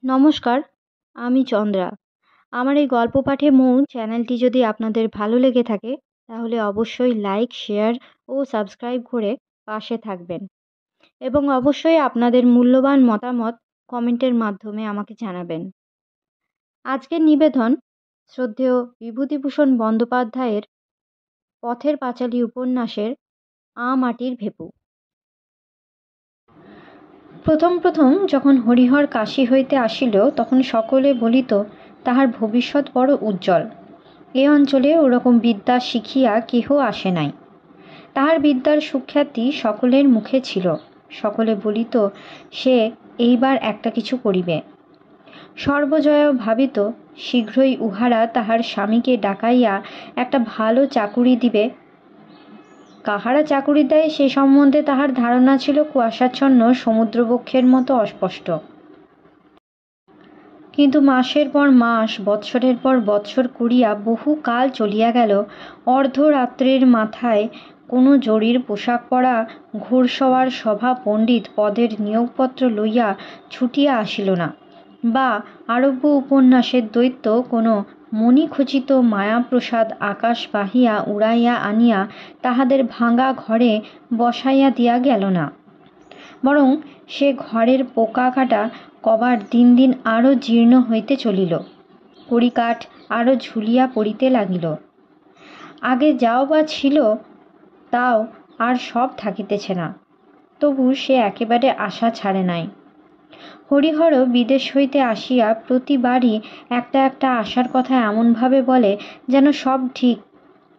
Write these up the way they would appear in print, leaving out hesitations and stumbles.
নমস্কার, আমি চন্দ্রা। আমার এই গল্প পাঠে মূল চ্যানেলটি যদি আপনাদের ভালো লেগে থাকে তাহলে অবশ্যই লাইক, শেয়ার ও সাবস্ক্রাইব করে পাশে থাকবেন এবং অবশ্যই আপনাদের মূল্যবান মতামত কমেন্টের মাধ্যমে আমাকে জানাবেন। আজকের নিবেদন শ্রদ্ধেয় বিভূতিভূষণ বন্দ্যোপাধ্যায়ের পথের পাঁচালী উপন্যাসের মাটির ভেপু। প্রথম প্রথম যখন হরিহর কাশী হইতে আসিল তখন সকলে বলিত তাহার ভবিষ্যৎ বড় উজ্জ্বল। এ অঞ্চলে ওরকম বিদ্যা শিখিয়া কেহ আসে নাই। তাহার বিদ্যার সুখ্যাতি সকলের মুখে ছিল। সকলে বলিত সে এইবার একটা কিছু করিবে। সর্বজয়া ভাবিত শীঘ্রই উহারা তাহার স্বামীকে ডাকাইয়া একটা ভালো চাকুরি দিবে। কাহারা চাকুরি দেয় সে সম্বন্ধে তাহার ধারণা ছিল কুয়াশাচ্ছন্ন সমুদ্রবক্ষের মতো অস্পষ্ট। কিন্তু মাসের পর মাস, বৎসরের পর বৎসর করিয়া বহু কাল চলিয়া গেল। অর্ধরাত্রের মাথায় কোনো জরির পোশাক পরা ঘোড়সওয়ার সভা পণ্ডিত পদের নিয়োগপত্র লইয়া ছুটিয়া আসিল না, বা আরব্য উপন্যাসের দৈত্য কোনো মণিখচিত মায়াপ্রসাদ আকাশ বাহিয়া উড়াইয়া আনিয়া তাহাদের ভাঙা ঘরে বসাইয়া দিয়া গেল না, বরং সে ঘরের পোকা কাটা কবাট দিন দিন আরও জীর্ণ হইতে চলিল। কড়িকাঠ আরও ঝুলিয়া পড়িতে লাগিল। আগে যাও বা ছিল তাও আর সব থাকিতেছে না। তবু সে একেবারে আশা ছাড়ে নাই। হরিহরও বিদেশ হইতে আসিয়া প্রতিবারই একটা একটা আশার কথা এমনভাবে বলে যেন সব ঠিক,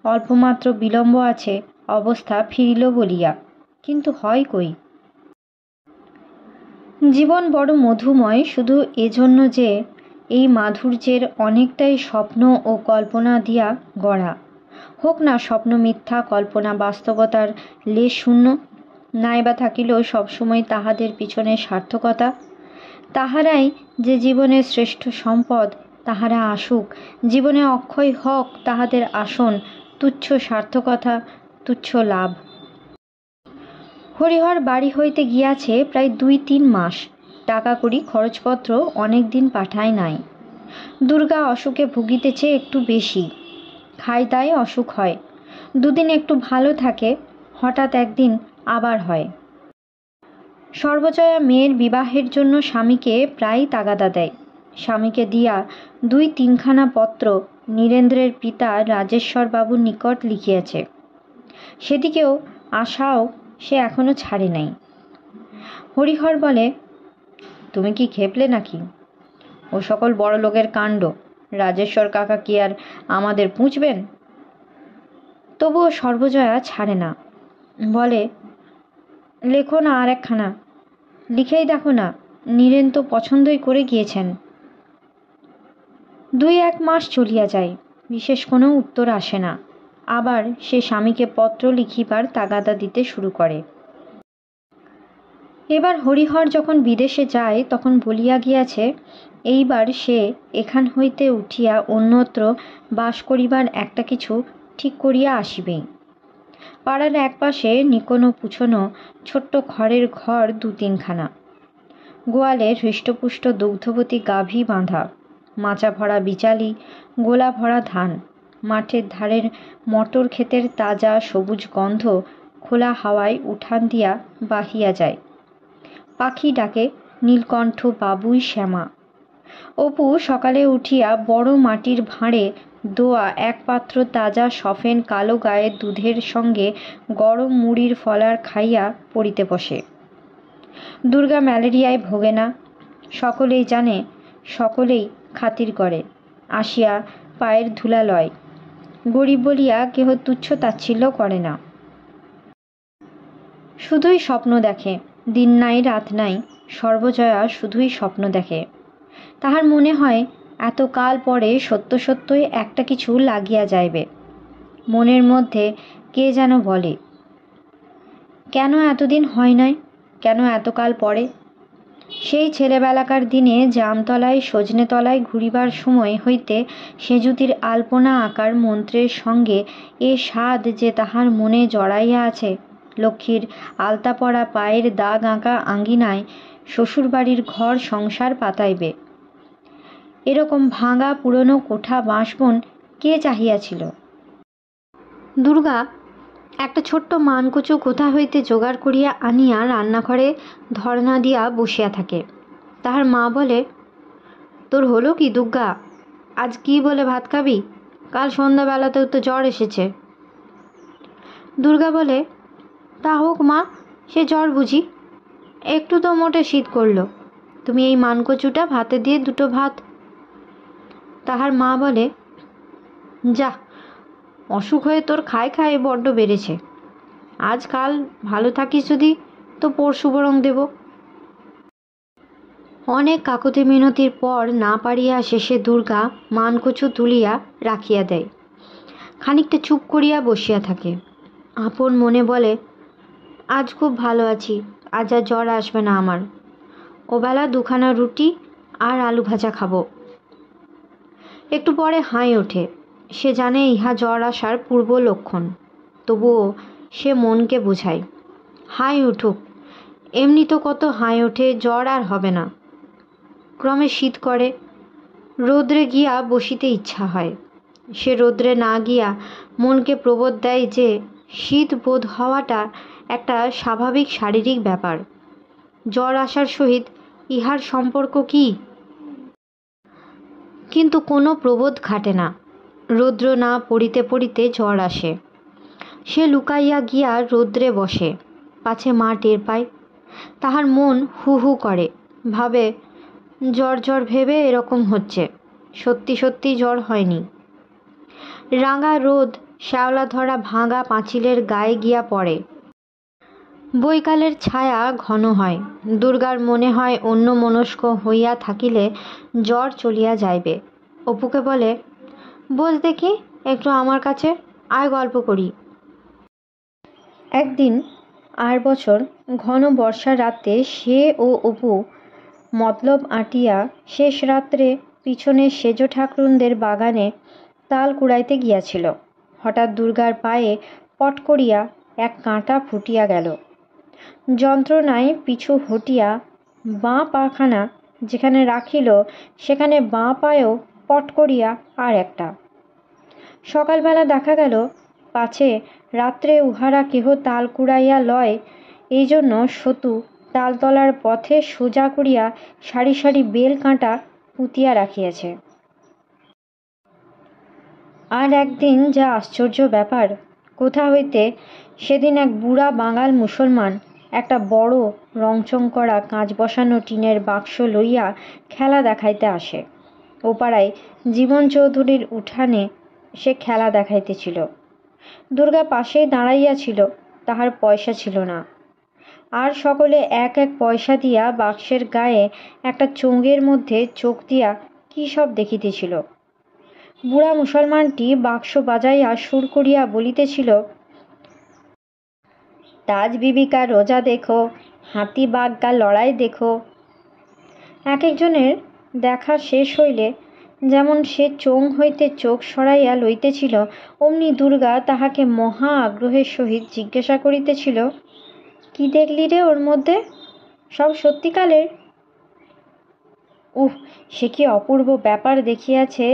অল্পমাত্র বিলম্ব আছে অবস্থা ফিরিল বলিয়া। কিন্তু হয় কই? জীবন বড় মধুময় শুধু এজন্য যে এই মাধুর্যের অনেকটাই স্বপ্ন ও কল্পনা দিয়া গড়া। হোক না স্বপ্ন মিথ্যা, কল্পনা বাস্তবতার লেশ শূন্য, নাইবা থাকিলেও সবসময় তাহাদের পিছনে সার্থকতা। তাহারাই যে জীবনের শ্রেষ্ঠ সম্পদ, তাহারা আসুক। জীবনে অক্ষয় হক তাহাদের আসন, তুচ্ছ সার্থকতা, তুচ্ছ লাভ। হরিহর বাড়ি হইতে গিয়াছে প্রায় 2-3 মাস। টাকা কড়ি খরচপত্র অনেক দিন পাঠায় নাই। দুর্গা অসুখে ভুগিতেছে একটু বেশি। খাই দায় অসুখ হয়, দুদিন একটু ভালো থাকে, হঠাৎ একদিন আবার হয়। সর্বজয়া মেয়ের বিবাহের জন্য স্বামীকে প্রায় তাগাদা দেয়। স্বামীকে দিয়া 2-3খানা পত্র নীরেন্দ্রের পিতা রাজেশ্বরবাবুর নিকট লিখিয়াছে। সেদিকেও আশাও সে এখনো ছাড়ে নাই। হরিহর বলে, তুমি কি খেপলে নাকি? ও সকল বড় লোকের কাণ্ড, রাজেশ্বর কাকা কি আর আমাদের পুঁছবেন? তবুও সর্বজয়া ছাড়ে না। বলে, লেখো না আর একখানা, লিখেই দেখো না, নীরেন তো পছন্দই করে গিয়েছেন। 2-1 মাস চলিয়া যায়, বিশেষ কোনো উত্তর আসে না। আবার সে স্বামীকে পত্র লিখিবার তাগাদা দিতে শুরু করে। এবার হরিহর যখন বিদেশে যায় তখন বলিয়া গিয়াছে এইবার সে এখান হইতে উঠিয়া অন্যত্র বাস করিবার একটা কিছু ঠিক করিয়া আসিবেই। পাড়ার একপাশে নিকোনো পুছনো ছোট্ট খড়ের ঘর 2-3খানা, গোয়ালে হৃষ্টপুষ্ট দুগ্ধবতী গাভী বাঁধা, মাচা ভরা বিচালি, গোলা ভরা ধান, মাঠের ধারের মটর ক্ষেতের তাজা সবুজ গন্ধ খোলা হাওয়ায় উঠান দিয়া বাহিয়া যায়। পাখি ডাকে নীলকণ্ঠ, বাবুই, শ্যামা। অপু সকালে উঠিয়া বড় মাটির ভাঁড়ে দোয়া 1 পাত্র তাজা সফেন কালো গায়ের দুধের সঙ্গে গরম মুড়ির ফলার খাইয়া পড়িতে বসে। দুর্গা ম্যালেরিয়ায় ভোগে না, সকলেই জানে, সকলেই খাতির করে, আসিয়া পায়ের ধুলা লয়। গরিব বলিয়া কেহ তুচ্ছ তাচ্ছিল্য করে না। শুধুই স্বপ্ন দেখে, দিন নাই রাত নাই, সর্বজয়া শুধুই স্বপ্ন দেখে। তাহার মনে হয় এত কাল পরে সত্য সত্যই একটা কিছু লাগিয়া যাইবে। মনের মধ্যে কে যেন বলে, কেন এতদিন হয় নাই, কেন এতকাল পরে? সেই ছেলেবেলাকার দিনে জামতলায় সজনেতলায় ঘুরিবার সময় হইতে সেজুতির আলপনা আঁকার মন্ত্রের সঙ্গে এ স্বাদ যে তাহার মনে জড়াইয়া আছে। লক্ষ্মীর আলতা পরা পায়ের দাগ আঁকা আঙ্গিনায় শ্বশুরবাড়ির ঘর সংসার পাতাইবে, এরকম ভাঙা পুরনো কোঠা বাঁশবন কে চাহিয়াছিল? দুর্গা একটা ছোট্ট মানকচু কোথা হইতে জোগাড় করিয়া আনিয়া রান্নাঘরে ধরনা দিয়া বসিয়া থাকে। তাহার মা বলে, তোর হলো কি দুর্গা? আজ কি বলে ভাত খাবি? কাল সন্ধ্যাবেলাতেও তো জ্বর এসেছে। দুর্গা বলে, তা হোক মা, সে জ্বর বুঝি, একটু তো মোটে শীত করলো, তুমি এই মানকচুটা ভাতে দিয়ে দুটো ভাত। তাহার মা বলে, যা, অসুখ হয়ে তোর খায় খায় বড্ড বেড়েছে। আজকাল ভালো থাকিস যদি তো পরশু বরং দেব। অনেক কাকুতি মিনতির পর না পারিয়া শেষে দুর্গা মানকচু তুলিয়া রাখিয়া দেয়। খানিকটা চুপ করিয়া বসিয়া থাকে। আপন মনে বলে, আজ খুব ভালো আছি, আজ আর জ্বর আসবে না আমার। ওবেলা দুখানা রুটি আর আলু ভাজা খাবো। একটু পরে হাই ওঠে। সে জানে ইহা জ্বর আসার পূর্ব লক্ষণ, তবুও সে মনকে বোঝায়, হাই উঠুক, এমনি তো কত হাই ওঠে, জ্বর আর হবে না। ক্রমে শীত করে, রৌদ্রে গিয়া বসিতে ইচ্ছা হয়। সে রৌদ্রে না গিয়া মনকে প্রবোধ দেয় যে শীত বোধ হওয়াটা একটা স্বাভাবিক শারীরিক ব্যাপার। জ্বর আসার সহিত ইহার সম্পর্ক কি? কিন্তু কোনো প্রবোধ খাটে না। রৌদ্র না পড়িতে পড়িতে জ্বর আসে। সে লুকাইয়া গিয়া রৌদ্রে বসে, পাছে মা টের পায়। তাহার মন হু হু করে, ভাবে জ্বর জ্বর ভেবে এরকম হচ্ছে, সত্যি সত্যি জ্বর হয়নি। রাঙা রোদ শ্যাওলা ধরা ভাঙা পাঁচিলের গায়ে গিয়া পড়ে। বৈকালের ছায়া ঘন হয়। দুর্গার মনে হয় অন্য মনস্ক হইয়া থাকিলে জ্বর চলিয়া যাইবে। অপুকে বলে, বস দেখি একটু আমার কাছে আয়, গল্প করি। একদিন আর বছর ঘন বর্ষার রাতে সে ও অপু মতলব আঁটিয়া শেষ রাত্রে পিছনে সেজ ঠাকরুনদের বাগানে তাল কুড়াইতে গিয়াছিল। হঠাৎ দুর্গার পায়ে পট করিয়া এক কাঁটা ফুটিয়া গেল। যন্ত্রণায় পিছু হটিয়া বাঁ পাখানা যেখানে রাখিল সেখানে বাঁ পায়েও পট করিয়া আর একটা। সকালবেলা দেখা গেল পাছে রাত্রে উহারা কেহ তাল কুড়াইয়া লয়, এই জন্য সতু তালতলার পথে সোজা করিয়া সারি সারি বেল কাঁটা পুঁতিয়া রাখিয়াছে। আর একদিন যা আশ্চর্য ব্যাপার, কোথা হইতে সেদিন এক বুড়া বাঙাল মুসলমান একটা বড় রংচং করা কাঁচ বসানো টিনের বাক্স লইয়া খেলা দেখাইতে আসে। ও পাড়ায় জীবন চৌধুরীর উঠানে সে খেলা দেখাইতেছিল। দুর্গা পাশেই দাঁড়াইয়াছিল, তাহার পয়সা ছিল না। আর সকলে এক এক পয়সা দিয়া বাক্সের গায়ে একটা চোঙের মধ্যে চোখ দিয়া কী সব দেখিতেছিল। বুড়া মুসলমানটি বাক্স বাজাইয়া সুর করিয়া বলিতেছিল, তাজ বিবি কা রোজা দেখো, হাতি বাঘ কা লড়াই দেখো। এক একজনের দেখা শেষ হইলে যেমন সে চোং হইতে চোখ সরাইয়া লইতেছিল, অমনি দুর্গা তাহাকে মহা আগ্রহের সহিত জিজ্ঞাসা করিতেছিল, কি দেখলি রে ওর মধ্যে? সব সত্যিকালের? উহ, সে কি অপূর্ব ব্যাপার দেখিয়াছে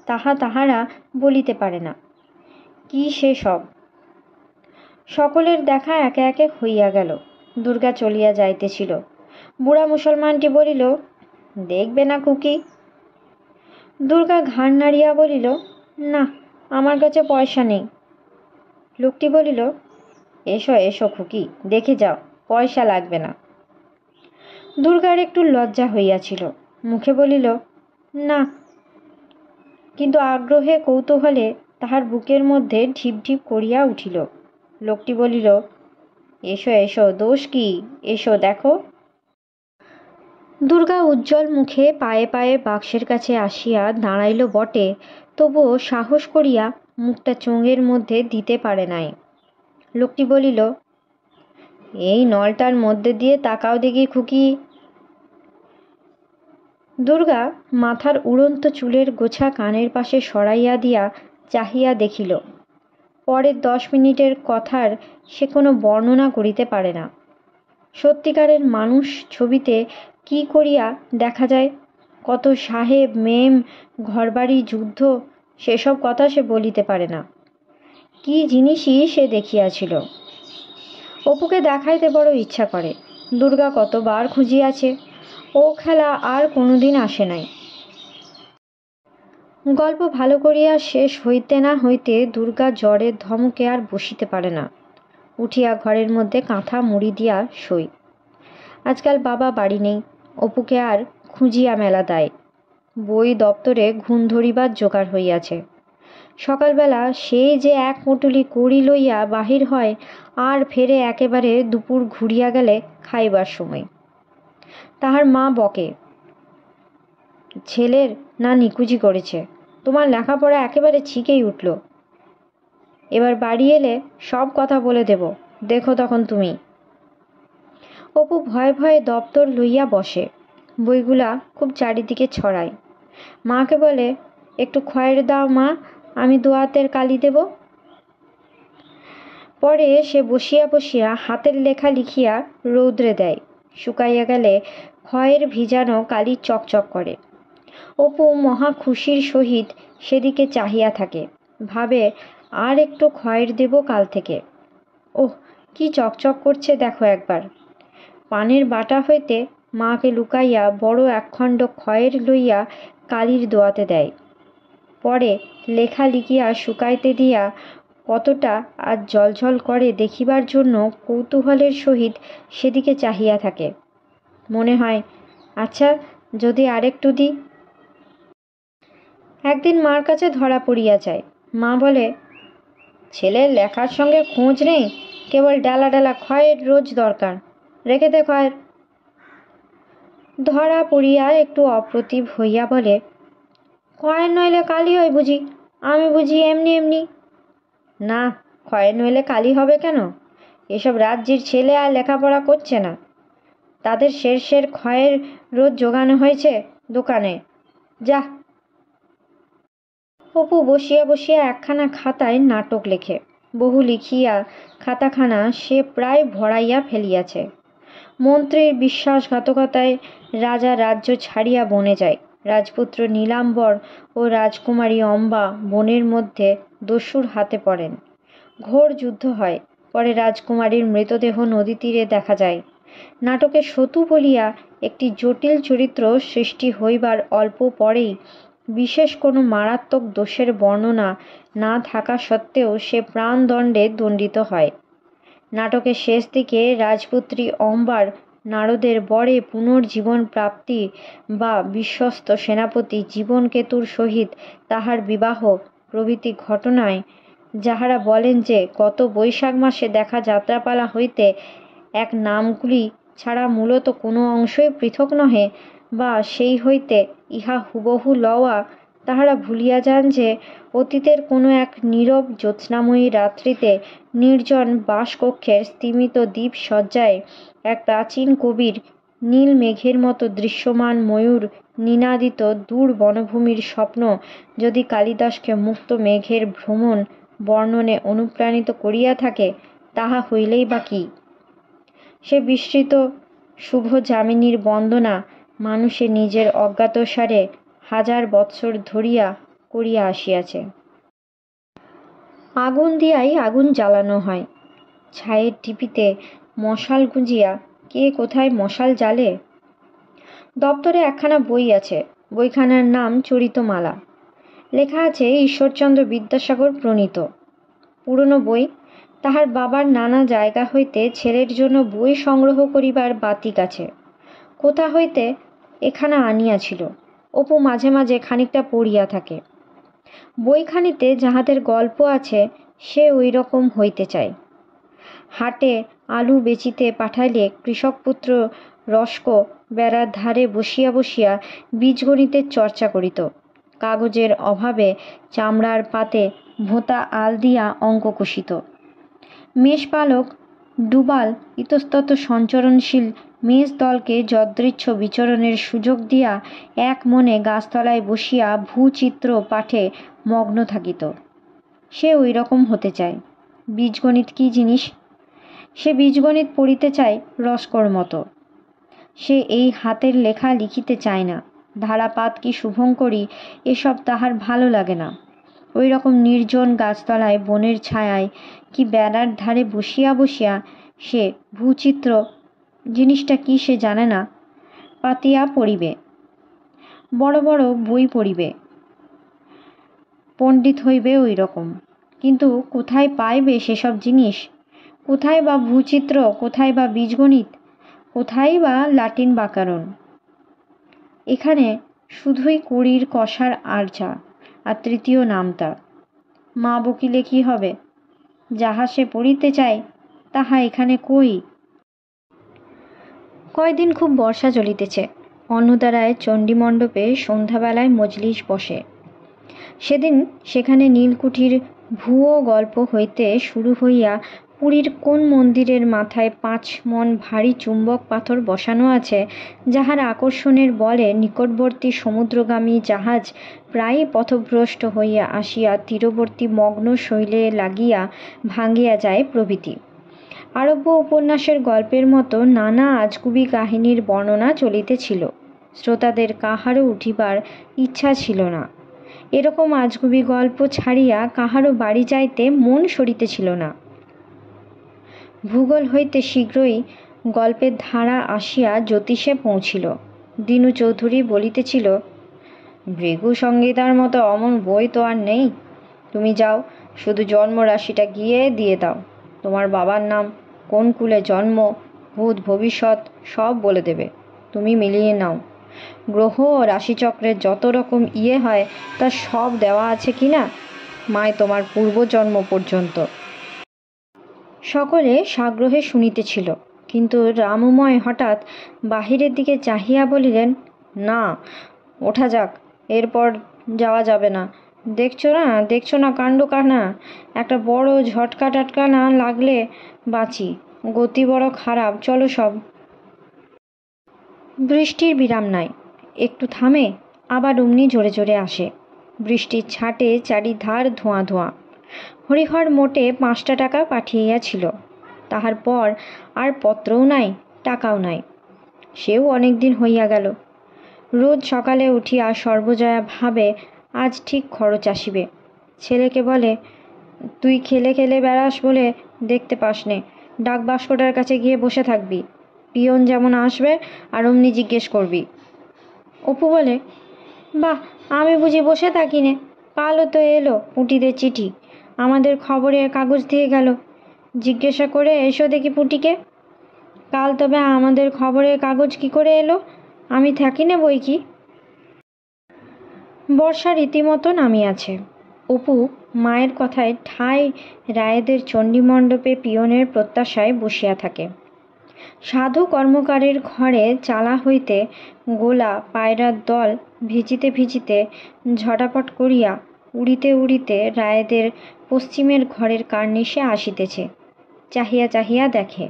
তাহা তাহারা বলিতে পারে না। কি সে সব? সকলের দেখা একে একে হইয়া গেল। দুর্গা চলিয়া যাইতেছিল। বুড়া মুসলমানটি বলিল, দেখবে না খুকি? দুর্গা ঘাড় নাড়িয়া বলিল, না, আমার কাছে পয়সা নেই। লোকটি বলিল, এসো এসো খুকি, দেখে যাও, পয়সা লাগবে না। দুর্গার একটু লজ্জা হইয়াছিল, মুখে বলিল, না, কিন্তু আগ্রহে কৌতূহলে তাহার বুকের মধ্যে ঢিপ ঢিপ করিয়া উঠিল। লোকটি বলিল, এসো এসো, দোষ কি, এসো দেখো। দুর্গা উজ্জ্বল মুখে পায়ে পায়ে বাক্সের কাছে আসিয়া দাঁড়াইল বটে, তবুও সাহস করিয়া মুখটা চোঙের মধ্যে দিতে পারে নাই। লোকটি বলিল, এই নলটার মধ্যে দিয়ে তাকাও দেখি খুকি। দুর্গা মাথার উড়ন্ত চুলের গোছা কানের পাশে সরাইয়া দিয়া চাহিয়া দেখিল। পরের 10 মিনিটের কথার সে কোনো বর্ণনা করিতে পারে না। সত্যিকারের মানুষ ছবিতে কি করিয়া দেখা যায় কত সাহেব মেম, ঘরবাড়ি, যুদ্ধ, সেসব কথা সে বলিতে পারে না। কি জিনিসই সে দেখিয়াছিল। অপুকে দেখাইতে বড় ইচ্ছা করে। দুর্গা কতবার খুঁজিয়াছে, ও খেলা আর কোনোদিন আসে নাই। গল্প ভালো করিয়া শেষ হইতে না হইতে দুর্গা জ্বরের ধমকে আর বসিতে পারে না। উঠিয়া ঘরের মধ্যে কাঁথা মুড়ি দিয়া শোয়। আজকাল বাবা বাড়ি নেই, অপুকে আর খুঁজিয়া মেলা দেয়। বই দপ্তরে ঘুণ ধরিবার জোগাড় হইয়াছে। সকালবেলা সেই যে এক পুঁটুলি কড়ি লইয়া বাহির হয়, আর ফেরে একেবারে দুপুর ঘুরিয়া গেলে খাইবার সময়। তাহার মা বকে, ছেলের না নিকুচি করেছে, তোমার লেখাপড়া একেবারে ছিকেই উঠল। এবার বাড়ি এলে সব কথা বলে দেব, দেখো তখন তুমি। অপু ভয়ে ভয়ে দপ্তর লইয়া বসে, বইগুলা খুব চারিদিকে ছড়ায়। মাকে বলে, একটু খয়ের দাও মা, আমি দোয়াতের কালি দেব। পরে সে বসিয়া বসিয়া হাতের লেখা লিখিয়া রৌদ্রে দেয়। শুকাইয়া গেলে খয়ের ভিজানো কালি চকচক করে। অপু মহা খুশির সহিত সেদিকে চাহিয়া থাকে, ভাবে আর একটু খয়ের দেব কাল থেকে। ওহ, কি চকচক করছে দেখো একবার। পানের বাটা হইতে মাকে লুকাইয়া বড় একখণ্ড খয়ের লইয়া কালির দোয়াতে দেয়। পরে লেখা লিখিয়া শুকাইতে দিয়া কতটা আজ ঝলঝল করে দেখিবার জন্য কৌতূহলের সহিত সেদিকে চাহিয়া থাকে। মনে হয়, আচ্ছা যদি আরেকটু দিই। একদিন মার কাছে ধরা পড়িয়া যায়। মা বলে, ছেলের লেখার সঙ্গে খোঁজ নেই, কেবল ডালা ডালা খয়ের রোজ দরকার, রেখে দে খয়ের। ধরা পড়িয়া একটু অপ্রতিভ হইয়া বলে, খয়ের নইলে কালি হয় বুঝি? আমি বুঝি এমনি এমনি। না, খয়ের নইলে কালি হবে কেন? এসব রাজ্যের ছেলে আর লেখাপড়া করছে না, তাদের সের খয়ের রোজ জোগানো হয়েছে দোকানে, যা। অপু বসিয়া বসিয়া একখানা খাতায় নাটক লেখে। বহু লিখিয়া খাতাখানা সে প্রায় ভরাইয়া ফেলিয়াছে। মন্ত্রীর বিশ্বাসঘাতকতায় রাজা রাজ্য ছাড়িয়া বনে যায়। রাজপুত্র নীলাম্বর ও রাজকুমারী অম্বা বনের মধ্যে দস্যুর হাতে পড়েন। ঘোর যুদ্ধ হয়। পরে রাজকুমারীর মৃতদেহ নদী তীরে দেখা যায়। নাটকে সতু বলিয়া একটি জটিল চরিত্র সৃষ্টি হইবার অল্প পরেই বিশেষ কোনো মারাত্মক দোষের বর্ণনা না থাকা সত্ত্বেও সে প্রাণদণ্ডে দণ্ডিত হয়। নাটকের শেষ দিকে রাজপুত্রী অম্বার নারদের বরে পুনর্জীবন প্রাপ্তি বা বিশ্বস্ত সেনাপতি জীবনকেতুর সহিত তাহার বিবাহ প্রভৃতি ঘটনায় যাহারা বলেন যে গত বৈশাখ মাসে দেখা যাত্রাপালা হইতে এক নামগুলি ছাড়া মূলত কোনো অংশই পৃথক নহে, বা সেই হইতে ইহা হুবহু লওয়া, তাহারা ভুলিয়া যান যে অতীতের কোনো এক নীরব জ্যোৎস্নাময়ী রাত্রিতে নির্জন বাসকক্ষের স্তিমিত দ্বীপ সজ্জায় এক প্রাচীন কবির নীল মেঘের মতো দৃশ্যমান ময়ূর নিনাদিত দূর বনভূমির স্বপ্ন যদি কালিদাসকে মুক্ত মেঘের ভ্রমণ বর্ণনে অনুপ্রাণিত করিয়া থাকে, তাহা হইলেই বা কি? সে বিস্মৃত শুভ যামিনীর বন্দনা মানুষে নিজের অজ্ঞাতসারে হাজার বৎসর ধরিয়া করিয়া আসিয়াছে। আগুন দিয়াই আগুন জ্বালানো হয়। ছায়ের টিপিতে মশাল গুঁজিয়া কে কোথায় মশাল জ্বালে? দপ্তরে একখানা বই আছে। বইখানার নাম চরিতমালা। লেখা আছে ঈশ্বরচন্দ্র বিদ্যাসাগর প্রণীত। পুরনো বই। তাহার বাবার নানা জায়গা হইতে ছেলের জন্য বই সংগ্রহ করিবার বাতিক আছে। কোথা হইতে এখানা আনিয়াছিল। অপু মাঝে মাঝে খানিকটা পড়িয়া থাকে। বইখানিতে যাহাদের গল্প আছে সে ওই রকম হইতে চায়। হাটে আলু বেচিতে পাঠাইলে কৃষকপুত্র রস্ক বেড়ার ধারে বসিয়া বসিয়া বীজগণিতের চর্চা করিত। কাগজের অভাবে চামড়ার পাতে ভোঁতা আল দিয়া অঙ্ক কষিত। মেষপালক ডুবাল ইতস্তত সঞ্চরণশীল মেষ দলকে যদৃচ্ছ বিচরণের সুযোগ দিয়া এক মনে গাছতলায় বসিয়া ভূচিত্র পাঠে মগ্ন থাকিত। সে ওই রকম হতে চায়। বীজগণিত কি জিনিস? সে বীজগণিত পড়িতে চায় রস্কর মতো। সে এই হাতের লেখা লিখিতে চায় না। ধারাপাত কি শুভঙ্করী এসব তাহার ভালো লাগে না। ওই রকম নির্জন গাছতলায় বনের ছায়ায় কি বেড়ার ধারে বসিয়া বসিয়া সে ভূচিত্র জিনিসটা কি সে জানে না, পাতিয়া পড়িবে, বড় বড় বই পড়িবে, পণ্ডিত হইবে ওই রকম। কিন্তু কোথায় পাইবে সেসব জিনিস? কোথায় বা ভূচিত্র, কোথায় বা বীজগণিত, কোথায় বা লাটিন ব্যাকরণ? এখানে শুধুই কড়ির কষার আর্চা আর তৃতীয় নামতা। মা বকিলে কি হবে? যাহা সে পড়িতে চায় তাহা এখানে কই। কয়দিন খুব বর্ষা চলিতেছে। অন্নদারায় চণ্ডীমণ্ডপে সন্ধ্যাবেলায় মজলিস বসে। সেদিন সেখানে নীলকুঠির ভুয়ো গল্প হইতে শুরু হইয়া পুরীর কোন মন্দিরের মাথায় 5 মণ ভারী চুম্বক পাথর বসানো আছে, যাহার আকর্ষণের বলে নিকটবর্তী সমুদ্রগামী জাহাজ প্রায়ই পথভ্রষ্ট হইয়া আসিয়া তীরবর্তী মগ্ন শৈলে লাগিয়া ভাঙ্গিয়া যায় প্রভৃতি আরব্য উপন্যাসের গল্পের মতো নানা আজগুবি কাহিনীর বর্ণনা চলিতেছিল। শ্রোতাদের কাহারও উঠিবার ইচ্ছা ছিল না। এরকম আজগুবি গল্প ছাড়িয়া কাহারও বাড়ি যাইতে মন সরিতেছিল না। ভূগোল হইতে শীঘ্রই গল্পের ধারা আসিয়া জ্যোতিষে পৌঁছিল। দীনু চৌধুরী বলিতেছিল, ভৃগু সংগীতার মতো অমন বই তো আর নেই। তুমি যাও, শুধু জন্ম রাশিটা গিয়ে দিয়ে দাও। তোমার বাবার নাম, কোন কুলে জন্ম, ভূত ভবিষ্যৎ সব বলে দেবে। তুমি মিলিয়ে নাও। গ্রহ ও রাশিচক্রের যত রকম হয় তা সব দেওয়া আছে কি না, মায় তোমার পূর্বজন্ম পর্যন্ত। সকলে সাগ্রহে শুনিতেছিল, কিন্তু রামময় হঠাৎ বাহিরের দিকে চাহিয়া বলিলেন, না, ওঠা যাক, এরপর যাওয়া যাবে না। দেখছো না কাণ্ড কানা, একটা বড় ঝটকা টাটকা না লাগলে বাঁচি, গতি বড় খারাপ, চলো সব। বৃষ্টির বিরাম নাই, একটু থামে আবার অমনি জোরে জোরে আসে। বৃষ্টির ছাটে চারিধার ধোঁয়া ধোঁয়া। হরিহর মোটে 5 টাকা পাঠিয়েছিল, তাহার পর আর পত্রও নাই, টাকাও নাই। সেও অনেক দিন হইয়া গেল। রোজ সকালে উঠিয়া সর্বজয়া ভাবে আজ ঠিক খরচ আসিবে। ছেলেকে বলে, তুই খেলে খেলে বেড়াস বলে দেখতে পাস নে, ডাক বাস্কটার কাছে গিয়ে বসে থাকবি, পিয়ন যেমন আসবে আর অমনি জিজ্ঞেস করবি। অপু বলে, বাহ, আমি বুঝি বসে থাকি নে, কালও তো এলো পুঁটিদের চিঠি, আমাদের খবরের কাগজ দিয়ে গেল, জিজ্ঞাসা করে এসো দেখি পুঁটিকে। কাল তবে আমাদের খবরের কাগজ কি করে এলো, আমি থাকি না বই কি। বর্ষা রীতিমতো নামিয়াছে। অপু মায়ের কথায় ঠাই রায়েদের চণ্ডীমণ্ডপে পিয়নের প্রত্যাশায় বসিয়া থাকে। সাধু কর্মকারের ঘরে চালা হইতে গোলা পায়রার দল ভিজিতে ভিজিতে ঝটাপট করিয়া উড়িতে উড়িতে রায়েদের পশ্চিমের ঘরের কার্নিশে আসিতেছে। চাহিয়া চাহিয়া দেখে।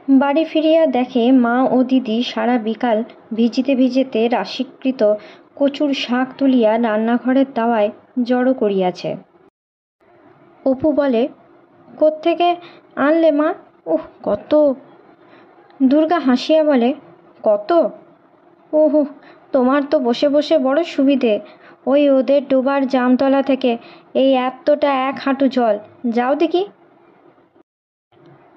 বাড়ি ফিরিয়া দেখে মা ও দিদি সারা বিকাল ভিজিতে ভিজিতে রাশিকৃত কচুর শাক তুলিয়া রান্নাঘরের দাওয়ায় জড়ো করিয়াছে। অপু বলে, কোত্থেকে আনলে মা? উহ, কত। দুর্গা হাসিয়া বলে, কত? ওহ, তোমার তো বসে বসে বড় সুবিধে। ওই ওদের ডোবার জামতলা থেকে এই এতটা 1 হাঁটু জল, যাও দেখি।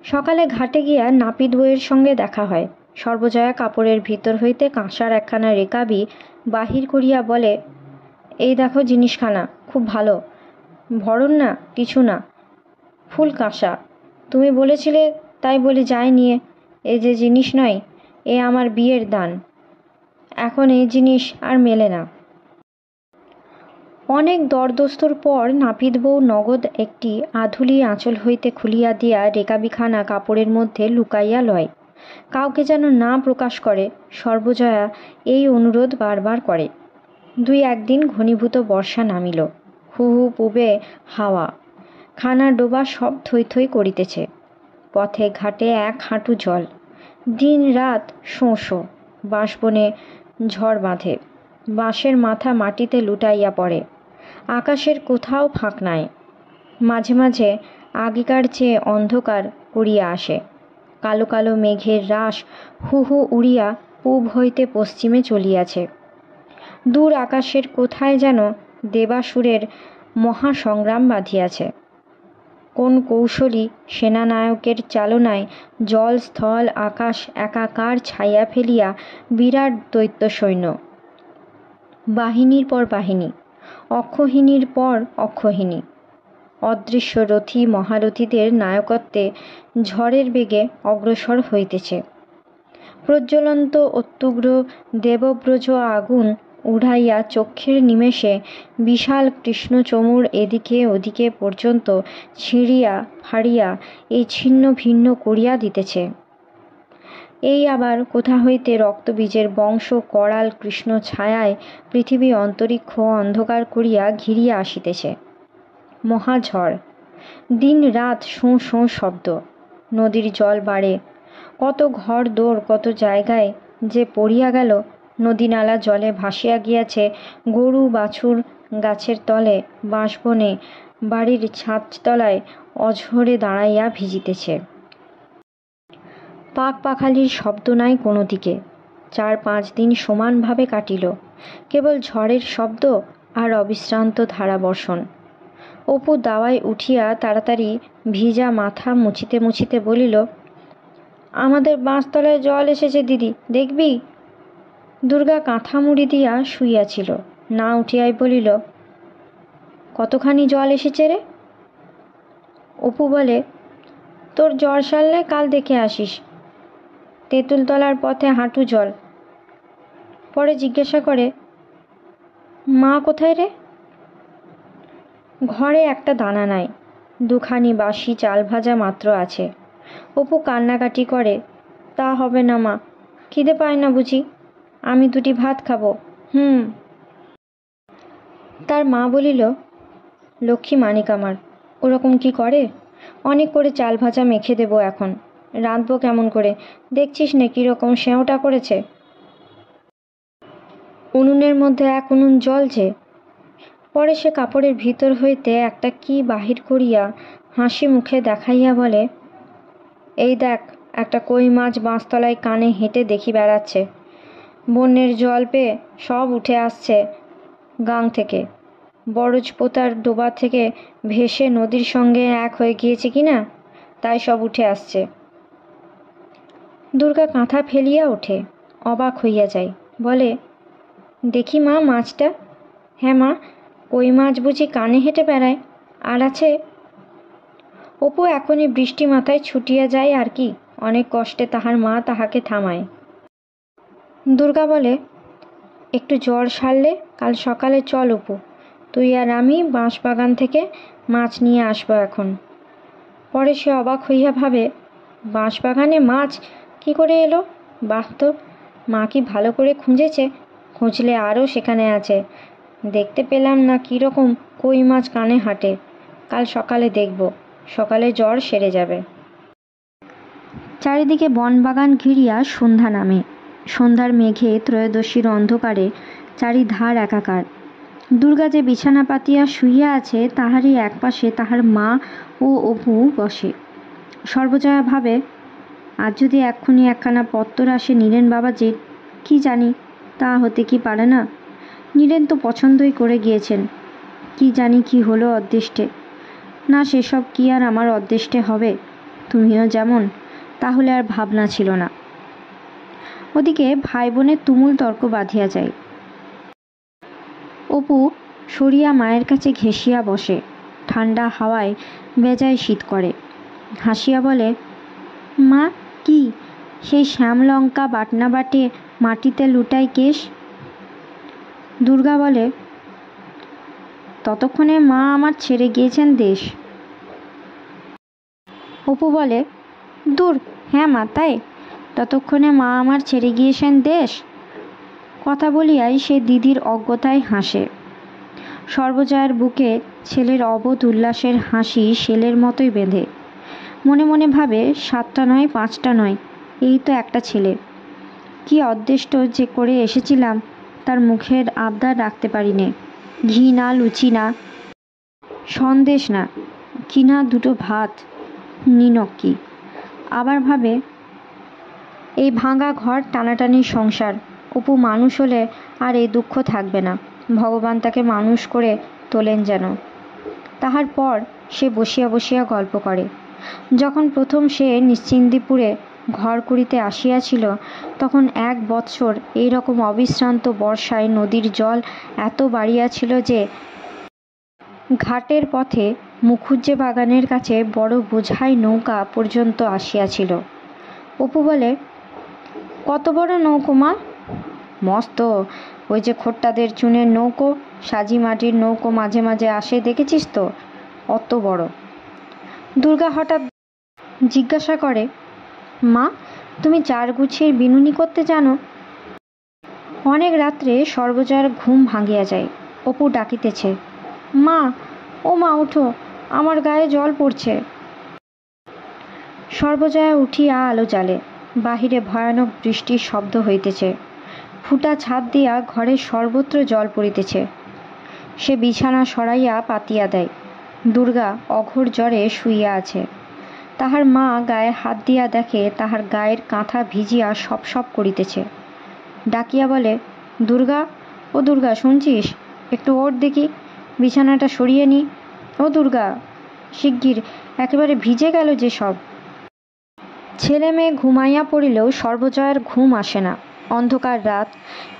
সকালে ঘাটে গিয়া নাপিত বউয়ের সঙ্গে দেখা হয়। সর্বজয়া কাপড়ের ভিতর হইতে কাঁসার একখানা রেকাবি বাহির করিয়া বলে, এই দেখো জিনিসখানা, খুব ভালো, ভরণ না, কিছু না, ফুল কাঁসা। তুমি বলেছিলে তাই বলে যাই নিয়ে। এই যে জিনিস নয়, এ আমার বিয়ের দান। এখন এই জিনিস আর মেলে না। অনেক দরদস্তর পর নাপিত বউ নগদ একটি আধুলি আঁচল হইতে খুলিয়া দিয়া রেকাবিখানা কাপড়ের মধ্যে লুকাইয়া লয়। কাউকে যেন না প্রকাশ করে। সর্বজয়া এই অনুরোধ বারবার করে। 2-1 দিন ঘনীভূত বর্ষা নামিল। হু হু পুবে হাওয়া, খানা ডোবা সব থই থই করিতেছে। পথে ঘাটে 1 হাঁটু জল। দিন রাত শোঁ শোঁ। বাঁশবনে ঝড় বাঁধে। বাঁশের মাথা মাটিতে লুটাইয়া পড়ে। আকাশের কোথাও ফাঁক নাই। মাঝে মাঝে আগেকার চেয়ে অন্ধকার করিয়া আসে। কালো কালো মেঘের রাশ হু হু উড়িয়া পূব হইতে পশ্চিমে চলিয়াছে। দূর আকাশের কোথায় যেন দেবাসুরের মহাসংগ্রাম বাঁধিয়াছে। কোন কৌশলী সেনানায়কের চালনায় জল স্থল আকাশ একাকার ছাইয়া ফেলিয়া বিরাট দৈত্য সৈন্য, বাহিনীর পর বাহিনী, অক্ষহিনীর পর অক্ষহিনী, অদৃশ্য রথী মহারথীদের নায়কত্বে ঝড়ের বেগে অগ্রসর হইতেছে। প্রজ্বলন্ত অত্যুগ্র দেবব্রজ আগুন উড়াইয়া চক্ষের নিমেষে বিশাল কৃষ্ণচমুর এদিকে ওদিকে পর্যন্ত ছিঁড়িয়া ফাড়িয়া এই ছিন্ন ভিন্ন করিয়া দিতেছে। এই আবার কোথা হইতে রক্তবীজের বংশ করাল কৃষ্ণ ছায়ায় পৃথিবী অন্তরিক্ষ অন্ধকার করিয়া ঘিরিয়া আসিতেছে। মহাঝড়, দিন রাত শোঁ শোঁ শব্দ, নদীর জল বাড়ে, কত ঘর দোর কত জায়গায় যে পড়িয়া গেল, নদী নালা জলে ভাসিয়া গিয়াছে, গরু বাছুর গাছের তলে বাঁশবনে বাড়ির ছাদতলায় অঝরে দাঁড়াইয়া ভিজিতেছে। পাক পাখালির শব্দ নাই কোনো দিকে। 4-5 দিন সমানভাবে কাটিল, কেবল ঝড়ের শব্দ আর অবিশ্রান্ত ধারাবর্ষণ। অপু দাওয়ায় উঠিয়া তাড়াতাড়ি ভিজা মাথা মুছিতে মুছিতে বলিল, আমাদের বাঁশতলায় জল এসেছে দিদি, দেখবি? দুর্গা কাঁথা মুড়ি দিয়া শুইয়াছিল, না উঠিয়াই বলিল, কতখানি জল এসেছে রে? অপু বলে, তোর জ্বর সারলে কাল দেখে আসিস, তেঁতুলতলার পথে হাঁটু জল। পরে জিজ্ঞাসা করে, মা কোথায় রে? ঘরে একটা দানা নাই, 2খানি বাসি চাল ভাজা মাত্র আছে। অপু কান্নাকাটি করে, তা হবে না মা, খিদে পায় না বুঝি, আমি 2টি ভাত খাবো। তার মা বলিল, লক্ষ্মী মানিক আমার, ওরকম কি করে? অনেক করে চাল ভাজা মেখে দেবো এখন, রাঁধবো কেমন করে, দেখছিস না কীরকম সেঁওটা করেছে। উনুনের মধ্যে 1 উনুন জ্বলছে। পরে সে কাপড়ের ভিতর হইতে একটা কি বাহির করিয়া হাসি মুখে দেখাইয়া বলে, এই দেখ, একটা কই মাছ বাঁশতলায় কানে হেঁটে দেখি বেড়াচ্ছে, বন্যের জল পেয়ে সব উঠে আসছে গাং থেকে, বরজ পোতার ডোবা থেকে ভেসে নদীর সঙ্গে এক হয়ে গিয়েছে কিনা, তাই সব উঠে আসছে। দুর্গা কাঁথা ফেলিয়া ওঠে, অবাক হইয়া যায়, বলে, দেখি মা মাছটা। হ্যাঁ মা, কই মাছ বুঝি কানে হেঁটে বেড়ায়, আর আছে? অপু এখনই বৃষ্টি মাথায় ছুটিয়া যায় আর কি, অনেক কষ্টে তাহার মা তাহাকে থামায়। দুর্গা বলে, একটু জ্বর সারলে কাল সকালে চল অপু, তুই আর আমি বাঁশবাগান থেকে মাছ নিয়ে আসবো এখন। পরে সে অবাক হইয়া ভাবে, বাঁশবাগানে মাছ কি করে এলো? বাহ তো, মা কি ভালো করে খুঁজেছে, খুঁজলে আরও সেখানে আছে, দেখতে পেলাম না কীরকম কই মাছ কানে হাঁটে, কাল সকালে দেখব, সকালে জ্বর সেরে যাবে। চারিদিকে বনবাগান ঘিরিয়া সন্ধ্যা নামে, সন্ধ্যার মেঘে ত্রয়োদশীর অন্ধকারে চারিধার একাকার। দুর্গা যে বিছানা পাতিয়া শুইয়া আছে, তাহারই একপাশে তাহার মা ও অপু বসে। সর্বজয়া ভাবে, আজ যদি এক্ষুনি একখানা পত্তর আসে নীরেন বাবাজির, কি জানি তা হতে কি পারে না। নীরেন তো পছন্দই করে গিয়েছেন, কি জানি কি হলো অদৃষ্টে। না, সেসব কি আর আমার অদৃষ্টে হবে, তুমিও যেমন, তাহলে আর ভাবনা ছিল না। ওদিকে ভাই বোনের তুমুল তর্ক বাঁধিয়া যায়। অপু সরিয়া মায়ের কাছে ঘেঁষিয়া বসে, ঠান্ডা হাওয়ায় বেজায় শীত করে। হাসিয়া বলে, মা, কি সেই শ্যামলঙ্কা বাটনা বাটে মাটিতে লুটাই কেশ? দুর্গা বলে, ততক্ষণে মা আমার ছেড়ে গিয়েছেন দেশ। অপু বলে, দূর, হ্যাঁ মা তাই, ততক্ষণে মা আমার ছেড়ে গিয়েছেন দেশ। কথা বলিয়াই সে দিদির অজ্ঞতায় হাসে। সর্বজয়ার বুকে ছেলের অবোধ উল্লাসের হাসি শেলের মতোই বেঁধে। মনে মনে ভাবে, 7টা নয় 5টা নয়, এই তো একটা ছেলে। কি অদৃষ্ট যে করে এসেছিলাম, তার মুখের আবদার রাখতে পারিনে। ঘি না, লুচি না, সন্দেশ না, কিনা 2টো ভাত, নিনক্কি। আবার ভাবে, এই ভাঙা ঘর, টানাটানির সংসার। অপু মানুষ হলে আর এই দুঃখ থাকবে না। ভগবান তাকে মানুষ করে তোলেন যেন। তাহার পর সে বসিয়া বসিয়া গল্প করে। যখন প্রথম সে নিশ্চিন্দিপুরে ঘর করিতে আসিয়াছিল, তখন 1 বৎসর এইরকম অবিশ্রান্ত বর্ষায় নদীর জল এত বাড়িয়াছিল যে ঘাটের পথে মুখুজ্জে বাগানের কাছে বড় বোঝাই নৌকা পর্যন্ত আসিয়াছিল। অপু বলে, কত বড় নৌকো মা? মস্ত। ওই যে খোট্টাদের চুনের নৌকো, সাজি মাটির নৌকো মাঝে মাঝে আসে, দেখেছিস তো? অত বড়। দুর্গা হঠাৎ জিজ্ঞাসা করে, মা, তুমি 4 গুছির বিনুনি করতে জানো? অনেক রাত্রে সর্বজয়ার ঘুম ভাঙিয়া যায়। অপু ডাকিতেছে, মা, ও মা, উঠো, আমার গায়ে জল পড়ছে। সর্বজয়া উঠিয়া আলো জ্বালে। বাহিরে ভয়ানক বৃষ্টির শব্দ হইতেছে। ফুটা ছাদ দিয়া ঘরের সর্বত্র জল পড়িতেছে। সে বিছানা সরাইয়া পাতিয়া দেয়। দুর্গা অঘোর জ্বরে শুইয়া আছে। তাহার মা গায়ে হাত দিয়া দেখে তাহার গায়ের কাঁথা ভিজিয়া সপ সপ করিতেছে। ডাকিয়া বলে, দুর্গা, ও দুর্গা, শুনছিস? একটু ওঠ দেখি, বিছানাটা সরিয়ে নি। ও দুর্গা, শিগগির, একেবারে ভিজে গেল যে সব। ছেলে মেয়ে ঘুমাইয়া পড়িলেও সর্বজয়ার ঘুম আসে না। অন্ধকার রাত,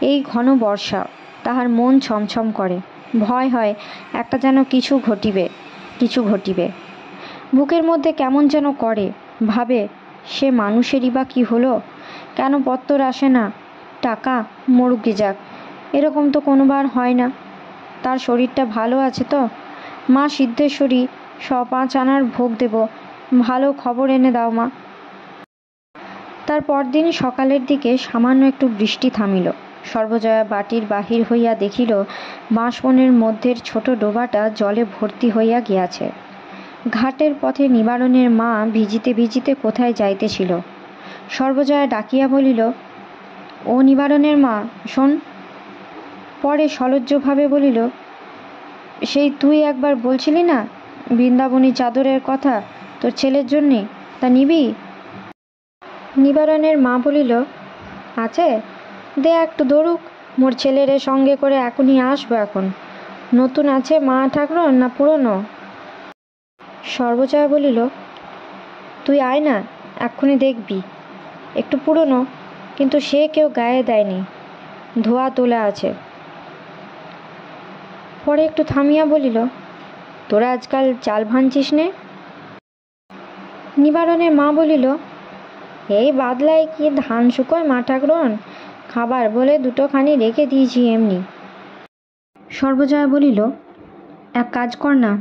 এই ঘন বর্ষা, তাহার মন ছমছম করে। ভয় হয় একটা যেন কিছু ঘটিবে। বুকের মধ্যে কেমন যেন করে। ভাবে, সে মানুষেরই বা কি হলো? কেন পত্তর আসে না? টাকা, মরুকে যাক, এরকম তো কোনোবার হয় না। তার শরীরটা ভালো আছে তো? মা সিদ্ধেশ্বরী, 5 আনার ভোগ দেব, ভালো খবর এনে দাও মা। তার পরদিন সকালের দিকে সামান্য একটু বৃষ্টি থামিল। সর্বজয়া বাটির বাহির হইয়া দেখিল বাঁশবনের মধ্যের ছোট ডোবাটা জলে ভর্তি হইয়া গিয়াছে। ঘাটের পথে নিবারণের মা ভিজিতে ভিজিতে কোথায় যাইতেছিল। সর্বজয়া ডাকিয়া বলিল, ও নিবারণের মা, শোন। পরে সলজ্জভাবে বলিল, সেই তুই একবার বলছিলি না বৃন্দাবনী চাদরের কথা তোর ছেলের জন্যে, তা নিবি? নিবারণের মা বলিল, আছে, দে একটু দৌড়ুক, মোর ছেলেরে সঙ্গে করে এখনই আসবো। এখন নতুন আছে মা ঠাকুর, না পুরনো? সর্বজয়া বলিল, তুই আয় না, এক্ষুনি দেখবি। একটু পুরনো, কিন্তু সে কেউ গায়ে দেয়নি, ধোয়া তোলা আছে। পরে একটু থামিয়া বলিল, তোরা আজকাল চাল ভাঙছিস নে? নিবারণের মা বলিল, এই বাদলায় কি ধান শুকোয় মা ঠাকুরন, খাবার বলে 2খানি রেখে দিয়েছি এমনি। সর্বজয়া বলিল, এক কাজ কর না,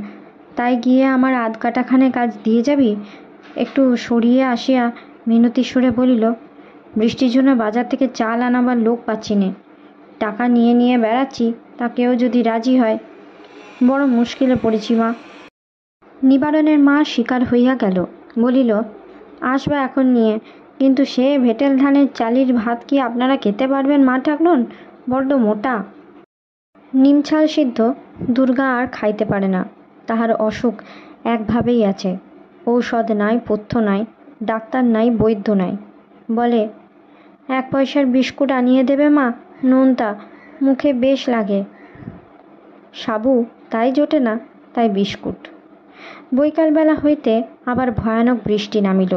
তাই গিয়ে আমার 1/2 কাঠাখানে কাজ দিয়ে যাবি। একটু সরিয়ে আসিয়া মিনতির সুরে বলিল, বৃষ্টির জন্য বাজার থেকে চাল আনাবার লোক পাচ্ছি নে, টাকা নিয়ে নিয়ে বেড়াচ্ছি, তা কেউ যদি রাজি হয়। বড় মুশকিলে পড়েছি মা। নিবারণের মা শিকার হইয়া গেল, বলিল, আসবা এখন নিয়ে, কিন্তু সে ভেটেল ধানের চালির ভাত কি আপনারা খেতে পারবেন মা ঠাকুরন? বড্ড মোটা। নিমছাল সিদ্ধ দুর্গা আর খাইতে পারে না। তাহার অসুখ একভাবেই আছে। ঔষধ নাই, পথ্য নাই, ডাক্তার নাই, বৈদ্য নাই। বলে, 1 পয়সার বিস্কুট আনিয়ে দেবে মা, নোনতা, মুখে বেশ লাগে। সাবু তাই জোটে না, তাই বিস্কুট। বৈকালবেলা হইতে আবার ভয়ানক বৃষ্টি নামিল।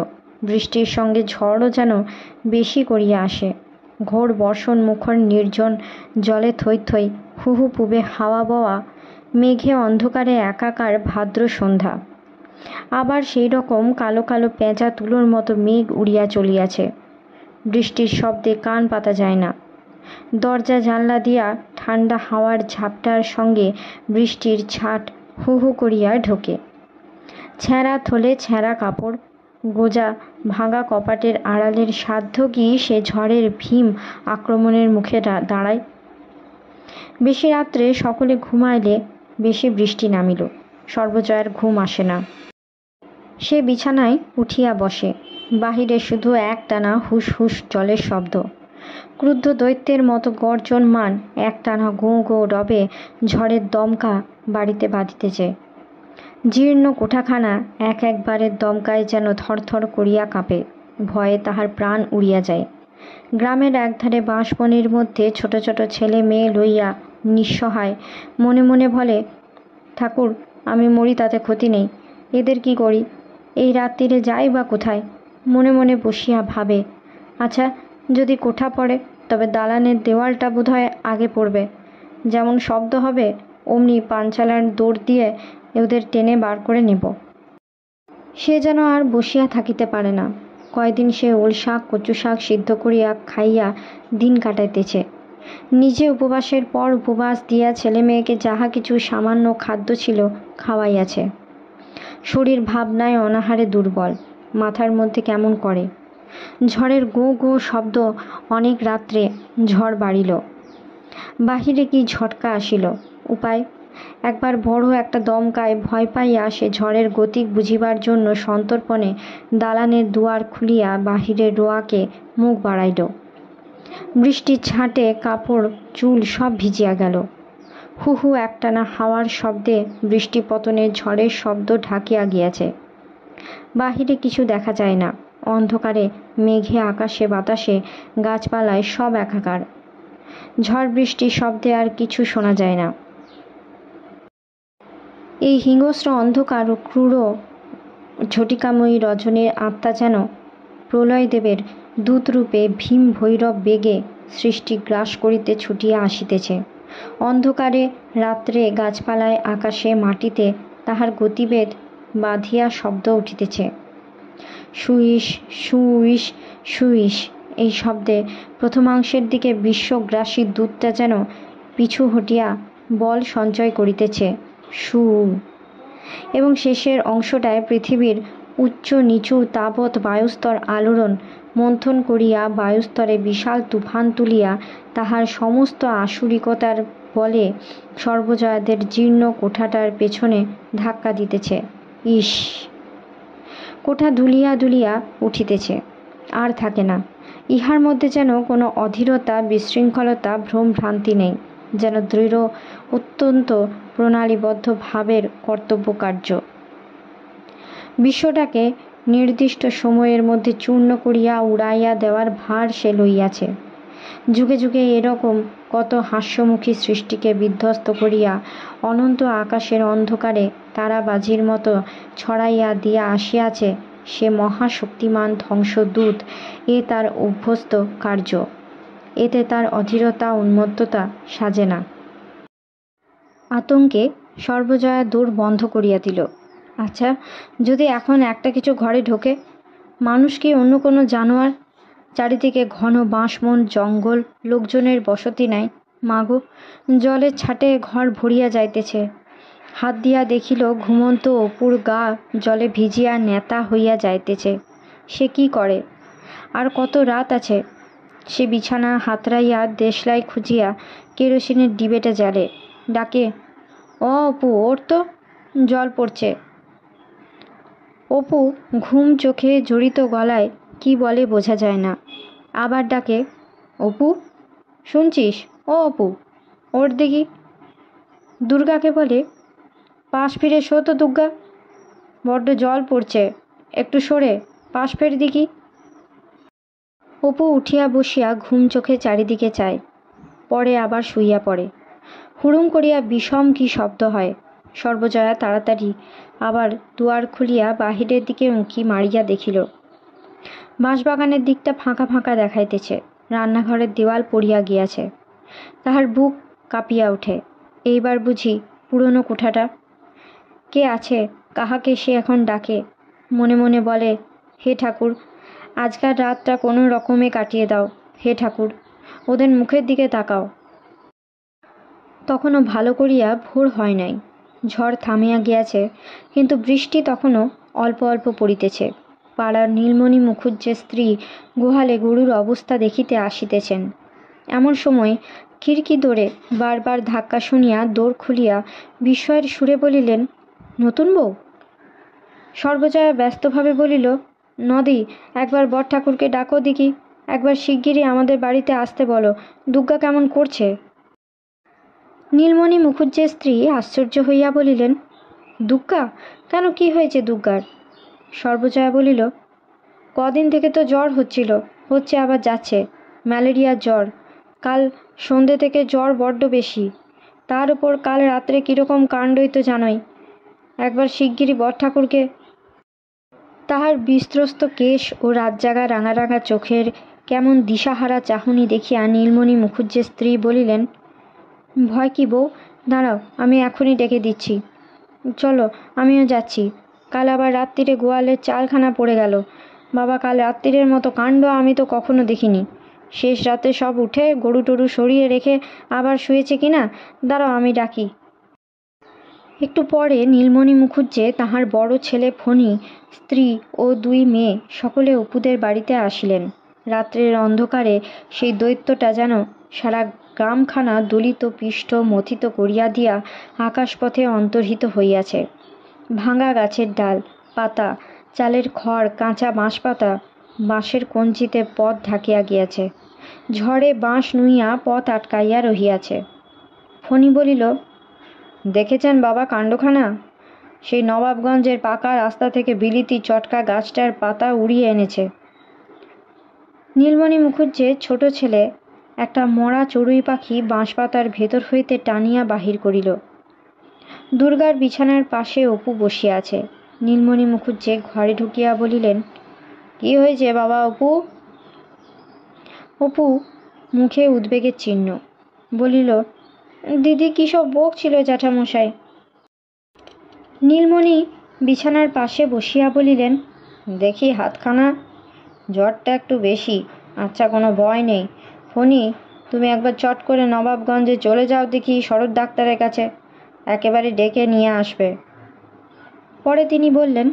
বৃষ্টির সঙ্গে ঝড়ও যেন বেশি করিয়া আসে। ঘোর বর্ষণ মুখর নির্জন জলে থই থই, হুহু পুবে হাওয়া বওয়া, মেঘে অন্ধকারে একাকার ভাদ্র সন্ধ্যা। আবার সেই রকম কালো কালো পেঁচা তুলোর মতো মেঘ উড়িয়া চলিয়াছে। বৃষ্টির শব্দে কান পাতা যায় না। দরজা জানলা দিয়া ঠান্ডা হাওয়ার ঝাপটার সঙ্গে বৃষ্টির ছাট হু হু করিয়া ঢোকে। ছেঁড়া থলে ছেঁড়া কাপড়, গোজা ভাঙা কপাটের আড়ালের সাধ্য কি সে ঝড়ের ভীম আক্রমণের মুখে দাঁড়ায়? বেশি রাত্রে সকলে ঘুমাইলে বেশি বৃষ্টি নামিল। সর্বজয়ার ঘুম আসে না। সে বিছানায় উঠিয়া বসে। বাহিরে শুধু একটানা হুস হুস জলের শব্দ। ক্রুদ্ধ দৈত্যের মতো গর্জনমান একটানা গোঁ গোঁ রবে ঝড়ের দমকা বাড়িতে বাঁধিতেছে। জীর্ণ কোঠাখানা একবারের দমকায় যেন থরথর করিয়া কাঁপে। ভয়ে তাহার প্রাণ উড়িয়া যায়। গ্রামের একধারে বাঁশবনের মধ্যে ছোট ছোট ছেলে মেয়ে লইয়া নিঃসহায় মনে মনে বলে, ঠাকুর, আমি মরি তাতে ক্ষতি নেই, এদের কি করি? এই রাত্রিরে যাই বা কোথায়? মনে মনে বসিয়া ভাবে, আচ্ছা, যদি কোঠা পড়ে তবে দালানের দেওয়ালটা বোধহয় আগে পড়বে। যেমন শব্দ হবে অমনি পানচালার দৌড় দিয়ে ওদের টেনে বার করে নেব। সে যেন আর বসিয়া থাকিতে পারে না। কয়দিন সে ওল শাক কচু শাক সিদ্ধ করিয়া খাইয়া দিন কাটাইতেছে। নিজে উপবাসের পর উপবাস দিয়া ছেলে মেয়েকে যাহা কিছু সামান্য খাদ্য ছিল খাওয়াইয়াছে। শরীর ভাবনায় অনাহারে দুর্বল, মাথার মধ্যে কেমন করে। ঝড়ের গো গো শব্দ। অনেক রাত্রে ঝড় বাড়িল। বাহিরে কি ঝটকা আসিল, উপায়? একবার বড় একটা দমকায় ভয় পাইয়া সে ঝড়ের গতি বুঝিবার জন্য সন্তর্পণে দালানের দুয়ার খুলিয়া বাহিরের রোয়াকে মুখ বাড়াইল। বৃষ্টির ছাঁটে কাপড় চুল সব ভিজিয়া গেল। হু হু একটানা হাওয়ার শব্দে বৃষ্টি পতনের ঝড়ের শব্দ ঢাকিয়া গিয়াছে। বাহিরে কিছু দেখা যায় না। অন্ধকারে মেঘে আকাশে বাতাসে গাছপালায় সব একাকার। ঝড় বৃষ্টির শব্দে আর কিছু শোনা যায় না। এই হিংস্র অন্ধকার ও ক্রূর ঝটিকাময়ী রজনীর আত্মা যেন প্রলয়দেবের দূতরূপে ভীম ভৈরব বেগে সৃষ্টি গ্রাস করিতে ছুটিয়া আসিতেছে। অন্ধকারে রাত্রে গাছপালায় আকাশে মাটিতে তাহার গতিবেদ বাঁধিয়া শব্দ উঠিতেছে। সুইস সুইস সুইস, এই শব্দে প্রথমাংশের দিকে বিশ্বগ্রাসী দূতটা যেন পিছু হটিয়া বল সঞ্চয় করিতেছে। সু, এবং শেষের অংশটায় পৃথিবীর উচ্চ নিচু তাবৎ বায়ুস্তর আলোড়ন মন্থন করিয়া বায়ুস্তরে বিশাল তুফান তুলিয়া তাহার সমস্ত আসুরিকতার বলে সর্বজয়াদের জীর্ণ কোঠাটার পেছনে ধাক্কা দিতেছে। ইস! কোঠা দুলিয়া দুলিয়া উঠিতেছে, আর থাকে না। ইহার মধ্যে যেন কোনো অধীরতা, বিশৃঙ্খলতা, ভ্রম ভ্রান্তি নেই, যেন দৃঢ় অত্যন্ত প্রণালীবদ্ধ ভাবের কর্তব্য কার্য। বিশ্বটাকে নির্দিষ্ট সময়ের মধ্যে চূর্ণ করিয়া উড়াইয়া দেওয়ার ভার সে লইয়াছে। যুগে যুগে এরকম কত হাস্যমুখী সৃষ্টিকে বিধ্বস্ত করিয়া অনন্ত আকাশের অন্ধকারে তারাবাজির মতো ছড়াইয়া দিয়া আসিয়াছে সে মহাশক্তিমান ধ্বংসদূত। এ তার অভ্যস্ত কার্য। এতে তার অধীরতা উন্মত্ততা সাজে না। আতঙ্কে সর্বজয়া দৌড় বন্ধ করিয়া দিল। আচ্ছা, যদি এখন একটা কিছু ঘরে ঢোকে? মানুষ কি অন্য কোনো জানোয়ার? চারিদিকে ঘন বাঁশবন, জঙ্গল, লোকজনের বসতি নাই। মাগো, জলের ছাটে ঘর ভরিয়া যাইতেছে। হাত দিয়া দেখিল ঘুমন্ত অপুর গা জলে ভিজিয়া নেতা হইয়া যাইতেছে। সে কি করে? আর কত রাত আছে? সে বিছানা হাতড়াইয়া দেশলাই খুঁজিয়া কেরোসিনের ডিবেটা জ্বালে। ডাকে, ও অপু, ওর তো, জল পড়ছে। অপু ঘুম চোখে জড়িত গলায় কি বলে বোঝা যায় না। আবার ডাকে, অপু, শুনছিস? ও অপু, ওর দেখি। দুর্গাকে বলে, পাশ ফিরে শো তো দুর্গা, বড্ড জল পড়ছে, একটু সরে পাশ ফের দেখি। অপু উঠিয়া বসিয়া ঘুম চোখে চারিদিকে চায়, পরে আবার শুইয়া পড়ে। হুড়ুম করিয়া বিষম কি শব্দ হয়। সর্বজয়া তাড়াতাড়ি আবার দুয়ার খুলিয়া বাহিরের দিকে উঁকি মারিয়া দেখিল। বাঁশবাগানের দিকটা ফাঁকা ফাঁকা দেখাইতেছে। রান্নাঘরের দেওয়াল পড়িয়া গিয়াছে। তাহার বুক কাঁপিয়া ওঠে। এইবার বুঝি পুরনো কোঠাটা। কে আছে? কাহাকে সে এখন ডাকে? মনে মনে বলে, হে ঠাকুর, আজকাল রাতটা কোনো রকমে কাটিয়ে দাও। হে ঠাকুর, ওদের মুখের দিকে তাকাও। তখনও ভালো করিয়া ভোর হয় নাই। ঝড় থামিয়া গিয়াছে, কিন্তু বৃষ্টি তখনও অল্প অল্প পড়িতেছে। পাড়ার নীলমণি মুখুজ্জের স্ত্রী গোহালে গরুর অবস্থা দেখিতে আসিতেছেন। এমন সময় খিড়কি দোরে বারবার ধাক্কা শুনিয়া দোর খুলিয়া বিস্ময়ের সুরে বলিলেন, নতুন বউ? সর্বজয়া ব্যস্তভাবে বলিল, নদি, একবার বর ঠাকুরকে ডাকো দেখি, একবার শিগগিরই আমাদের বাড়িতে আসতে বলো। দুর্গা কেমন করছে? নীলমণি মুখুজ্জের স্ত্রী আশ্চর্য হইয়া বলিলেন, দুর্গা? কেন, কি হয়েছে দুর্গার? সর্বজয়া বলিল, কদিন থেকে তো জ্বর হচ্ছে আবার যাচ্ছে। ম্যালেরিয়ার জ্বর। কাল সন্ধ্যে থেকে জ্বর বড্ড বেশি। তার উপর কাল রাত্রে কীরকম কাণ্ডই তো জানোই। একবার শিগগিরই বর ঠাকুরকে। তাহার বিস্ত্রস্ত কেশ ও রাতজাগা রাঙা রাঙা চোখের কেমন দিশাহারা চাহনি দেখিয়া নীলমণি মুখুজ্জের স্ত্রী বলিলেন, ভয় কি বউ, দাঁড়াও, আমি এখনই ডেকে দিচ্ছি। চলো, আমিও যাচ্ছি। কাল আবার রাত্রিরে গোয়ালের চালখানা পড়ে গেল। বাবা, কাল রাত্রিরের মতো কাণ্ড আমি তো কখনো দেখিনি। শেষ রাতে সব উঠে গরু টরু সরিয়ে রেখে আবার শুয়েছে কিনা, দাঁড়াও আমি ডাকি। একটু পরে নীলমণি মুখুজ্জে, তাহার বড় ছেলে ফণি, স্ত্রী ও 2 মেয়ে সকলে অপুদের বাড়িতে আসিলেন। রাত্রের অন্ধকারে সেই দৈত্যটা যেন সারা গ্রামখানা দলিত পিষ্ট মথিত করিয়া দিয়া আকাশপথে অন্তর্হিত হইয়াছে। ভাঙা গাছের ডাল, পাতা, চালের খড়, কাঁচা বাঁশপাতা, বাঁশের কঞ্চিতে পথ ঢাকিয়া গিয়াছে। ঝড়ে বাঁশ নুইয়া পথ আটকাইয়া রহিয়াছে। ফণি বলিল, দেখেছেন বাবা কাণ্ডখানা? সেই নবাবগঞ্জের পাকা রাস্তা থেকে বিলিতি চটকা গাছটার পাতা উড়িয়ে এনেছে। নীলমণি মুখুজ্জের ছোট ছেলে একটা মরা চড়ুই পাখি বাঁশপাতার ভেতর হইতে টানিয়া বাহির করিল। দুর্গার বিছানার পাশে অপু বসিয়া আছে। নীলমণি মুখুজ্জে ঘরে ঢুকিয়া বলিলেন, কি হয়েছে বাবা অপু? অপু মুখে উদ্বেগের চিহ্ন, বলিল, দিদি কী সব বকছিল জ্যাঠামশাই। নীলমণি বিছানার পাশে বসিয়া বলিলেন, দেখি হাতখানা, জ্বরটা একটু বেশি। আচ্ছা, কোনো ভয় নেই। ফণি, তুমি একবার চট করে নবাবগঞ্জে চলে যাও দেখি শরৎ ডাক্তারের কাছে, একেবারে ডেকে নিয়ে আসবে। পরে তিনি বললেন,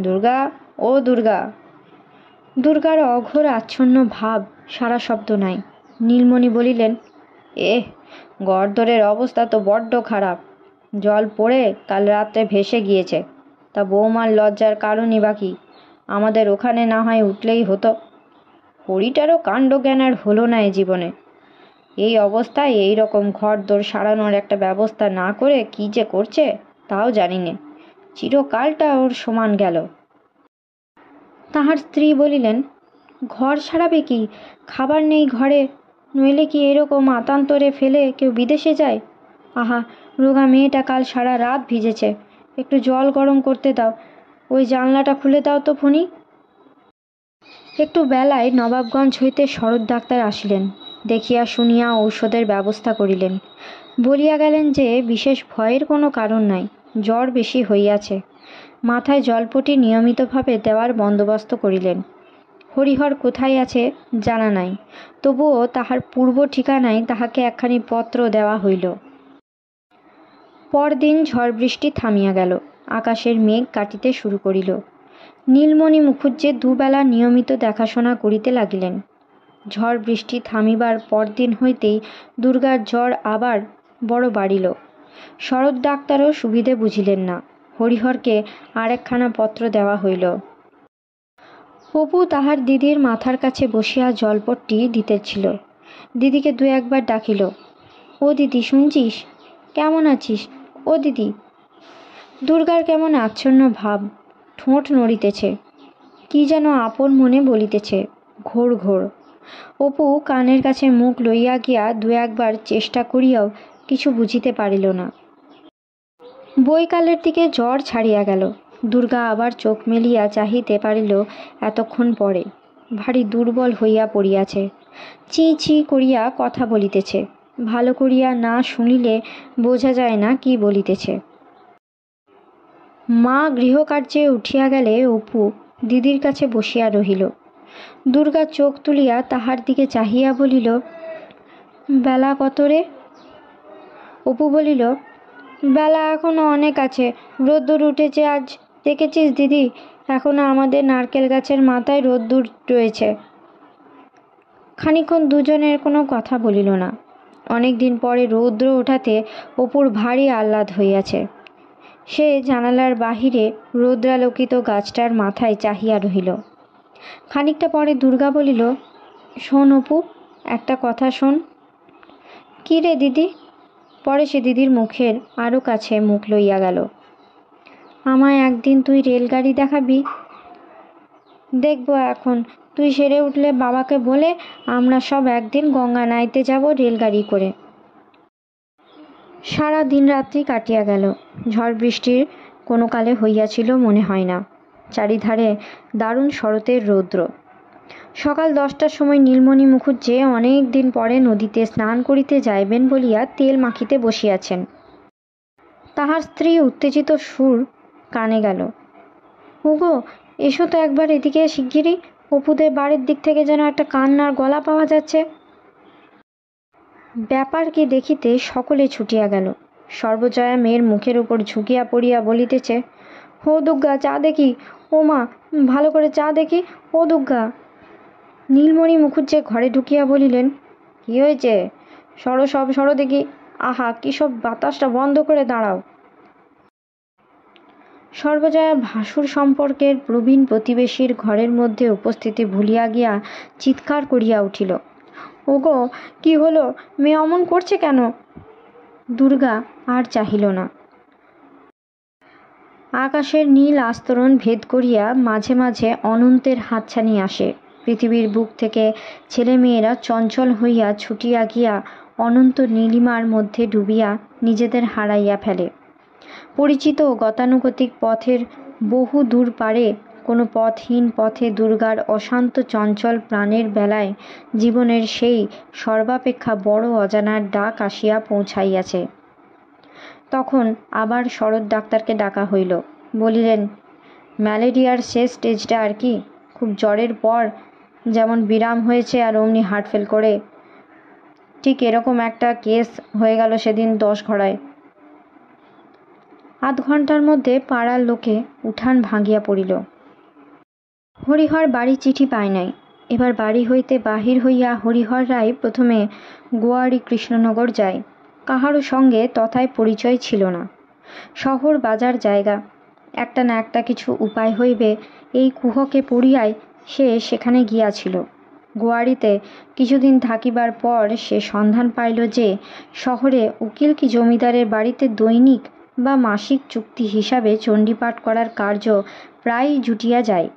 দুর্গা, ও দুর্গা। দুর্গার অঘোর আচ্ছন্ন ভাব, সারা শব্দ নাই। নীলমণি বলিলেন, গর্দরের অবস্থা তো বড্ড খারাপ। জল পড়ে কাল রাত্রে ভেসে গিয়েছে। তা বৌমার লজ্জার কারণই বা কি? আমাদের ওখানে না হয় উঠলেই হতো। হরিটারও কাণ্ডজ্ঞান আর হলো না এ জীবনে। এই অবস্থায় এই রকম ঘরদোর সারানোর একটা ব্যবস্থা না করে কি যে করছে তাও জানি নে। চিরকালটা ওর সমান গেল। তাহার স্ত্রী বলিলেন, ঘর সারাবে কি? খাবার নেই ঘরে, নইলে কি এরকম আতান্তরে ফেলে কেউ বিদেশে যায়? আহা, রোগা মেয়েটা কাল সারা রাত ভিজেছে। একটু জল গরম করতে দাও। ওই জানলাটা খুলে দাও তো ফণি। একটু বেলায় নবাবগঞ্জ হইতে শরৎ ডাক্তার আসিলেন। দেখিয়া শুনিয়া ঔষধের ব্যবস্থা করিলেন। বলিয়া গেলেন যে বিশেষ ভয়ের কোনো কারণ নাই, জ্বর বেশি হইয়াছে। মাথায় জলপটি নিয়মিতভাবে দেওয়ার বন্দোবস্ত করিলেন। হরিহর কোথায় আছে জানা নাই, তবুও তাহার পূর্ব ঠিকানায় তাহাকে একখানি পত্র দেওয়া হইল। পরদিন ঝড় বৃষ্টি থামিয়া গেল। আকাশের মেঘ কাটিতে শুরু করিল। নীলমণি মুখুজ্জে দুবেলা নিয়মিত দেখাশোনা করিতে লাগিলেন। ঝড় বৃষ্টি থামিবার পরদিন হইতেই দুর্গার জ্বর আবার বড় বাড়িল। শরৎ ডাক্তারও সুবিধে বুঝিলেন না। হরিহরকে আর একখানা পত্র দেওয়া হইল। অপু তাহার দিদির মাথার কাছে বসিয়া জলপট্টি দিতেছিল। দিদিকে 2-1 বার ডাকিল, ও দিদি শুনছিস? কেমন আছিস ও দিদি? দুর্গার কেমন আচ্ছন্ন ভাব, ঠোঁট নড়িতেছে, কি যেন আপন মনে বলিতেছে, ঘোর ঘোর। অপু কানের কাছে মুখ লইয়া গিয়া 2-1 বার চেষ্টা করিয়াও কিছু বুঝিতে পারিল না। বৈকালের দিকে জ্বর ছাড়িয়া গেল। দুর্গা আবার চোখ মেলিয়া চাহিতে পারিল এতক্ষণ পরে। ভারী দুর্বল হইয়া পড়িয়াছে। চি চি করিয়া কথা বলিতেছে। ভালো করিয়া না শুনিলে বোঝা যায় না কি বলিতেছে। মা গৃহকার্যে উঠিয়া গেলে অপু দিদির কাছে বসিয়া রহিল। দুর্গা চোখ তুলিয়া তাহার দিকে চাহিয়া বলিল, বেলা কত রে? অপু বলিল, বেলা এখনো অনেক আছে, রোদ্দুর উঠেছে আজ, দেখেছিস দিদি? এখনো আমাদের নারকেল গাছের মাথায় রোদ্দুর রয়েছে। খানিকক্ষণ দুজনের কোনো কথা বলিল না। অনেক দিন পরে রৌদ্র ওঠাতে অপুর ভারী আহ্লাদ হইয়াছে। সে জানালার বাহিরে রৌদ্রালোকিত গাছটার মাথায় চাহিয়া রহিল। খানিকটা পরে দুর্গা বলিল, শোন অপু, একটা কথা শোন। কী রে দিদি? পরে সে দিদির মুখের আরও কাছে মুখ লইয়া গেল। আমায় একদিন তুই রেলগাড়ি দেখাবি? দেখব এখন, তুই সেরে উঠলে বাবাকে বলে আমরা সব একদিন গঙ্গা নাইতে যাব রেলগাড়ি করে। সারা দিন রাত্রি কাটিয়া গেল। ঝড় বৃষ্টির কোনো কালে হইয়াছিল মনে হয় না। চারিধারে দারুণ শরতের রৌদ্র। সকাল 10টার সময় নীলমণি মুখুজ্জে অনেক দিন পরে নদীতে স্নান করিতে যাইবেন বলিয়া তেল মাখিতে বসিয়াছেন। তাহার স্ত্রী উত্তেজিত সুর কানে গেল। ওগো, এসো তো একবার এদিকে শিগগিরই, অপুদের বাড়ির দিক থেকে যেন একটা কান্নার গলা পাওয়া যাচ্ছে। ব্যাপার কি দেখিতে সকলে ছুটিয়া গেল। সর্বজয়া মেয়ের মুখের উপর ঝুঁকিয়া পড়িয়া বলিতেছে, ও দুর্গা, চা দেখি। ও মা, ভালো করে চা দেখি। ও দুর্গা। নীলমণি মুখুজ্জে ঘরে ঢুকিয়া বলিলেন, কি হয়েছে? সরো দেখি। আহা, কি সব, বাতাসটা বন্ধ করে দাঁড়াও। সর্বজয়া ভাসুর সম্পর্কের প্রবীণ প্রতিবেশীর ঘরের মধ্যে উপস্থিতি ভুলিয়া গিয়া চিৎকার করিয়া উঠিল, ওগো, কি হলো? মেয়ে অমন করছে কেন? দুর্গা আর চাহিল না। আকাশের নীল আস্তরণ ভেদ করিয়া মাঝে মাঝে অনন্তের হাতছানি আসে। পৃথিবীর বুক থেকে ছেলেমেয়েরা চঞ্চল হইয়া ছুটিয়া গিয়া অনন্ত নীলিমার মধ্যে ডুবিয়া নিজেদের হারাইয়া ফেলে। পরিচিত গতানুগতিক পথের বহু দূর পারে কোনো পথহীন পথে দুর্গার অশান্ত চঞ্চল প্রাণের বেলায় জীবনের সেই সর্বাপেক্ষা বড় অজানার ডাক আসিয়া পৌঁছাইয়াছে। তখন আবার শরৎ ডাক্তারকে ডাকা হইল। বলিলেন, ম্যালেরিয়ার শেষ স্টেজটা আর কি, খুব জ্বরের পর যেমন বিরাম হয়েছে আর অমনি হার্ট ফেল করে, ঠিক এরকম একটা কেস হয়ে গেল সেদিন 10 ঘড়ায়। আধ ঘন্টার মধ্যে পাড়ার লোকে উঠান ভাঙিয়া পড়িল। হরিহর বাড়ি চিঠি পায় নাই। এবার বাড়ি হইতে বাহির হইয়া হরিহর রায় প্রথমে গোয়ারি কৃষ্ণনগর যায়। কাহারও সঙ্গে তথায় পরিচয় ছিল না। শহর বাজার জায়গা, একটা না একটা কিছু উপায় হইবে এই কুহকে পড়িয়াই সে সেখানে গিয়াছিল। গোয়ারিতে কিছুদিন থাকিবার পর সে সন্ধান পাইল যে শহরে উকিল কি জমিদারের বাড়িতে দৈনিক বা মাসিক চুক্তি হিসাবে চণ্ডীপাঠ করার কার্য প্রায়ই জুটিয়া যায়।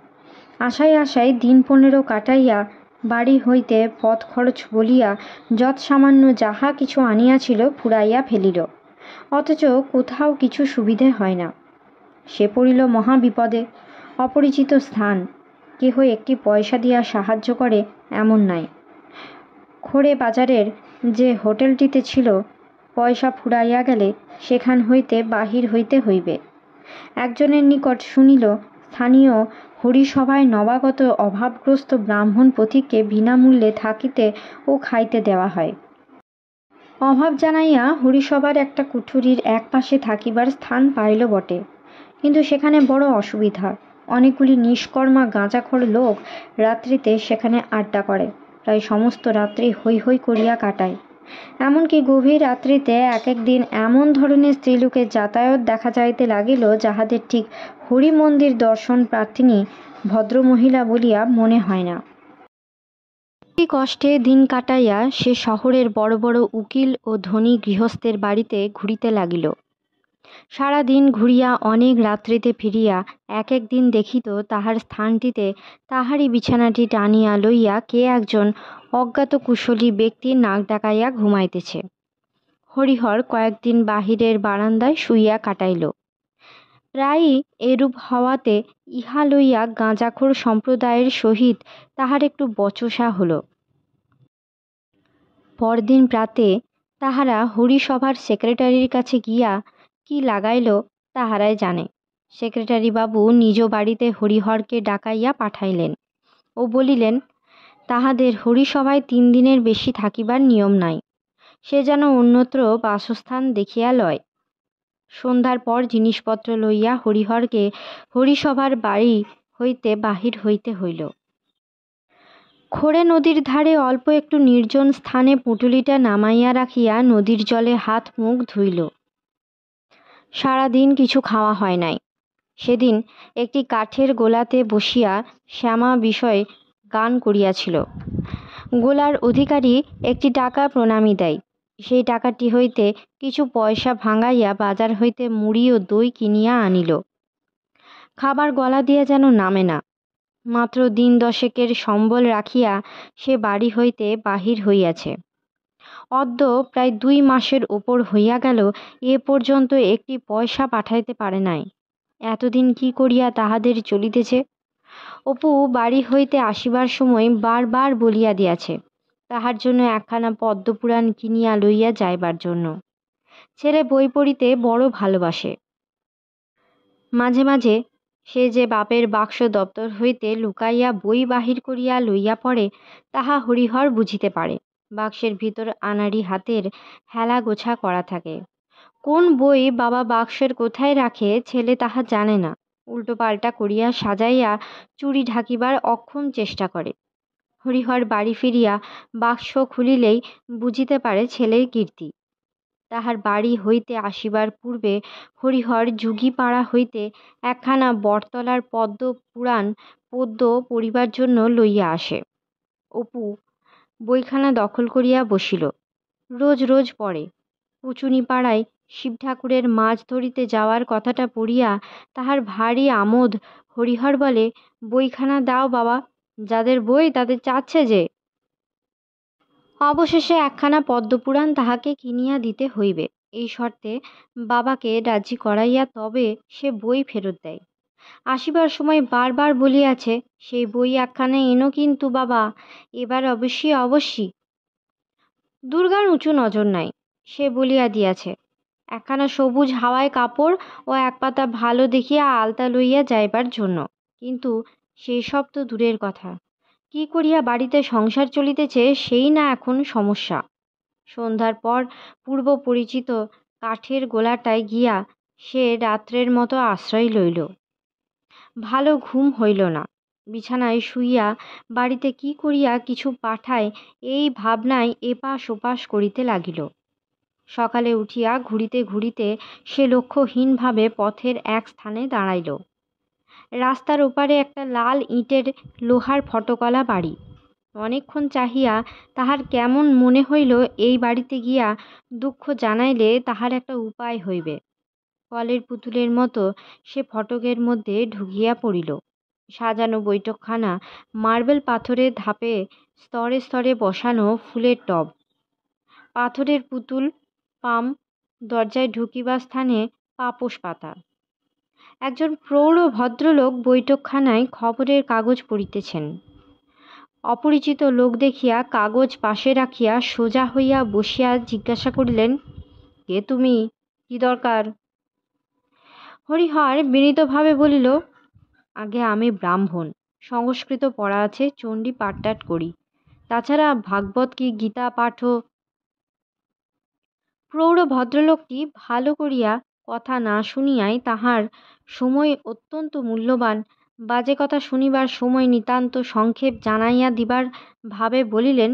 আশায় আশায় দিন 15 কাটাইয়া বাড়ি হইতে পথ খরচ বলিয়া যৎ সামান্য যাহা কিছু আনিয়াছিল ফুরাইয়া ফেলিল, অথচ কোথাও কিছু সুবিধে হয় না। সে পড়িল মহাবিপদে। অপরিচিত স্থান, কেহ একটি পয়সা দিয়া সাহায্য করে এমন নাই। খোড়ে বাজারের যে হোটেলটিতে ছিল, পয়সা ফুরাইয়া গেলে সেখান হইতে বাহির হইতে হইবে। একজনের নিকট শুনিল স্থানীয় হরিসভায় নবাগত অভাবগ্রস্ত ব্রাহ্মণ পথিককে বিনামূল্যে থাকিতে ও খাইতে দেওয়া হয়। অভাব জানাইয়া হরিসভার একটা কুঠুরির এক পাশে থাকিবার স্থান পাইল বটে, কিন্তু সেখানে বড় অসুবিধা। অনেকগুলি নিষ্কর্মা গাঁজাখোর লোক রাত্রিতে সেখানে আড্ডা করে, প্রায় সমস্ত রাত্রি হৈ হৈ করিয়া কাটায়। এমনকি গভীর রাত্রিতে এক একদিন এমন ধরনের স্ত্রীলোকের যাতায়াত দেখা যাইতে লাগিল যাহাদের ঠিক হরি মন্দির দর্শন প্রার্থিনী ভদ্রমহিলা বলিয়া মনে হয় না। এই কষ্টে দিন কাটাইয়া সে শহরের বড় বড় উকিল ও ধনী গৃহস্থের বাড়িতে ঘুরিতে লাগিল। সারা দিন ঘুরিয়া অনেক রাত্রিতে ফিরিয়া এক একদিন দেখিত তাহার স্থানটিতে তাহারই বিছানাটি টানিয়া লইয়া কে একজন অজ্ঞাত কুশলী ব্যক্তি নাক ডাকাইয়া ঘুমাইতেছে। হরিহর কয়েকদিন বাহিরের বারান্দায় শুইয়া কাটাইল। প্রায়ই এরূপ হওয়াতে ইহা লইয়া গাঁজাখোর সম্প্রদায়ের সহিত তাহার একটু বচসা হল। পরদিন প্রাতে তাহারা হরিসভার সেক্রেটারির কাছে গিয়া কি লাগাইল তাহারাই জানে। সেক্রেটারি বাবু নিজ বাড়িতে হরিহরকে ডাকাইয়া পাঠাইলেন ও বলিলেন, তাহাদের হরিসভায় 3 দিনের বেশি থাকিবার নিয়ম নাই, সে যেন অন্যত্র বাসস্থান দেখিয়া লয়। সন্ধ্যার পর জিনিসপত্র লইয়া হরিহরকে হরিসভার বাড়ি হইতে বাহির হইতে হইল। খোড়ে নদীর ধারে অল্প একটু নির্জন স্থানে পুঁটুলিটা নামাইয়া রাখিয়া নদীর জলে হাত মুখ ধুইল। সারাদিন কিছু খাওয়া হয় নাই। সেদিন একটি কাঠের গোলাতে বসিয়া শ্যামা বিষয়ে গান করিয়াছিল। গোলার অধিকারী একটি টাকা প্রণামী দেয়। সেই টাকাটি হইতে কিছু পয়সা ভাঙাইয়া বাজার হইতে মুড়ি ও দই কিনিয়া আনিল। খাবার গলা দিয়া যেন নামে না। মাত্র দিন দশেকের সম্বল রাখিয়া সে বাড়ি হইতে বাহির হইয়াছে। অদ্য প্রায় 2 মাসের উপর হইয়া গেল, এ পর্যন্ত একটি পয়সা পাঠাইতে পারে নাই। এতদিন কি করিয়া তাহাদের চলিতেছে? অপু বাড়ি হইতে আসিবার সময় বারবার বলিয়া দিয়াছে তাহার জন্য একখানা পদ্মপুরাণ কিনিয়া লইয়া যাইবার জন্য। ছেলে বই পড়িতে বড় ভালোবাসে। মাঝে মাঝে সে যে বাপের বাক্স দপ্তর হইতে লুকাইয়া বই বাহির করিয়া লইয়া পড়ে, তাহা হরিহর বুঝিতে পারে। বাক্সের ভিতর আনাড়ি হাতের হেলা গোছা করা থাকে। কোন বই বাবা বাক্সের কোথায় রাখে ছেলে তাহা জানে না। উল্টো পাল্টা করিয়া সাজাইয়া চুরি ঢাকিবার অক্ষম চেষ্টা করে। হরিহর বাড়ি ফিরিয়া বাক্স খুলিলেই বুঝিতে পারে ছেলের কীর্তি। তাহার বাড়ি হইতে আসিবার পূর্বে হরিহর যুগীপাড়া হইতে একখানা বটতলার পদ্ম পড়িবার জন্য লইয়া আসে। অপু বইখানা দখল করিয়া বসিল। রোজ রোজ পড়ে। পুচুনিপাড়ায় শিব ঠাকুরের মাছ ধরিতে যাওয়ার কথাটা পড়িয়া তাহার ভারী আমোদ। হরিহর বলে, বইখানা দাও বাবা, যাদের বই তাদের চাচ্ছে যে। অবশেষে একখানা পদ্মপুরাণ তাহাকে কিনিয়া দিতে হইবে, এই শর্তে বাবাকে রাজি করাইয়া তবে সে বই ফেরত দেয়। আসিবার সময় বারবার বলিয়াছে, সেই বই একখানা এনো কিন্তু বাবা, এবার অবশ্যই। দুর্গার উঁচু নজর নাই, সে বলিয়া দিয়াছে একখানা সবুজ হাওয়ায় কাপড় ও এক পাতা ভালো দেখিয়া আলতা লইয়া যাইবার জন্য। কিন্তু সেই সব তো দূরের কথা, কি করিয়া বাড়িতে সংসার চলিতেছে সেই না এখন সমস্যা। সন্ধ্যার পর পূর্ব পরিচিত কাঠের গোলাটায় গিয়া সে রাত্রের মতো আশ্রয় লইল। ভালো ঘুম হইল না। বিছানায় শুইয়া বাড়িতে কি করিয়া কিছু পাঠায় এই ভাবনায় এপাশ ওপাশ করিতে লাগিল। সকালে উঠিয়া ঘুরিতে ঘুরিতে সে লক্ষ্যহীনভাবে পথের এক স্থানে দাঁড়াইল। রাস্তার ওপারে একটা লাল ইটের লোহার ফটকলা বাড়ি। অনেকক্ষণ চাহিয়া তাহার কেমন মনে হইল এই বাড়িতে গিয়া দুঃখ জানাইলে তাহার একটা উপায় হইবে। কলের পুতুলের মতো সে ফটকের মধ্যে ঢুকিয়া পড়িল। সাজানো বৈঠকখানা, মার্বেল পাথরের ধাপে স্তরে স্তরে বসানো ফুলের টব, পাথরের পুতুল, পাম, দরজায় ঢুকিবার স্থানে পাপোশ পাতা। একজন প্রৌঢ় ভদ্রলোক বৈঠকখানায় খবরের কাগজ পড়িতেছেন। অপরিচিত লোক দেখিয়া কাগজ পাশে রাখিয়া সোজা হইয়া বসিয়া জিজ্ঞাসা করিলেন, কে তুমি, কি দরকার? হরিহর বিনীতভাবে বলিল, আগে আমি ব্রাহ্মণ, সংস্কৃত পড়া আছে, চণ্ডী পাঠটাট করি, তাছাড়া ভাগবত কি গীতা পাঠও। প্রৌঢ় ভদ্রলোকটি ভালো করিয়া কথা না শুনিয়াই তাহার সময় অত্যন্ত মূল্যবান, বাজে কথা শুনিবার সময় নিতান্ত সংক্ষেপ জানাইয়া দিবার ভাবে বলিলেন,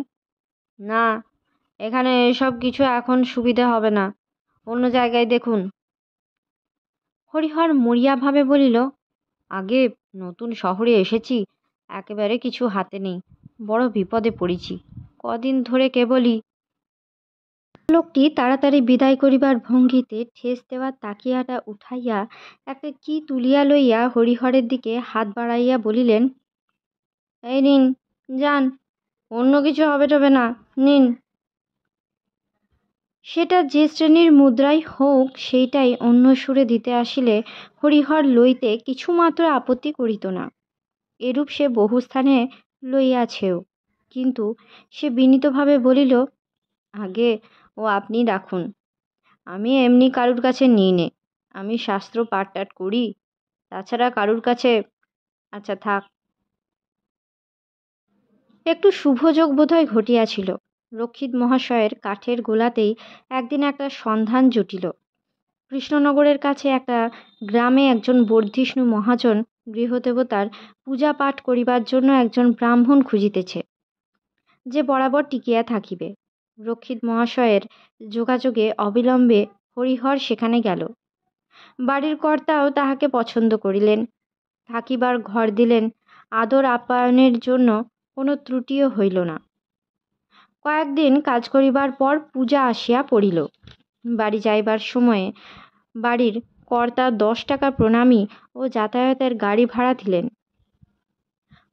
না, এখানে এসব কিছু এখন সুবিধে হবে না, অন্য জায়গায় দেখুন। হরিহর মরিয়াভাবে বলিল, আগে নতুন শহরে এসেছি, একেবারে কিছু হাতে নেই, বড় বিপদে পড়েছি, কদিন ধরে কেবলই। লোকটি তাড়াতাড়ি বিদায় করিবার ভঙ্গিতে ঠেস দেওয়ার তাকিয়াটা উঠাইয়া একটা কি তুলিয়া লইয়া হরিহরের দিকে হাত বাড়াইয়া বলিলেন, এই নিন, যান, অন্য কিছু হবে টবে না, নিন। সেটা যে শ্রেণীর মুদ্রাই হোক, সেইটাই অন্য সুরে দিতে আসিলে হরিহর লইতে কিছুমাত্র আপত্তি করিত না। এরূপ সে বহু স্থানে লইয়াছেও। কিন্তু সে বিনীতভাবে বলিল, আগে ও আপনি রাখুন, আমি এমনি কারুর কাছে নিই নে, আমি শাস্ত্র পাঠটাট করি, তাছাড়া কারুর কাছে। আচ্ছা থাক। একটু শুভযোগ বোধহয় ঘটিয়াছিল। রক্ষিত মহাশয়ের কাঠের গোলাতেই একদিন একটা সন্ধান জুটিল। কৃষ্ণনগরের কাছে একটা গ্রামে একজন বর্ধিষ্ণু মহাজন গৃহদেবতার পূজা পাঠ করিবার জন্য একজন ব্রাহ্মণ খুঁজিতেছে, যে বরাবর টিকিয়া থাকিবে। রক্ষিত মহাশয়ের যোগাযোগে অবিলম্বে হরিহর সেখানে গেল। বাড়ির কর্তাও তাহাকে পছন্দ করিলেন, থাকিবার ঘর দিলেন, আদর আপ্যায়নের জন্য কোনো ত্রুটিও হইল না। কয়েকদিন কাজ করিবার পর পূজা আসিয়া পড়িল। বাড়ি যাইবার সময়ে বাড়ির কর্তা 10 টাকা প্রণামী ও যাতায়াতের গাড়ি ভাড়া দিলেন।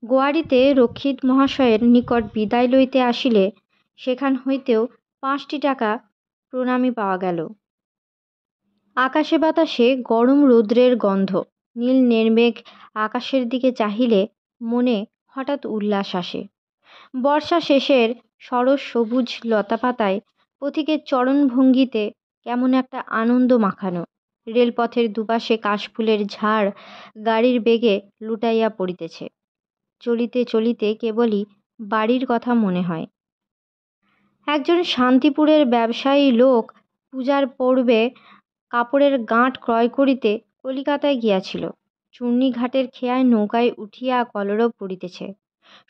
গোয়াড়িতে রক্ষিত মহাশয়ের নিকট বিদায় লইতে আসিলে সেখান হইতেও 5টি টাকা প্রণামী পাওয়া গেল। আকাশে বাতাসে গরম রৌদ্রের গন্ধ, নীল নির্মেঘ আকাশের দিকে চাহিলে মনে হঠাৎ উল্লাস আসে। বর্ষা শেষের সরস সবুজ লতাপাতায় পথিকের চরণভঙ্গিতে কেমন একটা আনন্দ মাখানো। রেলপথের দুপাশে কাশফুলের ঝাড় গাড়ির বেগে লুটাইয়া পড়িতেছে। চলিতে চলিতে কেবলই বাড়ির কথা মনে হয়। একজন শান্তিপুরের ব্যবসায়ী লোক পূজার পূর্বে কাপড়ের গাঁট ক্রয় করিতে কলিকাতায় গিয়াছিল। চূর্ণীঘাটের খেয়ায় নৌকায় উঠিয়া কলরব পড়িতেছে।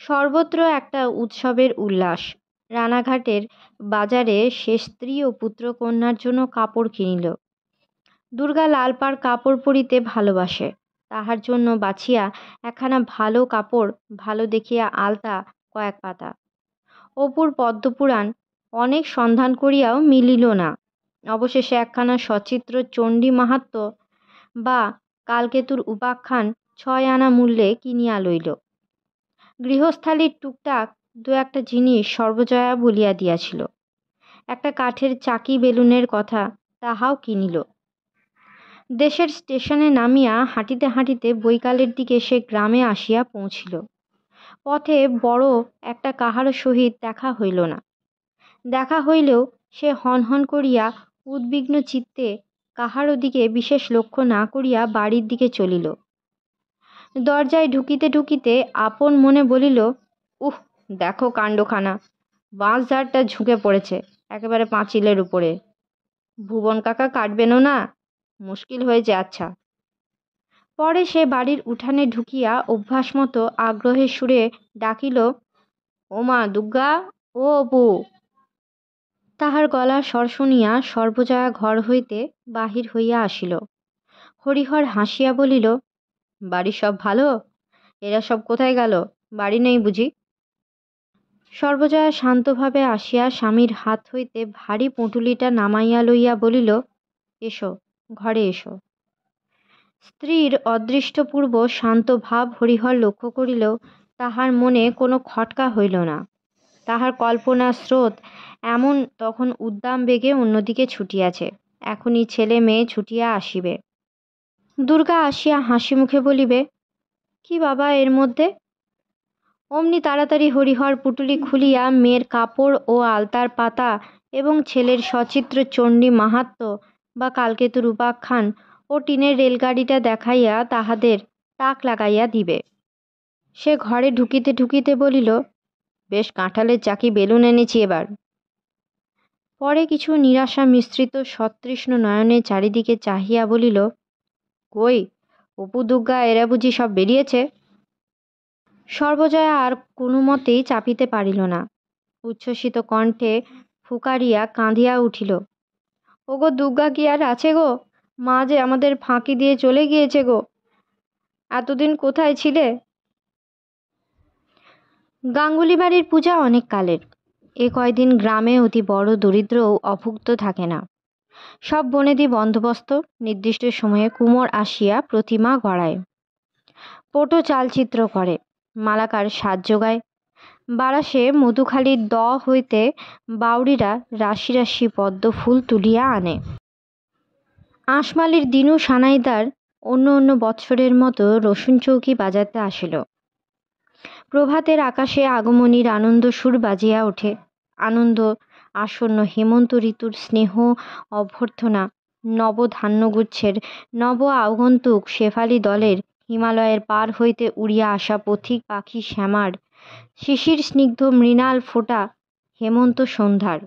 সর্বত্র একটা উৎসবের উল্লাস। রানাঘাটের বাজারে সে স্ত্রী ও পুত্রকন্যার জন্য কাপড় কিনিল। দুর্গা লালপাড় কাপড় পরিতে ভালোবাসে। তাহার জন্য বাছিয়া একখানা ভালো কাপড়, ভালো দেখিয়া আলতা কয়েক পাতা। অপুর পদ্মপুরাণ অনেক সন্ধান করিয়াও মিলিল না। অবশেষে একখানা সচিত্র চণ্ডী মাহাত্ম্য বা কালকেতুর উপাখ্যান 6 আনা মূল্যে কিনিয়া লইল। গৃহস্থালির টুকটাক দু একটা জিনিস সর্বজয়া বলিয়া দিয়াছিল। একটা কাঠের চাকি বেলুনের কথা, তাহাও কিনিল। দেশের স্টেশনে নামিয়া হাঁটিতে হাঁটিতে বৈকালের দিকে সে গ্রামে আসিয়া পৌঁছিল। পথে বড় একটা কাহারও সহিত দেখা হইল না। দেখা হইলেও সে হনহন করিয়া উদ্বিগ্ন চিত্তে কাহারও দিকে বিশেষ লক্ষ্য না করিয়া বাড়ির দিকে চলিল। দরজায় ঢুকিতে ঢুকিতে আপন মনে বলিল, উহ, দেখো কাণ্ডখানা, বাঁশঝাড়টা ঝুঁকে পড়েছে একেবারে পাঁচিলের উপরে। ভুবন কাকা কাটবেনও না, মুশকিল হয়েছে। আচ্ছা। পরে সে বাড়ির উঠানে ঢুকিয়া অভ্যাস মতো আগ্রহের সুরে ডাকিল, ও মা দুর্গা, ও অপু। তাহার গলার স্বর শুনিয়া সর্বজয়া ঘর হইতে বাহির হইয়া আসিল। হরিহর হাসিয়া বলিল, বাড়ির সব ভালো? এরা সব কোথায় গেল? বাড়ি নেই বুঝি? সর্বজয়া শান্তভাবে আসিয়া স্বামীর হাত হইতে ভারী পুঁটুলিটা নামাইয়া লইয়া বলিল, এসো, ঘরে এসো। স্ত্রীর অদৃষ্টপূর্ব শান্ত ভাব হরিহর লক্ষ্য করিলেও তাহার মনে কোনো খটকা হইল না। তাহার কল্পনার স্রোত এমন তখন উদ্দাম বেগে অন্যদিকে ছুটিয়াছে। এখনই ছেলে মেয়ে ছুটিয়া আসিবে। দুর্গা আসিয়া হাসি মুখে বলিবে, কি বাবা এর মধ্যে? অমনি তাড়াতাড়ি হরিহর পুটুলি খুলিয়া মেয়ের কাপড় ও আলতার পাতা এবং ছেলের সচিত্র চণ্ডী মাহাত্ম্য বা কালকেতুর উপাখ্যান ও টিনের রেলগাড়িটা দেখাইয়া তাহাদের তাক লাগাইয়া দিবে। সে ঘরে ঢুকিতে ঢুকিতে বলিল, বেশ কাঁঠালের চাকি বেলুন এনেছি এবার। পরে কিছু নিরাশা মিশ্রিত সতৃষ্ণ নয়নে চারিদিকে চাহিয়া বলিল, কই, অপু দুর্গা এরা বুঝি সব বেরিয়েছে? সর্বজয়া আর কোনো মতেই চাপিতে পারিল না। উচ্ছ্বসিত কণ্ঠে ফুকারিয়া কাঁদিয়া উঠিল, ওগো দুর্গা কি আর আছে গো? মা যে আমাদের ফাঁকি দিয়ে চলে গিয়েছে গো। এতদিন কোথায় ছিলে? গাঙ্গুলি বাড়ির পূজা অনেক কালের। এ কয়দিন গ্রামে অতি বড় দরিদ্রও অভুক্ত থাকে না। সব বনেদি বন্দোবস্ত, নির্দিষ্ট সময়ে কুমোর আসিয়া প্রতিমা গড়ায়, পটো চালচিত্র করে, মালাকার সাজ যোগায়। বারাসে মধুখালীর দ হইতে বাউরিরা রাশি রাশি পদ্ম ফুল তুলিয়া আনে। আঁশমালির দিনু সানাইদার অন্য অন্য বৎসরের মতো রসুন চৌকি বাজাতে আসিল। প্রভাতের আকাশে আগমনীর আনন্দ সুর বাজিয়া ওঠে। আনন্দ আসন্ন হেমন্ত ঋতুর স্নেহ অভ্যর্থনা, নবধান্যগুচ্ছের নব আগন্তুক শেফালি দলের, হিমালয়ের পার হইতে উড়িয়া আসা পথিক পাখি শ্যামার, শিশির স্নিগ্ধ মৃণাল ফোঁটা হেমন্ত সন্ধ্যার।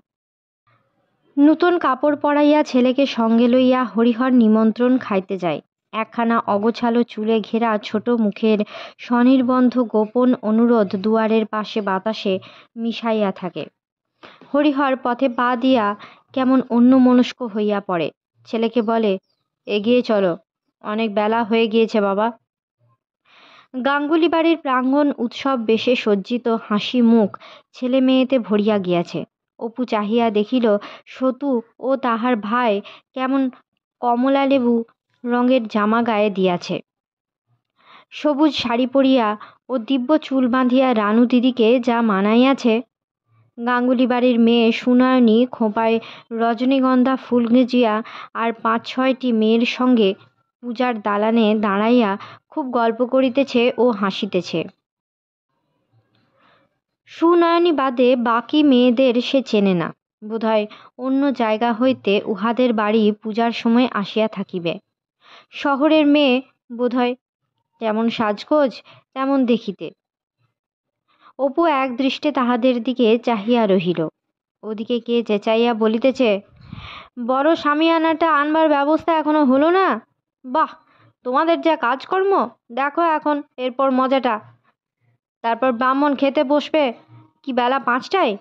নূতন কাপড় পরাইয়া ছেলেকে সঙ্গে লইয়া হরিহর নিমন্ত্রণ খাইতে যায়। একখানা অগোছালো চুলে ঘেরা ছোট মুখের স্বনির্বন্ধ গোপন অনুরোধ দুয়ারের পাশে বাতাসে মিশাইয়া থাকে। হরিহর পথে পা দিয়া কেমন অন্যমনস্ক হইয়া পড়ে। ছেলেকে বলে, এগিয়ে চলো, অনেক বেলা হয়ে গিয়েছে বাবা। গাঙ্গুলি বাড়ির প্রাঙ্গণ উৎসব বেশে সজ্জিত, হাসি মুখ ছেলে মেয়েতে ভরিয়া গিয়াছে। অপু চাহিয়া দেখিল সতু ও তাহার ভাই কেমন কমলা লেবু রঙের জামা গায়ে দিয়াছে। সবুজ শাড়ি পরিয়া ও দিব্য চুল বাঁধিয়া রানু দিদিকে যা মানাইয়াছে, গাঙ্গুলি বাড়ির মেয়ে সুনয়নী খোঁপায় রজনীগন্ধা ফুল গেঁজিয়া আর ৫-৬টি মেয়ের সঙ্গে পূজার দালানে দাঁড়াইয়া খুব গল্প করিতেছে ও হাসিতেছে। সুনয়নী বাদে বাকি মেয়েদের সে চেনে না, বোধহয় অন্য জায়গা হইতে উহাদের বাড়ি পূজার সময় আসিয়া থাকিবে। শহরের মেয়ে বোধহয়, যেমন সাজগোজ তেমন দেখিতে। অপু এক দৃষ্টে তাহাদের দিকে চাহিয়া রহিল। ওদিকে কে চেঁচাইয়া বলিতেছে, বড় সামিয়ানাটা আনবার ব্যবস্থা এখনো হলো না? বাহ, তোমাদের যা কাজকর্ম, দেখো এখন এরপর মজাটা। তারপর ব্রাহ্মণ খেতে বসবে কি বেলা 5টায়।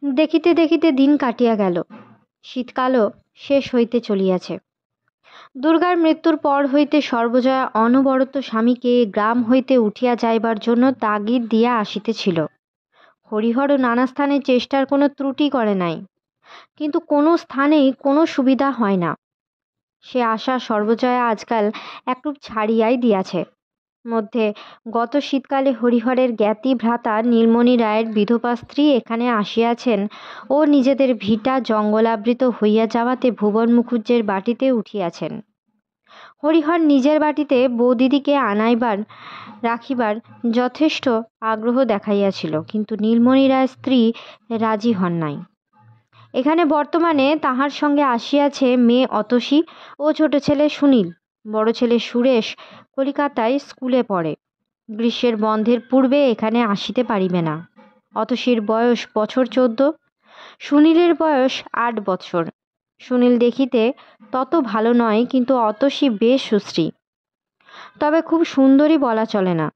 দেখিতে দেখিতে দিন কাটিয়া গেল। শীতকালও শেষ হইতে চলিয়াছে। দুর্গার মৃত্যুর পর হইতে সর্বজয়া অনবরত স্বামীকে গ্রাম হইতে উঠিয়া যাইবার জন্য তাগিদ দিয়া আসিতেছিল। হরিহরও নানা স্থানে চেষ্টার কোনো ত্রুটি করে নাই, কিন্তু কোনো স্থানেই কোনো সুবিধা হয় না। সে আশা সর্বজয়া আজকাল একটু ছাড়িয়াই দিয়াছে। মধ্যে গত শীতকালে হরিহরের জ্ঞাতি ভ্রাতা নীলমণি রায়ের বিধবা স্ত্রী এখানে আসিয়াছেন ও নিজেদের ভিটা জঙ্গলাবৃত হইয়া যাওয়াতে ভুবন মুখুজ্জের বাটিতে উঠিয়াছেন। হরিহর নিজের বাটিতে বৌদিদিকে আনাইবার রাখিবার যথেষ্ট আগ্রহ দেখাইয়াছিল, কিন্তু নীলমণি রায়ের স্ত্রী রাজি হন নাই। এখানে বর্তমানে তাহার সঙ্গে আসিয়াছে মেয়ে অতসী ও ছোট ছেলে সুনীল। বড় ছেলে সুরেশ কলিকাতায় স্কুলে পড়ে, গ্রীষ্মের বন্ধের পূর্বে এখানে আসিতে পারিবে না। অতসীর বয়স বছর 14, সুনীলের বয়স 8 বছর। সুনীল দেখিতে তত ভালো নয়, কিন্তু অতসী বেশ সুশ্রী, তবে খুব সুন্দরী বলা চলে না।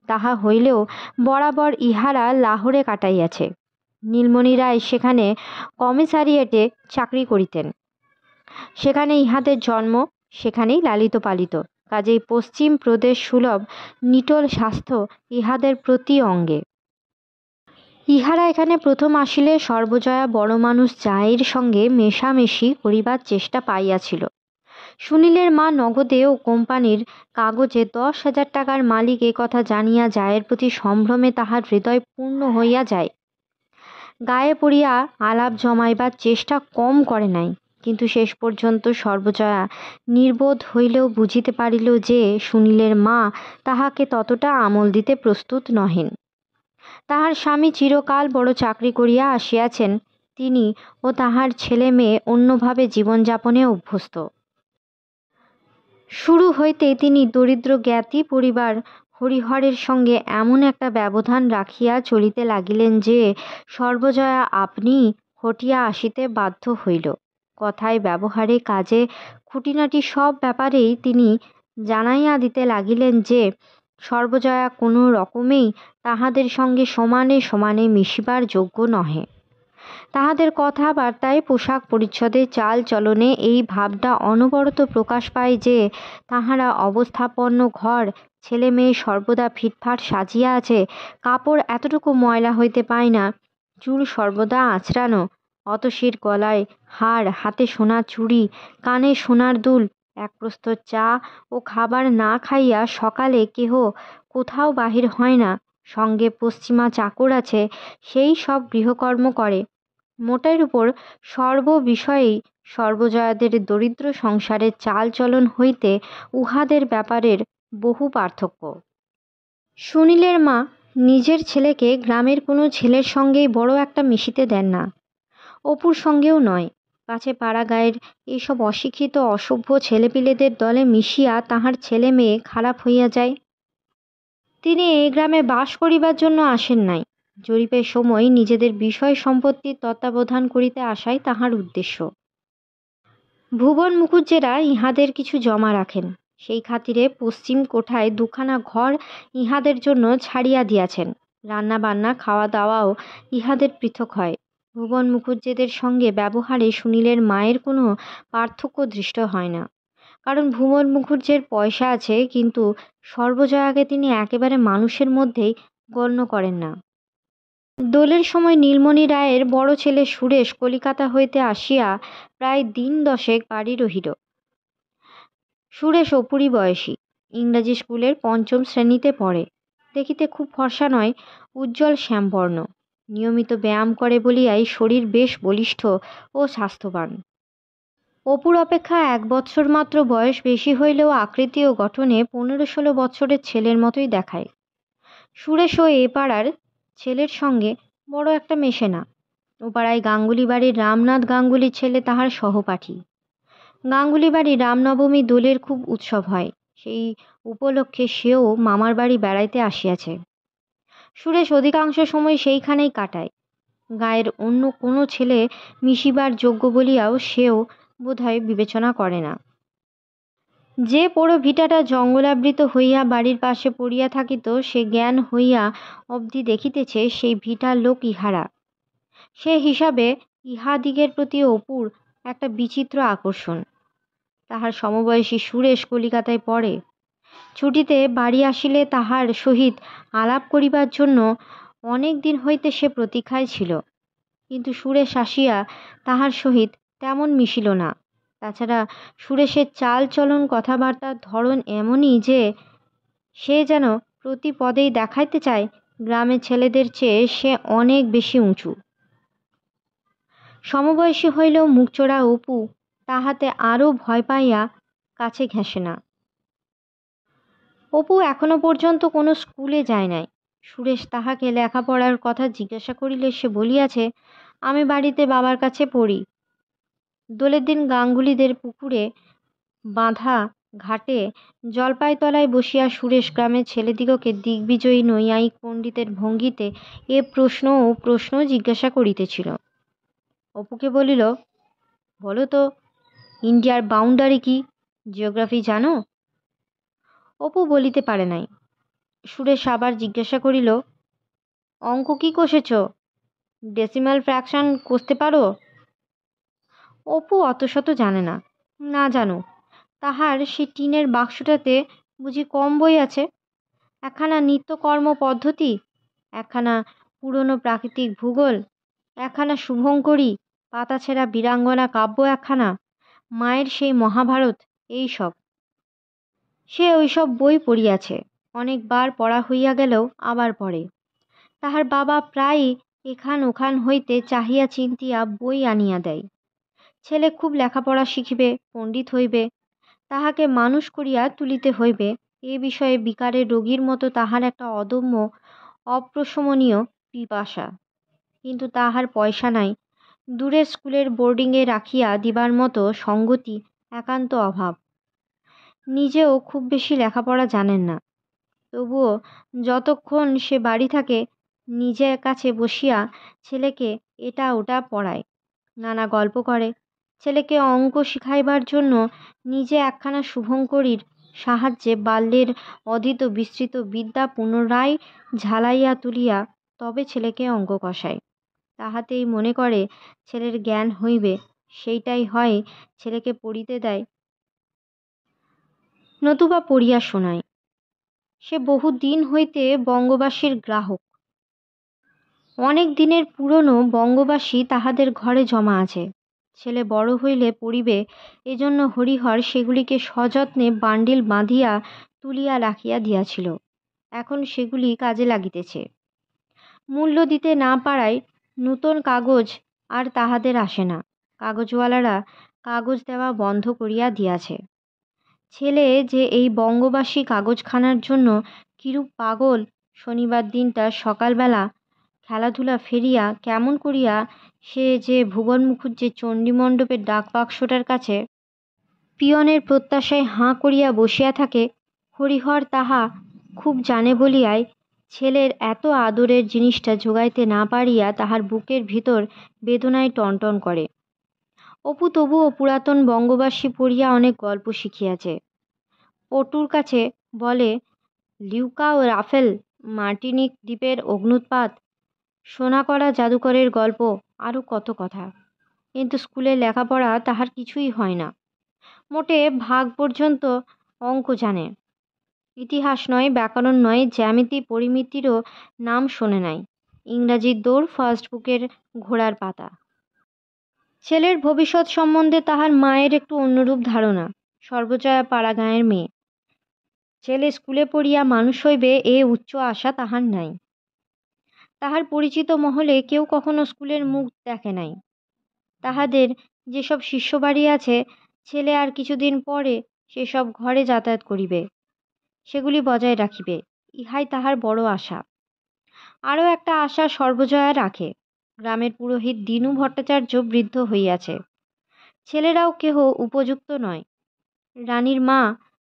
তাহা হইলেও বরাবর ইহারা লাহোরে কাটাইয়াছে। নীলমণি রায় সেখানে কমিসারিয়েটে চাকরি করিতেন। সেখানে ইহাদের জন্ম, সেখানেই লালিত পালিত। কাজেই পশ্চিম প্রদেশ সুলভ নিটোল স্বাস্থ্য ইহাদের প্রতি অঙ্গে। ইহারা এখানে প্রথম আসিলে সর্বজয়া বড় মানুষ জায়ের সঙ্গে মেশামেশি করিবার চেষ্টা পাইয়াছিল। সুনীলের মা নগদে ও কোম্পানির কাগজে 10,000 টাকার মালিক এ কথা জানিয়া জায়ের প্রতি সম্ভ্রমে তাহার হৃদয় পূর্ণ হইয়া যায়। গায়ে পড়িয়া আলাপ জমাইবার চেষ্টা কম করে নাই, কিন্তু শেষ পর্যন্ত সর্বজয়া নির্বোধ হইলেও বুঝিতে পারিল যে সুনীলের মা তাহাকে ততটা আমল দিতে প্রস্তুত নহেন। তাহার স্বামী চিরকাল বড় চাকরি করিয়া আসিয়াছেন, তিনি ও তাহার ছেলে মেয়ে অন্যভাবে জীবনযাপনে অভ্যস্ত। শুরু হইতে তিনি দরিদ্র জ্ঞাতি পরিবার হরিহরের সঙ্গে এমন একটা ব্যবধান রাখিয়া চলিতে লাগিলেন যে সর্বজয়া আপনি হটিয়া আসিতে বাধ্য হইল। কথায় ব্যবহারে কাজে খুঁটিনাটি সব ব্যাপারেই তিনি জানাইয়া দিতে লাগিলেন যে সর্বজয়া কোনো রকমেই তাহাদের সঙ্গে সমানে সমানে মিশিবার যোগ্য নহে। তাহাদের কথাবার্তায়, পোশাক পরিচ্ছদে, চাল চলনে এই ভাবটা অনবরত প্রকাশ পায় যে তাহারা অবস্থাপন্ন ঘর, ছেলে মেয়ে সর্বদা ফিটফাট সাজিয়া আছে, কাপড় এতটুকু ময়লা হইতে পায় না, চুল সর্বদা আঁচড়ানো, অতসীর গলায় হার, হাতে সোনার চুড়ি, কানে সোনার দুল, এক প্রস্তর চা ও খাবার না খাইয়া সকালে কেহ কোথাও বাহির হয় না, সঙ্গে পশ্চিমা চাকর আছে, সেই সব গৃহকর্ম করে। মোটের উপর সর্ববিষয়েই সর্বজয়াদের দরিদ্র সংসারের চালচলন হইতে উহাদের ব্যাপারের বহু পার্থক্য। সুনীলের মা নিজের ছেলেকে গ্রামের কোনো ছেলের সঙ্গেই বড় একটা মিশিতে দেন না, অপুর সঙ্গেও নয়। পাছে পাড়া গায়ের এইসব অশিক্ষিত অসভ্য ছেলেপিলেদের দলে মিশিয়া তাহার ছেলে মেয়ে খারাপ হইয়া যায়। তিনি এই গ্রামে বাস করিবার জন্য আসেন নাই, জরিপের সময় নিজেদের বিষয় সম্পত্তির তত্ত্বাবধান করিতে আসাই তাহার উদ্দেশ্য। ভুবন মুখুজ্জেরা ইহাদের কিছু জমা রাখেন, সেই খাতিরে পশ্চিম কোঠায় 2খানা ঘর ইহাদের জন্য ছাড়িয়া দিয়াছেন। রান্না বান্না খাওয়া দাওয়াও ইহাদের পৃথক হয়। ভুবন মুখুজ্জেদের সঙ্গে ব্যবহারে সুনীলের মায়ের কোনো পার্থক্য দৃষ্ট হয় না, কারণ ভুবন মুখুজ্জের পয়সা আছে, কিন্তু সর্বজয়াকে তিনি একেবারে মানুষের মধ্যেই গণ্য করেন না। দোলের সময় নীলমণি রায়ের বড় ছেলে সুরেশ কলিকাতা হইতে আসিয়া প্রায় দিন 10 বাড়ি রহিল। সুরেশ অপুরই বয়সী, ইংরাজি স্কুলের ৫ম শ্রেণীতে পড়ে। দেখিতে খুব ফর্সা নয়, উজ্জ্বল শ্যামবর্ণ। নিয়মিত ব্যায়াম করে বলিয়াই শরীর বেশ বলিষ্ঠ ও স্বাস্থ্যবান। অপুর অপেক্ষা ১ বৎসর মাত্র বয়স বেশি হইলেও আকৃতি ও গঠনে ১৫-১৬ বৎসরের ছেলের মতোই দেখায়। সুরেশও এ পাড়ার ছেলের সঙ্গে বড় একটা মেশে না। ও পাড়ায় গাঙ্গুলি বাড়ির রামনাথ গাঙ্গুলির ছেলে তাহার সহপাঠী। গাঙ্গুলি বাড়ির রামনবমী দোলের খুব উৎসব হয়, সেই উপলক্ষে সেও মামার বাড়ি বেড়াইতে আসিয়াছে। সুরেশ অধিকাংশ সময় সেইখানেই কাটায়। গায়ের অন্য কোনো ছেলে মিশিবার যোগ্য বলিয়াও সেও বোধহয় বিবেচনা করে না। যে পোড়ো ভিটাটা জঙ্গলাবৃত হইয়া বাড়ির পাশে পড়িয়া থাকিত, সে জ্ঞান হইয়া অবধি দেখিতেছে সেই ভিটার লোক ইহারা। সে হিসাবে ইহাদিগের প্রতি অপুর একটা বিচিত্র আকর্ষণ। তাহার সমবয়সী সুরেশ কলিকাতায় পড়ে। ছুটিতে বাড়ি আসিলে তাহার সহিত আলাপ করিবার জন্য অনেক দিন হইতে সে প্রতীক্ষায় ছিল, কিন্তু সুরেশ আসিয়া তাহার সহিত তেমন মিশিল না। তাছাড়া সুরেশের চাল চলন কথাবার্তার ধরন এমনই যে সে যেন প্রতি পদেই দেখাইতে চায় গ্রামের ছেলেদের চেয়ে সে অনেক বেশি উঁচু। সমবয়সী হইলেও মুখচোরা অপু তাহাতে আরও ভয় পাইয়া কাছে ঘেঁষে না। অপু এখনো পর্যন্ত কোনো স্কুলে যায় নাই। সুরেশ তাহাকে লেখাপড়ার কথা জিজ্ঞাসা করিলে সে বলিয়াছে, আমি বাড়িতে বাবার কাছে পড়ি। দোলের দিন গাঙ্গুলিদের পুকুরে বাঁধা ঘাটে জলপাইতলায় বসিয়া সুরেশ গ্রামের ছেলেদিগকে দিগ্বিজয়ী নৈয়ায়িক পণ্ডিতের ভঙ্গিতে এ প্রশ্ন ও প্রশ্ন জিজ্ঞাসা করিতেছিল। অপুকে বলিল, বলো তো, ইন্ডিয়ার বাউন্ডারি কি? জিওগ্রাফি জানো? অপু বলিতে পারে নাই। সুরেশ আবার জিজ্ঞাসা করিল, অঙ্ক কি কষেছ? ডেসিমাল ফ্র্যাকশন কষতে পারো? অপু অত শত জানে না। না জানো, তাহার সে টিনের বাক্সটাতে বুঝি কম বই আছে। একখানা নিত্যকর্ম পদ্ধতি, একখানা পুরনো প্রাকৃতিক ভূগোল, একখানা শুভঙ্করী পাতাছেঁড়া বীরাঙ্গনা কাব্য, একখানা মায়ের সেই মহাভারত, এই সব। সে ওইসব বই পড়িয়াছে, অনেকবার পড়া হইয়া গেলেও আবার পড়ে। তাহার বাবা প্রায়ই এখান ওখান হইতে চাহিয়া চিন্তিয়া বই আনিয়া দেয়। ছেলে খুব লেখাপড়া শিখিবে, পণ্ডিত হইবে, তাহাকে মানুষ করিয়া তুলিতে হইবে, এ বিষয়ে বিকারের রোগীর মতো তাহার একটা অদম্য অপ্রশমনীয় পিপাসা। কিন্তু তাহার পয়সা নাই, দূরের স্কুলের বোর্ডিংয়ে রাখিয়া দিবার মতো সঙ্গতি একান্ত অভাব। নিজেও খুব বেশি লেখাপড়া জানেন না, তবুও যতক্ষণ সে বাড়ি থাকে নিজের কাছে বসিয়া ছেলেকে এটা ওটা পড়ায়, নানা গল্প করে। ছেলেকে অঙ্ক শিখাইবার জন্য নিজে একখানা শুভঙ্করীর সাহায্যে বাল্যের অধীত বিস্তৃত বিদ্যা পুনরায় ঝালাইয়া তুলিয়া তবে ছেলেকে অঙ্ক কষায়। তাহাতেই মনে করে ছেলের জ্ঞান হইবে, সেইটাই হয় ছেলেকে পড়িতে দেয়, নতুবা পড়িয়া শোনায়। সে বহু দিন হইতে বঙ্গবাসীর গ্রাহক। অনেক দিনের পুরনো বঙ্গবাসী তাহাদের ঘরে জমা আছে। ছেলে বড় হইলে পড়িবে, এজন্য হরিহর সেগুলিকে সযত্নে বান্ডিল বাঁধিয়া তুলিয়া রাখিয়া দিয়াছিল। এখন সেগুলি কাজে লাগিতেছে। মূল্য দিতে না পারায় নূতন কাগজ আর তাহাদের আসে না। কাগজওয়ালারা কাগজ দেওয়া বন্ধ করিয়া দিয়াছে। ছেলে যে এই বঙ্গবাসী কাগজখানার জন্য কিরূপ পাগল, শনিবার দিনটা সকালবেলা খেলাধুলা ফেরিয়া কেমন করিয়া সে যে ভুবন মুখুজ্জের চণ্ডীমণ্ডপের ডাকবাক্সটার কাছে পিয়নের প্রত্যাশায় হাঁ করিয়া বসিয়া থাকে, হরিহর তাহা খুব জানে বলিয়াই ছেলের এত আদরের জিনিসটা জোগাইতে না পারিয়া তাহার বুকের ভিতর বেদনায় টনটন করে। অপু তবুও পুরাতন বঙ্গবাসী পড়িয়া অনেক গল্প শিখিয়াছে। পটুর কাছে বলে লিউকা ও রাফেল, মার্টিনিক দ্বীপের অগ্নুৎপাত, সোনাকড়া জাদুকরের গল্প, আরও কত কথা। কিন্তু স্কুলের লেখাপড়া তাহার কিছুই হয় না। মোটে ভাগ পর্যন্ত অঙ্ক জানে, ইতিহাস নয়, ব্যাকরণ নয়, জ্যামিতি পরিমিতিরও নাম শোনে নাই। ইংরাজির দৌড়, ফার্স্ট বুকের ঘোড়ার পাতা। ছেলের ভবিষ্যৎ সম্বন্ধে তাহার মায়ের একটু অন্যরূপ ধারণা। সর্বজয়া পাড়া গাঁয়ের মেয়ে, ছেলে স্কুলে পড়িয়া মানুষ হইবে এ উচ্চ আশা তাহার নাই। তাহার পরিচিত মহলে কেউ কখনো স্কুলের মুখ দেখে নাই। তাহাদের যেসব শিষ্যবাড়ি আছে, ছেলে আর কিছুদিন পরে সেসব ঘরে যাতায়াত করিবে, সেগুলি বজায় রাখিবে, ইহাই তাহার বড় আশা। আরও একটা আশা সর্বজয়া রাখে। গ্রামের পুরোহিত দীনু ভট্টাচার্য বৃদ্ধ হইয়াছে, ছেলেরাও কেহ উপযুক্ত নয়। রানীর মা,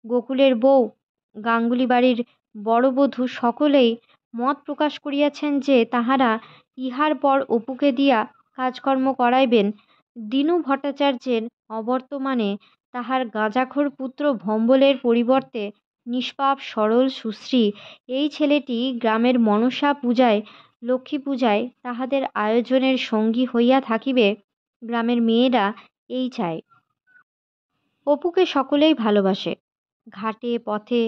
গোকুলের বউ, গাঙ্গুলি বাড়ির বড় বধূ সকলেই মত প্রকাশ করিয়াছেন যে তাহারা ইহার পর অপুকে দিয়া কাজকর্ম করাইবেন। দীনু ভট্টাচার্যের অবর্তমানে তাহার গাঁজাখোর পুত্র ভম্বলের পরিবর্তে নিষ্পাপ সরল সুশ্রী এই ছেলেটি গ্রামের মনসা পূজায়, লক্ষ্মী পূজায় তাহাদের আয়োজনের সঙ্গী হইয়া থাকিবে। গ্রামের মেয়েরা এই চায়। অপুকে সকলেই ভালোবাসে। ঘাটে পথে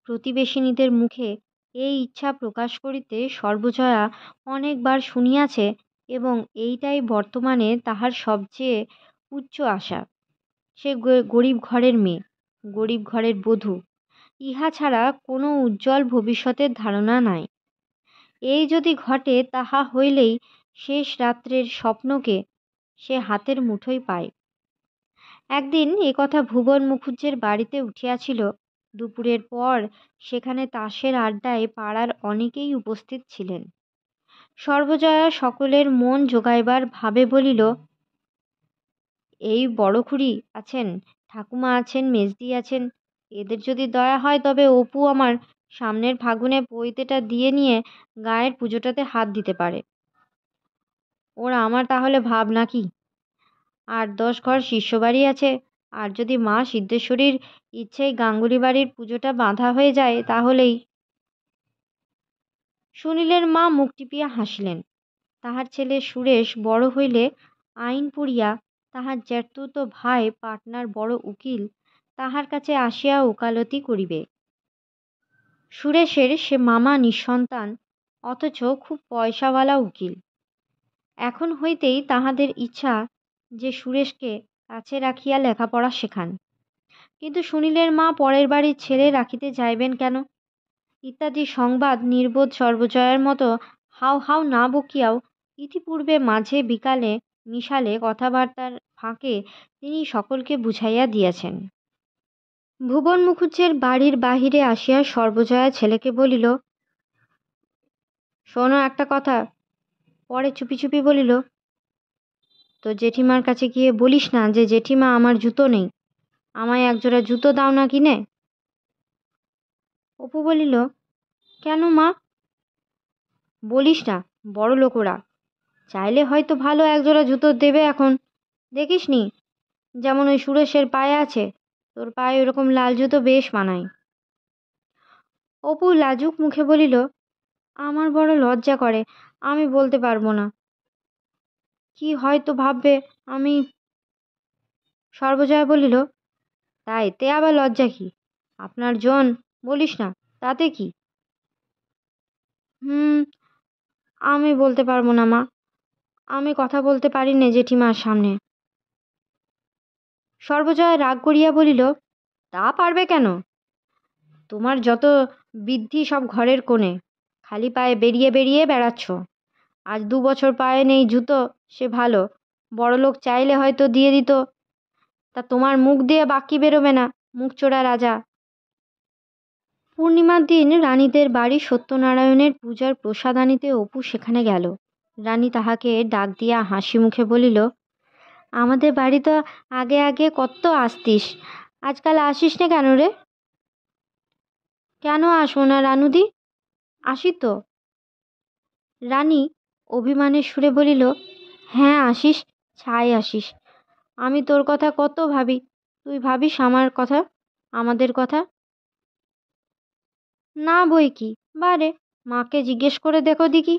প্রতিবেশিনীদের মুখে এই ইচ্ছা প্রকাশ করিতে সর্বজয়া অনেকবার শুনিয়াছে এবং এইটাই বর্তমানে তাহার সবচেয়ে উচ্চ আশা। সে গরিব ঘরের মেয়ে, গরিব ঘরের বধূ, ইহা ছাড়া কোনো উজ্জ্বল ভবিষ্যতের ধারণা নাই। এই যদি ঘটে তাহা হইলেই শেষ রাত্রের স্বপ্নকে সে হাতের মুঠোয় পায়। একদিন এ কথা ভুবন মুখুজ্জের বাড়িতে উঠিয়াছিল। দুপুরের পর সেখানে তাসের আড্ডায় পাড়ার অনেকেই উপস্থিত ছিলেন। সর্বজয়া সকলের মন জোগাইবার ভাবে বলিল, এই বড় খুড়ি আছেন, ঠাকুমা আছেন, মেজদি আছেন, এদের যদি দয়া হয় তবে অপু আমার সামনের ফাগুনে পৈতেটা দিয়ে নিয়ে গায়ের পুজোটাতে হাত দিতে পারে। ওরা আমার তাহলে ভাব নাকি? ৮-১০ ঘর শিষ্যবাড়ি আছে, আর যদি মা সিদ্ধেশ্বরীর ইচ্ছেই গাঙ্গুলি বাড়ির পুজোটা বাঁধা হয়ে যায় তাহলেই। সুনীলের মা মুখ টিপিয়া হাসিলেন। তাহার ছেলে সুরেশ বড় হইলে আইন পড়িয়া তাহার জ্যাঠতুতো ভাই পাটনার বড় উকিল তাহার কাছে আসিয়া ওকালতি করিবে। সুরেশের সে মামা নিঃসন্তান, অথচ খুব পয়সাওয়ালা উকিল। এখন হইতেই তাহাদের ইচ্ছা যে সুরেশকে কাছে রাখিয়া লেখাপড়া শেখান। কিন্তু সুনীলের মা পরের বাড়ির ছেলে রাখিতে যাইবেন কেন ইত্যাদি সংবাদ নির্বোধ সর্বজয়ার মতো হাউ হাউ না বকিয়াও ইতিপূর্বে মাঝে বিকালে মিশালে কথাবার্তার ফাঁকে তিনি সকলকে বুঝাইয়া দিয়াছেন। ভুবন মুখুজ্জের বাড়ির বাহিরে আসিয়া সর্বজয়া ছেলেকে বলিল, শোনো একটা কথা। পরে চুপি চুপি বলিল, তো জেঠিমার কাছে গিয়ে বলিস না যে জেঠিমা আমার জুতো নেই, আমায় একজোড়া জুতো দাও না কিনে। অপু বলিল, কেন মা? বলিস না, বড় লোক ওরা, চাইলে হয়তো ভালো একজোড়া জুতো দেবে এখন। দেখিস নি যেমন ওই সুরেশের পায়ে আছে, তোর পায়ে ওরকম লাল জুতো বেশ মানায়। অপু লাজুক মুখে বলিল, আমার বড় লজ্জা করে, আমি বলতে পারবো না। কি হয়তো ভাববে আমি। সর্বজয়া বলিল, তা এতে আবার লজ্জা কি? আপনার জন, বলিস না, তাতে কি? আমি বলতে পারবো না মা, আমি কথা বলতে পারি না জেঠিমার সামনে। সর্বজয়া রাগ করিয়া বলিল, তা পারবে কেন? তোমার যত বৃদ্ধি সব ঘরের কোণে, খালি পায়ে বেরিয়ে বেরিয়ে বেড়াচ্ছ। আজ 2 বছর পায়ে নেই জুতো, সে ভালো, বড়লোক চাইলে হয়তো দিয়ে দিত, তা তোমার মুখ দিয়ে বাকি বেরোবে না, মুখ চোরা রাজা। পূর্ণিমার দিন রানীদের বাড়ি সত্যনারায়ণের পূজার প্রসাদ আনিতে অপু সেখানে গেল। রানী তাহাকে ডাক দিয়া হাসি মুখে বলিল, আমাদের বাড়ি তো আগে আগে কত আসতিস, আজকাল আসিস না কেন রে? কেন আসবো না রানুদি, আসি তো। রানী অভিমানের সুরে বলিল, হ্যাঁ আসিস, ছাই আসিস। আমি তোর কথা কত ভাবি, তুই ভাবিস আমার কথা, আমাদের কথা? না বই কি, বারে মাকে জিজ্ঞেস করে দেখো দেখি।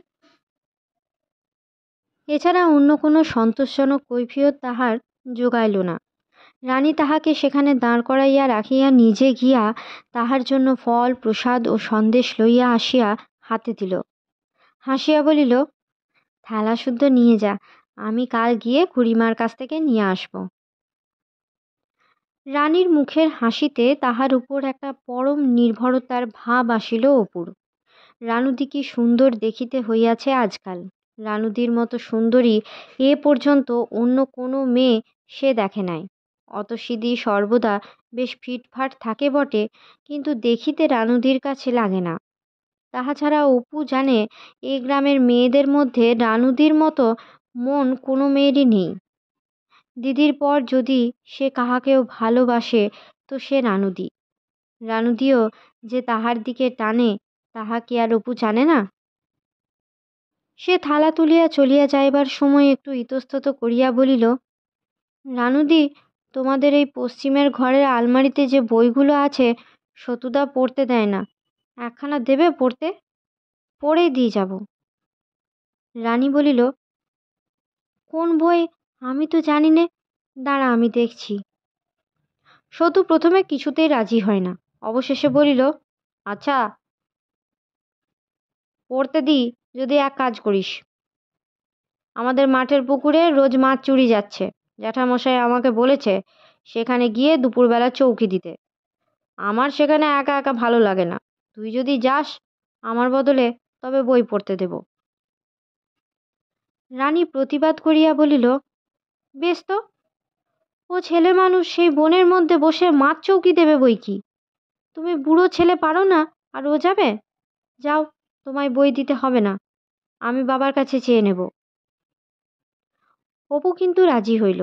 এছাড়া অন্য কোনো সন্তোষজনক কৈফিয়ত তাহার জোগাইল না। রানী তাহাকে সেখানে দাঁড় করাইয়া রাখিয়া নিজে গিয়া তাহার জন্য ফল প্রসাদ ও সন্দেশ লইয়া আসিয়া হাতে দিল। হাসিয়া বলিল, থালা শুদ্ধ নিয়ে যা, আমি কাল গিয়ে খুড়িমার কাছ থেকে নিয়ে আসব। রানীর মুখের হাসিতে তাহার উপর একটা পরম নির্ভরতার ভাব আসিল অপুর। রানুদি কি সুন্দর দেখিতে হইয়াছে আজকাল। রানুদির মতো সুন্দরী এ পর্যন্ত অন্য কোনো মেয়ে সে দেখে নাই। অতসীদি সর্বদা বেশ ফিটফাট থাকে বটে, কিন্তু দেখিতে রানুদির কাছে লাগে না। তাহা ছাড়া অপু জানে এ গ্রামের মেয়েদের মধ্যে রানুদির মতো মন কোনো মেয়েরই নেই। দিদির পর যদি সে কাহাকেও ভালোবাসে তো সে রানুদি। রানুদিও যে তাহার দিকে টানে তাহা কি আর অপু জানে না? সে থালা তুলিয়া চলিয়া যাইবার সময় একটু ইতস্তত করিয়া বলিল, রানুদি, তোমাদের এই পশ্চিমের ঘরের আলমারিতে যে বইগুলো আছে সতুদা পড়তে দেয় না, একখানা দেবে পড়তে? পড়েই দিয়ে যাব। রানী বলিল, কোন বই আমি তো জানি নে, দাঁড়া আমি দেখছি। সতু প্রথমে কিছুতেই রাজি হয় না, অবশেষে বলিল, আচ্ছা পড়তে দিই যদি এক কাজ করিস। আমাদের মাঠের পুকুরে রোজ মাছ চুরি যাচ্ছে, জ্যাঠামশাই আমাকে বলেছে সেখানে গিয়ে দুপুরবেলা চৌকি দিতে। আমার সেখানে একা একা ভালো লাগে না, তুই যদি যাস আমার বদলে তবে বই পড়তে দেব। রানী প্রতিবাদ করিয়া বলিল, বেশ তো, ও ছেলে মানুষ সেই বনের মধ্যে বসে মাছ চৌকি দেবে বই কি? তুমি বুড়ো ছেলে পারো না আর ও যাবে? যাও, তোমায় বই দিতে হবে না, আমি বাবার কাছে চেয়ে নেব। অপু কিন্তু রাজি হইল।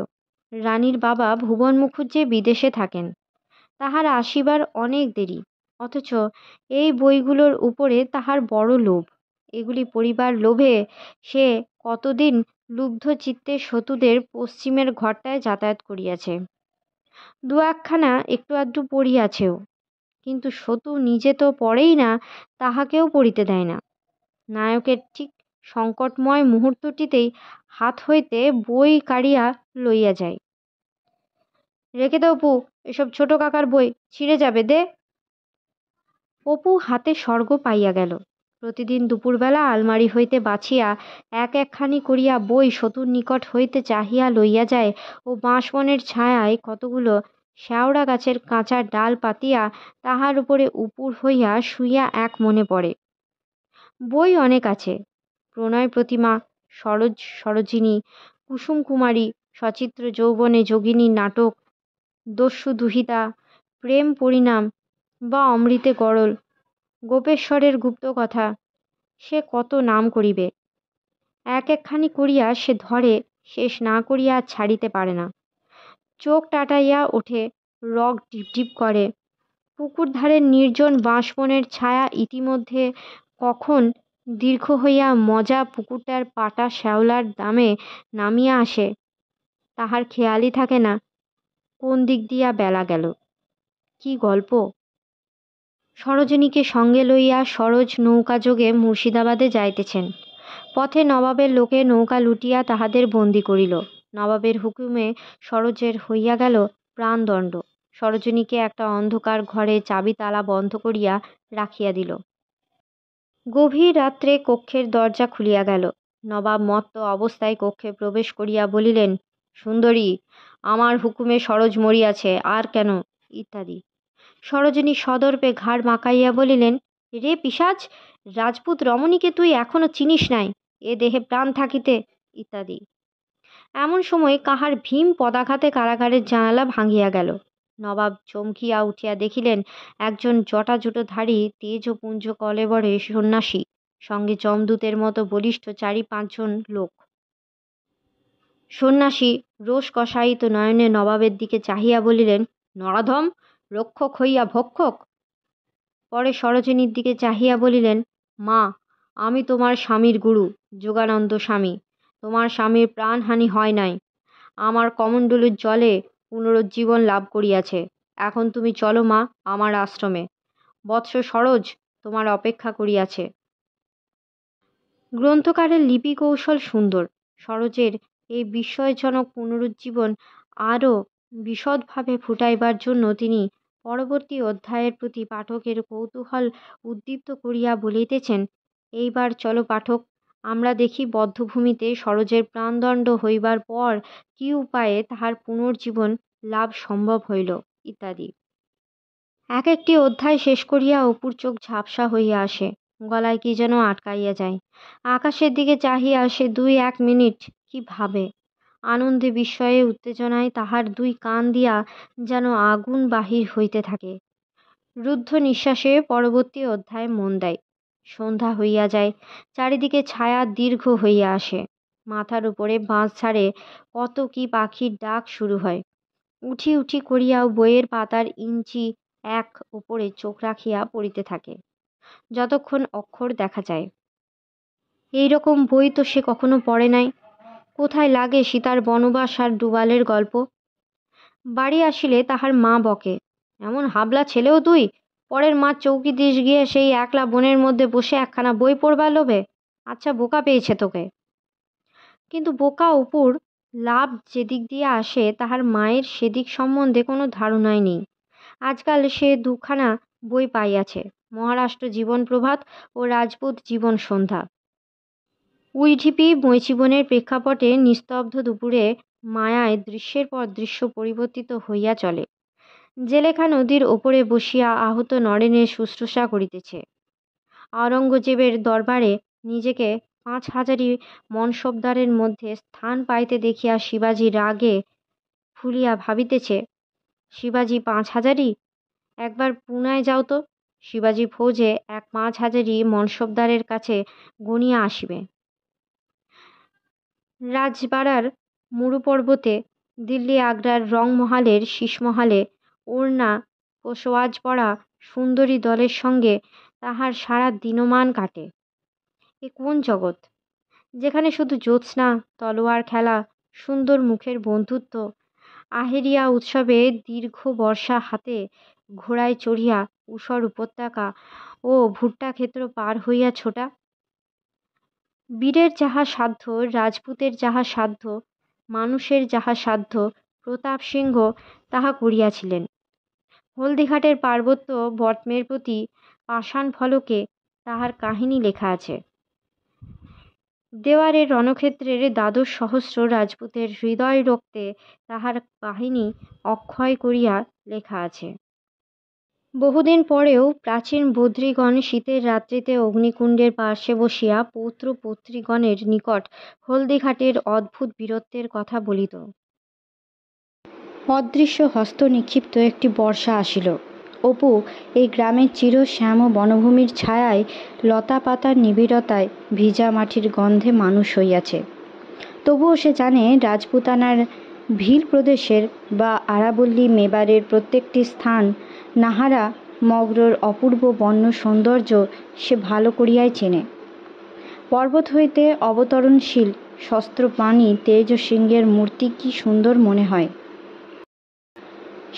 রানীর বাবা ভুবন মুখুজ্জে বিদেশে থাকেন, তাহার আসিবার অনেক দেরি, অথচ এই বইগুলোর উপরে তাহার বড় লোভ। এগুলি পড়িবার লোভে সে কতদিন লুব্ধ চিত্তে সতুদের পশ্চিমের ঘরটায় যাতায়াত করিয়াছে। দু একখানা একটু আধটু পড়িয়াছেও, কিন্তু সতু নিজে তো পড়েই না, তাহাকেও পড়িতে দেয় না। নায়কের ঠিক সংকটময় মুহূর্তটিতেই হাত হইতে বই কাড়িয়া লইয়া যায়। রেখে দে অপু, এসব ছোট কাকার বই, ছিঁড়ে যাবে, দে। অপু হাতে স্বর্গ পাইয়া গেল। প্রতিদিন দুপুরবেলা আলমারি হইতে বাছিয়া এক একখানি করিয়া বই সতুর নিকট হইতে চাহিয়া লইয়া যায় ও বাঁশবনের ছায়ায় কতগুলো শ্যাওড়া গাছের কাঁচা ডাল পাতিয়া তাহার উপরে উপুর হইয়া শুইয়া এক মনে পড়ে। বই অনেক আছে, প্রণয় প্রতিমা, সরোজ সরোজিনী, কুসুম কুমারী, সচিত্র যৌবনে যোগিনী নাটক, দস্যু দুহিতা, প্রেম পরিণাম বা অমৃতে গরল, গোপেশ্বরের গুপ্তকথা, সে কত নাম করিবে। এক একখানি করিয়া সে ধরে, শেষ না করিয়া ছাড়িতে পারে না। চোখ টাটাইয়া ওঠে, রগ ঢিপঢিপ করে। পুকুর ধারের নির্জন বাঁশবনের ছায়া ইতিমধ্যে কখন দীর্ঘ হইয়া মজা পুকুরটার পাটা শ্যাওলার দামে নামিয়া আসে তাহার খেয়ালই থাকে না কোন দিক দিয়া বেলা গেল। কি গল্প! সরোজিনীকে সঙ্গে লইয়া সরোজ নৌকাযোগে মুর্শিদাবাদে যাইতেছেন। পথে নবাবের লোকে নৌকা লুটিয়া তাহাদের বন্দি করিল। নবাবের হুকুমে সরোজের হইয়া গেল প্রাণদণ্ড। সরোজিনীকে একটা অন্ধকার ঘরে চাবি তালা বন্ধ করিয়া রাখিয়া দিল। গভীর রাত্রে কক্ষের দরজা খুলিয়া গেল। নবাব মত্ত অবস্থায় কক্ষে প্রবেশ করিয়া বলিলেন, সুন্দরী, আমার হুকুমে সরোজ মরিয়াছে, আর কেন, ইত্যাদি। সরোজিনী সদর্পে ঘাড় মাকাইয়া বলিলেন, রে পিশাচ, রাজপুত রমণীকে তুই এখনো চিনিস নাই, এ দেহে প্রাণ থাকিতে, ইত্যাদি। এমন সময় কাহার ভীম পদাঘাতে কারাগারের জানালা ভাঙিয়া গেল। নবাব চমকিয়া উঠিয়া দেখিলেন একজন জটাজুটোধারী তেজপুঞ্জ কলেবরে সন্ন্যাসী, সঙ্গে যমদূতের মতো বলিষ্ঠ 4-5 জন লোক। সন্ন্যাসী রোষ কষায়িত নয়নে নবাবের দিকে চাহিয়া বলিলেন, নরাধম, রক্ষক হইয়া ভক্ষক। পরে সরোজিনীর দিকে চাহিয়া বলিলেন, মা, আমি তোমার স্বামীর গুরু, যোগানন্দ স্বামী। তোমার স্বামীর প্রাণহানি হয় নাই, আমার কমণ্ডলুর জলে পুনরুজ্জীবন লাভ করিয়াছে। এখন তুমি চলো মা আমার আশ্রমে, বৎস সরোজ তোমার অপেক্ষা করিয়াছে। গ্রন্থকারের লিপি কৌশল সুন্দর। সরোজের এই বিস্ময়জনক পুনরুজ্জীবন আরও বিশদভাবে ফুটাইবার জন্য তিনি পরবর্তী অধ্যায়ের প্রতি পাঠকের কৌতূহল উদ্দীপ্ত করিয়া বলিতেছেন, এইবার চলো পাঠক, আমরা দেখি বদ্ধভূমিতে সরোজের প্রাণদণ্ড হইবার পর কী উপায়ে তাহার পুনর্জীবন লাভ সম্ভব হইল। ইত্যাদি। এক একটি অধ্যায় শেষ করিয়া অপুর চোখ ঝাপসা হইয়া আসে, গলায় কি যেন আটকাইয়া যায়। আকাশের দিকে চাহিয়া সে 2-1 মিনিট কি ভাবে। আনন্দে বিস্ময়ে উত্তেজনায় তাহার 2 কান দিয়া যেন আগুন বাহির হইতে থাকে। রুদ্ধ নিঃশ্বাসে পরবর্তী অধ্যায়ে মন দেয়। সন্ধ্যা হইয়া যায়, চারিদিকে ছায়া দীর্ঘ হইয়া আসে। মাথার উপরে বাঁশ ছাড়ে কত কি পাখির ডাক শুরু হয়। উঠি উঠি করিয়াও বইয়ের পাতার ইঞ্চি 1 উপরে চোখ রাখিয়া পড়িতে থাকে, যতক্ষণ অক্ষর দেখা যায়। এই রকম বই তো সে কখনো পড়ে নাই। কোথায় লাগে সীতার বনবাস আর ডুবালের গল্প। বাড়ি আসিলে তাহার মা বকে, এমন হাবলা ছেলেও তুই, পরের মাঠ চৌকি দিস গিয়ে সেই একলা বনের মধ্যে বসে একখানা বই পড়বার লোভে। আচ্ছা বোকা পেয়েছে তোকে। কিন্তু বোকা অপুর লাভ যেদিক দিয়ে আসে তাহার মায়ের সেদিক সম্বন্ধে কোনো ধারণাই নেই। আজকাল সে 2খানা বই পাইয়াছে, মহারাষ্ট্র জীবন প্রভাত ও রাজপুত জীবন সন্ধ্যা। উইঢিপি বৈচিবনের প্রেক্ষাপটে নিস্তব্ধ দুপুরে মায়ায় দৃশ্যের পর দৃশ্য পরিবর্তিত হইয়া চলে। জেলেখা নদীর ওপরে বসিয়া আহত নরেনের শুশ্রূষা করিতেছে। আওরঙ্গজেবের দরবারে নিজেকে 5,000 মনসবদারের মধ্যে স্থান পাইতে দেখিয়া শিবাজী রাগে ফুলিয়া ভাবিতেছে, শিবাজী 5,000? একবার পুনায় যাও তো, শিবাজী ফৌজে 5,000 মনসবদারের কাছে গনিয়া আসিবে। রাজবাড়ার মুরু পর্বতে, দিল্লি আগ্রার রংমহালের শীষমহালে ওড়না কোশওয়াজ পরা সুন্দরী দলের সঙ্গে তাহার সারা দিনমান কাটে। এ কোন জগৎ, যেখানে শুধু জ্যোৎস্না, তলোয়ার খেলা, সুন্দর মুখের বন্ধুত্ব, আহেরিয়া উৎসবে দীর্ঘ বর্ষা হাতে ঘোড়ায় চড়িয়া ঊষর উপত্যকা ও ভুট্টা ক্ষেত্র পার হইয়া ছোটা। বীরের যাহা সাধ্য, রাজপুতের যাহা সাধ্য, মানুষের যাহা সাধ্য, প্রতাপ সিংহ তাহা করিয়াছিলেন। হলদিঘাটের পার্বত্য বটমের প্রতি পাষাণ ফলকে তাহার কাহিনী লেখা আছে। দেওয়ারের রণক্ষেত্রের 12 সহস্র রাজপুতের হৃদয় রক্তে তাহার কাহিনী অক্ষয় করিয়া লেখা আছে। বহুদিন পরেও প্রাচীন বদ্রীগণ শীতের রাত্রিতে অগ্নিকুণ্ডের পার্শ্বে বসিয়া পৌত্র পৌত্রীগণের নিকট হলদিঘাটের অদ্ভুত বীরত্বের কথা বলিত। অদৃশ্য হস্ত নিক্ষিপ্ত একটি বর্ষা আসিল। অপু এই গ্রামের চির শ্যাম বনভূমির ছায়ায়, লতা পাতার নিবিড়তায়, ভিজা মাটির গন্ধে মানুষ হইয়াছে। তবুও সে জানে রাজপুতানার ভিল প্রদেশের বা আরাবল্লী মেবারের প্রত্যেকটি স্থান, নাহারা মগরর অপূর্ব বন্য সৌন্দর্য সে ভালো করিয়াই চেনে। পর্বত হইতে অবতরণশীল শস্ত্রপাণি তেজসিংহের মূর্তি কি সুন্দর মনে হয়।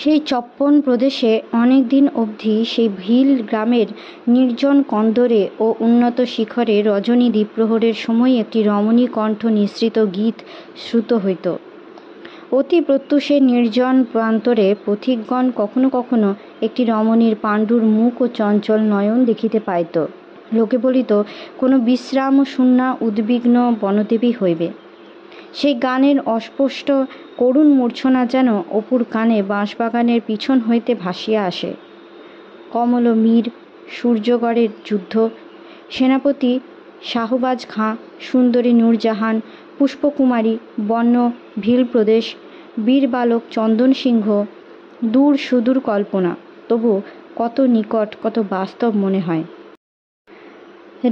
সেই চপ্পন প্রদেশে অনেক দিন অবধি সেই ভিল গ্রামের নির্জন কন্দরে ও উন্নত শিখরে রজনী দ্বিপ্রহরের সময় একটি রমণী কণ্ঠ নিঃসৃত গীত শ্রুত হইত। অতি প্রত্যুষে নির্জন প্রান্তরে পথিকগণ কখনো কখনো একটি রমণীর পাণ্ডুর মুখ ও চঞ্চল নয়ন দেখিতে পাইত। লোকে বলিত, কোনো বিশ্রাম শূন্যা উদ্বিগ্ন বনদেবী হইবে। সেই গানের অস্পষ্ট করুণ মূর্ছনা যেন অপুর কানে বাঁশবাগানের পিছন হইতে ভাসিয়া আসে। কমল মীর, সূর্যগড়ের যুদ্ধ, সেনাপতি শাহবাজ খাঁ, সুন্দরী নূরজাহান, পুষ্পকুমারী, বন্য ভিল প্রদেশ, বীর বালক চন্দন সিংহ, দূর সুদূর কল্পনা, তবু কত নিকট, কত বাস্তব মনে হয়।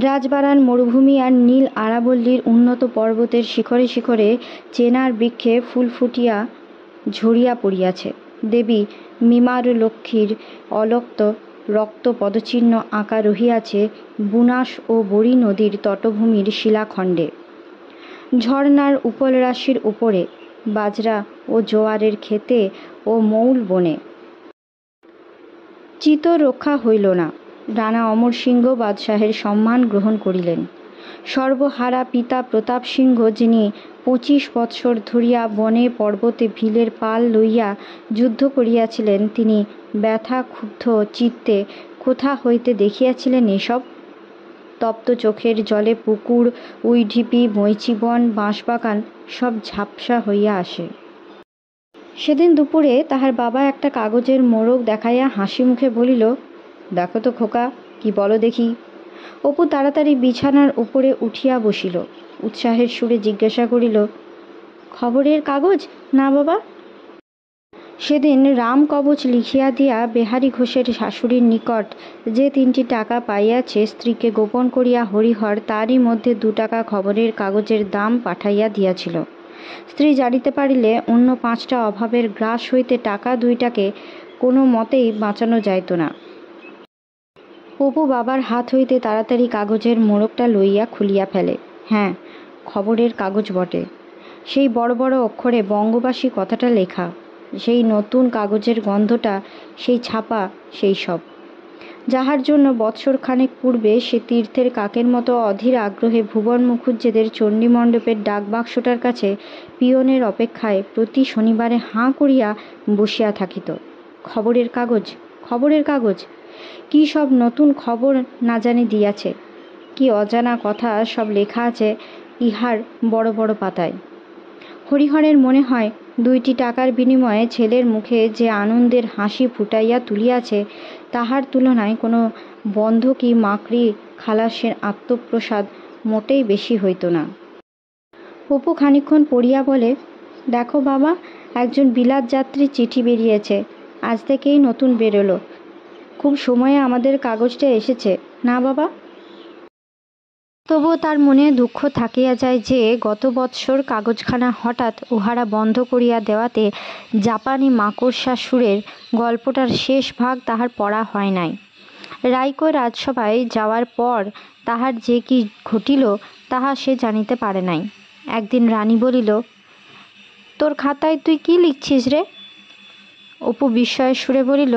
রাজবাড়ার মরুভূমি আর নীল আরাবল্লীর উন্নত পর্বতের শিখরে শিখরে চেনার বৃক্ষে ফুল ফুটিয়া ঝরিয়া পড়িয়াছে। দেবী মীমার লক্ষ্মীর অলক্ত রক্ত পদচিহ্ন আঁকা রহিয়াছে বুনাস ও বড়ি নদীর তটভূমির শিলাখণ্ডে। ঝর্নার উপলরাশির উপরে, বাজরা ও জোয়ারের ক্ষেতে ও মৌল বনে। চিত রক্ষা হইল না। রানা অমর সিংহ বাদশাহের সম্মান গ্রহণ করিলেন। সর্বহারা পিতা প্রতাপ সিংহ, যিনি 25 বৎসর ধরিয়া বনে পর্বতে ভিলের পাল লইয়া যুদ্ধ করিয়াছিলেন, তিনি ব্যথা ক্ষুব্ধ চিত্তে কোথা হইতে দেখিয়াছিলেন এসব। তপ্ত চোখের জলে পুকুর, উইঢিপি, বৈচিবন, বাঁশবাগান সব ঝাপসা হইয়া আসে। সেদিন দুপুরে তাহার বাবা একটা কাগজের মোড়ক দেখাইয়া হাসি মুখে বলিল, দেখো তো খোকা, কি বলো দেখি। অপু তাড়াতাড়ি বিছানার উপরে উঠিয়া বসিল। উৎসাহের সুরে জিজ্ঞাসা করিল, খবরের কাগজ না বাবা? সেদিন রাম কবচ লিখিয়া দিয়া বেহারি ঘোষের শাশুড়ির নিকট যে 3টি টাকা পাইয়াছে স্ত্রীকে গোপন করিয়া হরিহর তারই মধ্যে 2 টাকা খবরের কাগজের দাম পাঠাইয়া দিয়াছিল। স্ত্রী জানিতে পারিলে অন্য 5টা অভাবের গ্রাস হইতে টাকা 2টাকে কোনো মতেই বাঁচানো যাইত না। অপু বাবার হাত হইতে তাড়াতাড়ি কাগজের মোড়কটা লইয়া খুলিয়া ফেলে। হ্যাঁ, খবরের কাগজ বটে। সেই বড় বড় অক্ষরে বঙ্গবাসী কথাটা লেখা, সেই নতুন কাগজের গন্ধটা, সেই ছাপা, সেই সব যাহার জন্য বৎসরখানেক পূর্বে সে তীর্থের কাকের মতো অধীর আগ্রহে ভুবন মুখুজ্জেদের চণ্ডীমণ্ডপের ডাকবাক্সটার কাছে পিয়নের অপেক্ষায় প্রতি শনিবারে হাঁ করিয়া বসিয়া থাকিত। খবরের কাগজ, খবরের কাগজ, কি সব নতুন খবর না জানি দিয়াছে, কি অজানা কথা সব লেখা আছে ইহার বড় বড় পাতায়। হরিহরের মনে হয় 2টি টাকার বিনিময়ে ছেলের মুখে যে আনন্দের হাসি ফুটাইয়া তুলিয়াছে তাহার তুলনায় কোনো বন্ধকি মাকড়ি খালাসের আত্মপ্রসাদ মোটেই বেশি হইত না। অপু খানিকক্ষণ পড়িয়া বলে, দেখো বাবা, একজন বিলাত যাত্রী চিঠি বেরিয়েছে, আজ থেকেই নতুন বেরোলো। খুব সময়ে আমাদের কাগজটা এসেছে না বাবা? তবুও তার মনে দুঃখ থাকিয়া যায় যে গত বৎসর কাগজখানা হঠাৎ উহারা বন্ধ করিয়া দেওয়াতে জাপানি মাকড়সা সুরের গল্পটার শেষ ভাগ তাহার পড়া হয় নাই। রাইকো রাজসভায় যাওয়ার পর তাহার যে কি ঘটিল তাহা সে জানিতে পারে নাই। একদিন রানী বলিল, তোর খাতায় তুই কি লিখছিস রে? অপু বিস্ময়ের সুরে বলিল,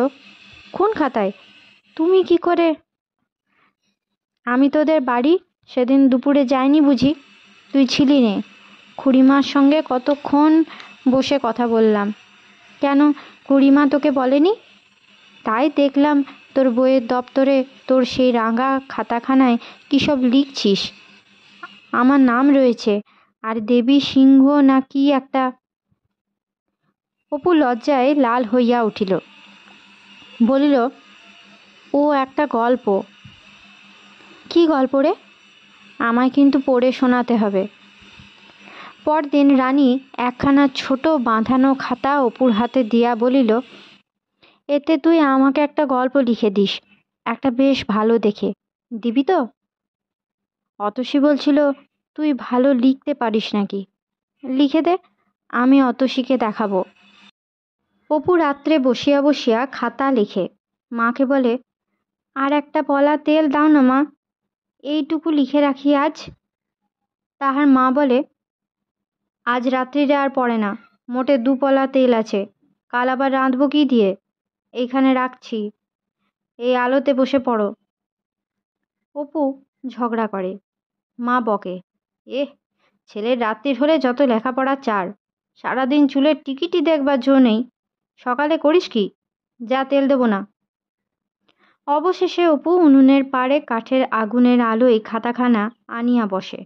কোন খাতায়? তুমি কি করে? আমি তোদের বাড়ি সেদিন দুপুরে যাইনি বুঝি? তুই ছিলি নে। খুড়িমার সঙ্গে কতক্ষণ বসে কথা বললাম। কেন, খুড়িমা তোকে বলেনি? তাই দেখলাম তোর বইয়ের দপ্তরে তোর সেই রাঙা খাতাখানায় কী সব লিখছিস। আমার নাম রয়েছে, আর দেবী সিংহ না কি একটা। অপু লজ্জায় লাল হইয়া উঠিল। বলিল, ও একটা গল্প। কি গল্প রে? আমায় কিন্তু পড়ে শোনাতে হবে। পরদিন রানী একখানা ছোট বাঁধানো খাতা অপুর হাতে দিয়া বলিল, এতে তুই আমাকে একটা গল্প লিখে দিস, একটা বেশ ভালো দেখে। দিবি তো? অতসী বলছিল তুই ভালো লিখতে পারিস নাকি। লিখে দে, আমি অতসীকে দেখাবো। অপু রাত্রে বসিয়া বসিয়া খাতা লেখে। মাকে বলে, আর একটা পলা তেল দাও না মা, এইটুকু লিখে রাখি আজ। তাহার মা বলে, আজ রাত্রিরে আর পড়ে না, মোটে 2 পলা তেল আছে, কাল আবার রাঁধবো কি দিয়ে? এইখানে রাখছি, এই আলোতে বসে পড়ো। অপু ঝগড়া করে। মা বকে, ছেলের রাত্রির হলে যত লেখাপড়া চার, সারাদিন চুলের টিকিটি দেখবার জো নেই। সকালে করিস কি? যা, তেল দেবো না। অবশেষে অপু উনুনের পাড়ে কাঠের আগুনের আলোয় খাতাখানা আনিয়া বসে।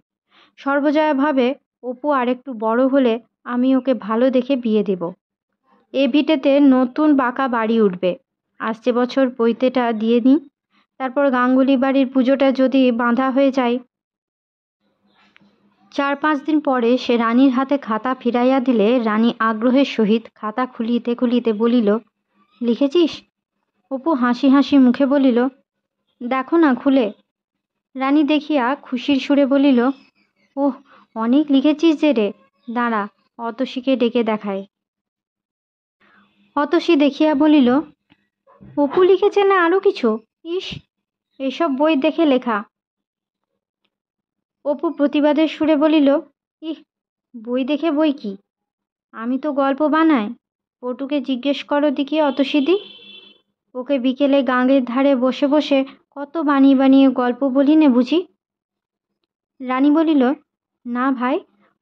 সর্বজয়া ভাবে, অপু আরেকটু বড় হলে আমি ওকে ভালো দেখে বিয়ে দেব। এ ভিটেতে নতুন পাকা বাড়ি উঠবে। আসছে বছর পৈতেটা দিয়ে নিই, তারপর গাঙ্গুলি বাড়ির পুজোটা যদি বাঁধা হয়ে যায়। 4-5 দিন পরে সে রানীর হাতে খাতা ফিরাইয়া দিলে রানী আগ্রহের সহিত খাতা খুলিতে খুলিতে বলিল, লিখেছিস? অপু হাসি হাসি মুখে বলিল, দেখো না খুলে। রানী দেখিয়া খুশির সুরে বলিল, ওহ, অনেক লিখেছিস যে রে, দাঁড়া অতসীকে ডেকে দেখায়। অতসী দেখিয়া বলিল, অপু লিখেছে না আরো কিছু? ইস, এসব বই দেখে লেখা। অপু প্রতিবাদের সুরে বলিল, ইহ, বই দেখে বই কি? আমি তো গল্প বানাই। পটুকে জিজ্ঞেস করো দেখি অতসীদি, ওকে বিকেলে গাঙের ধারে বসে বসে কত বানিয়ে বানিয়ে গল্প বলি নে বুঝি। রানী বলিল, না ভাই,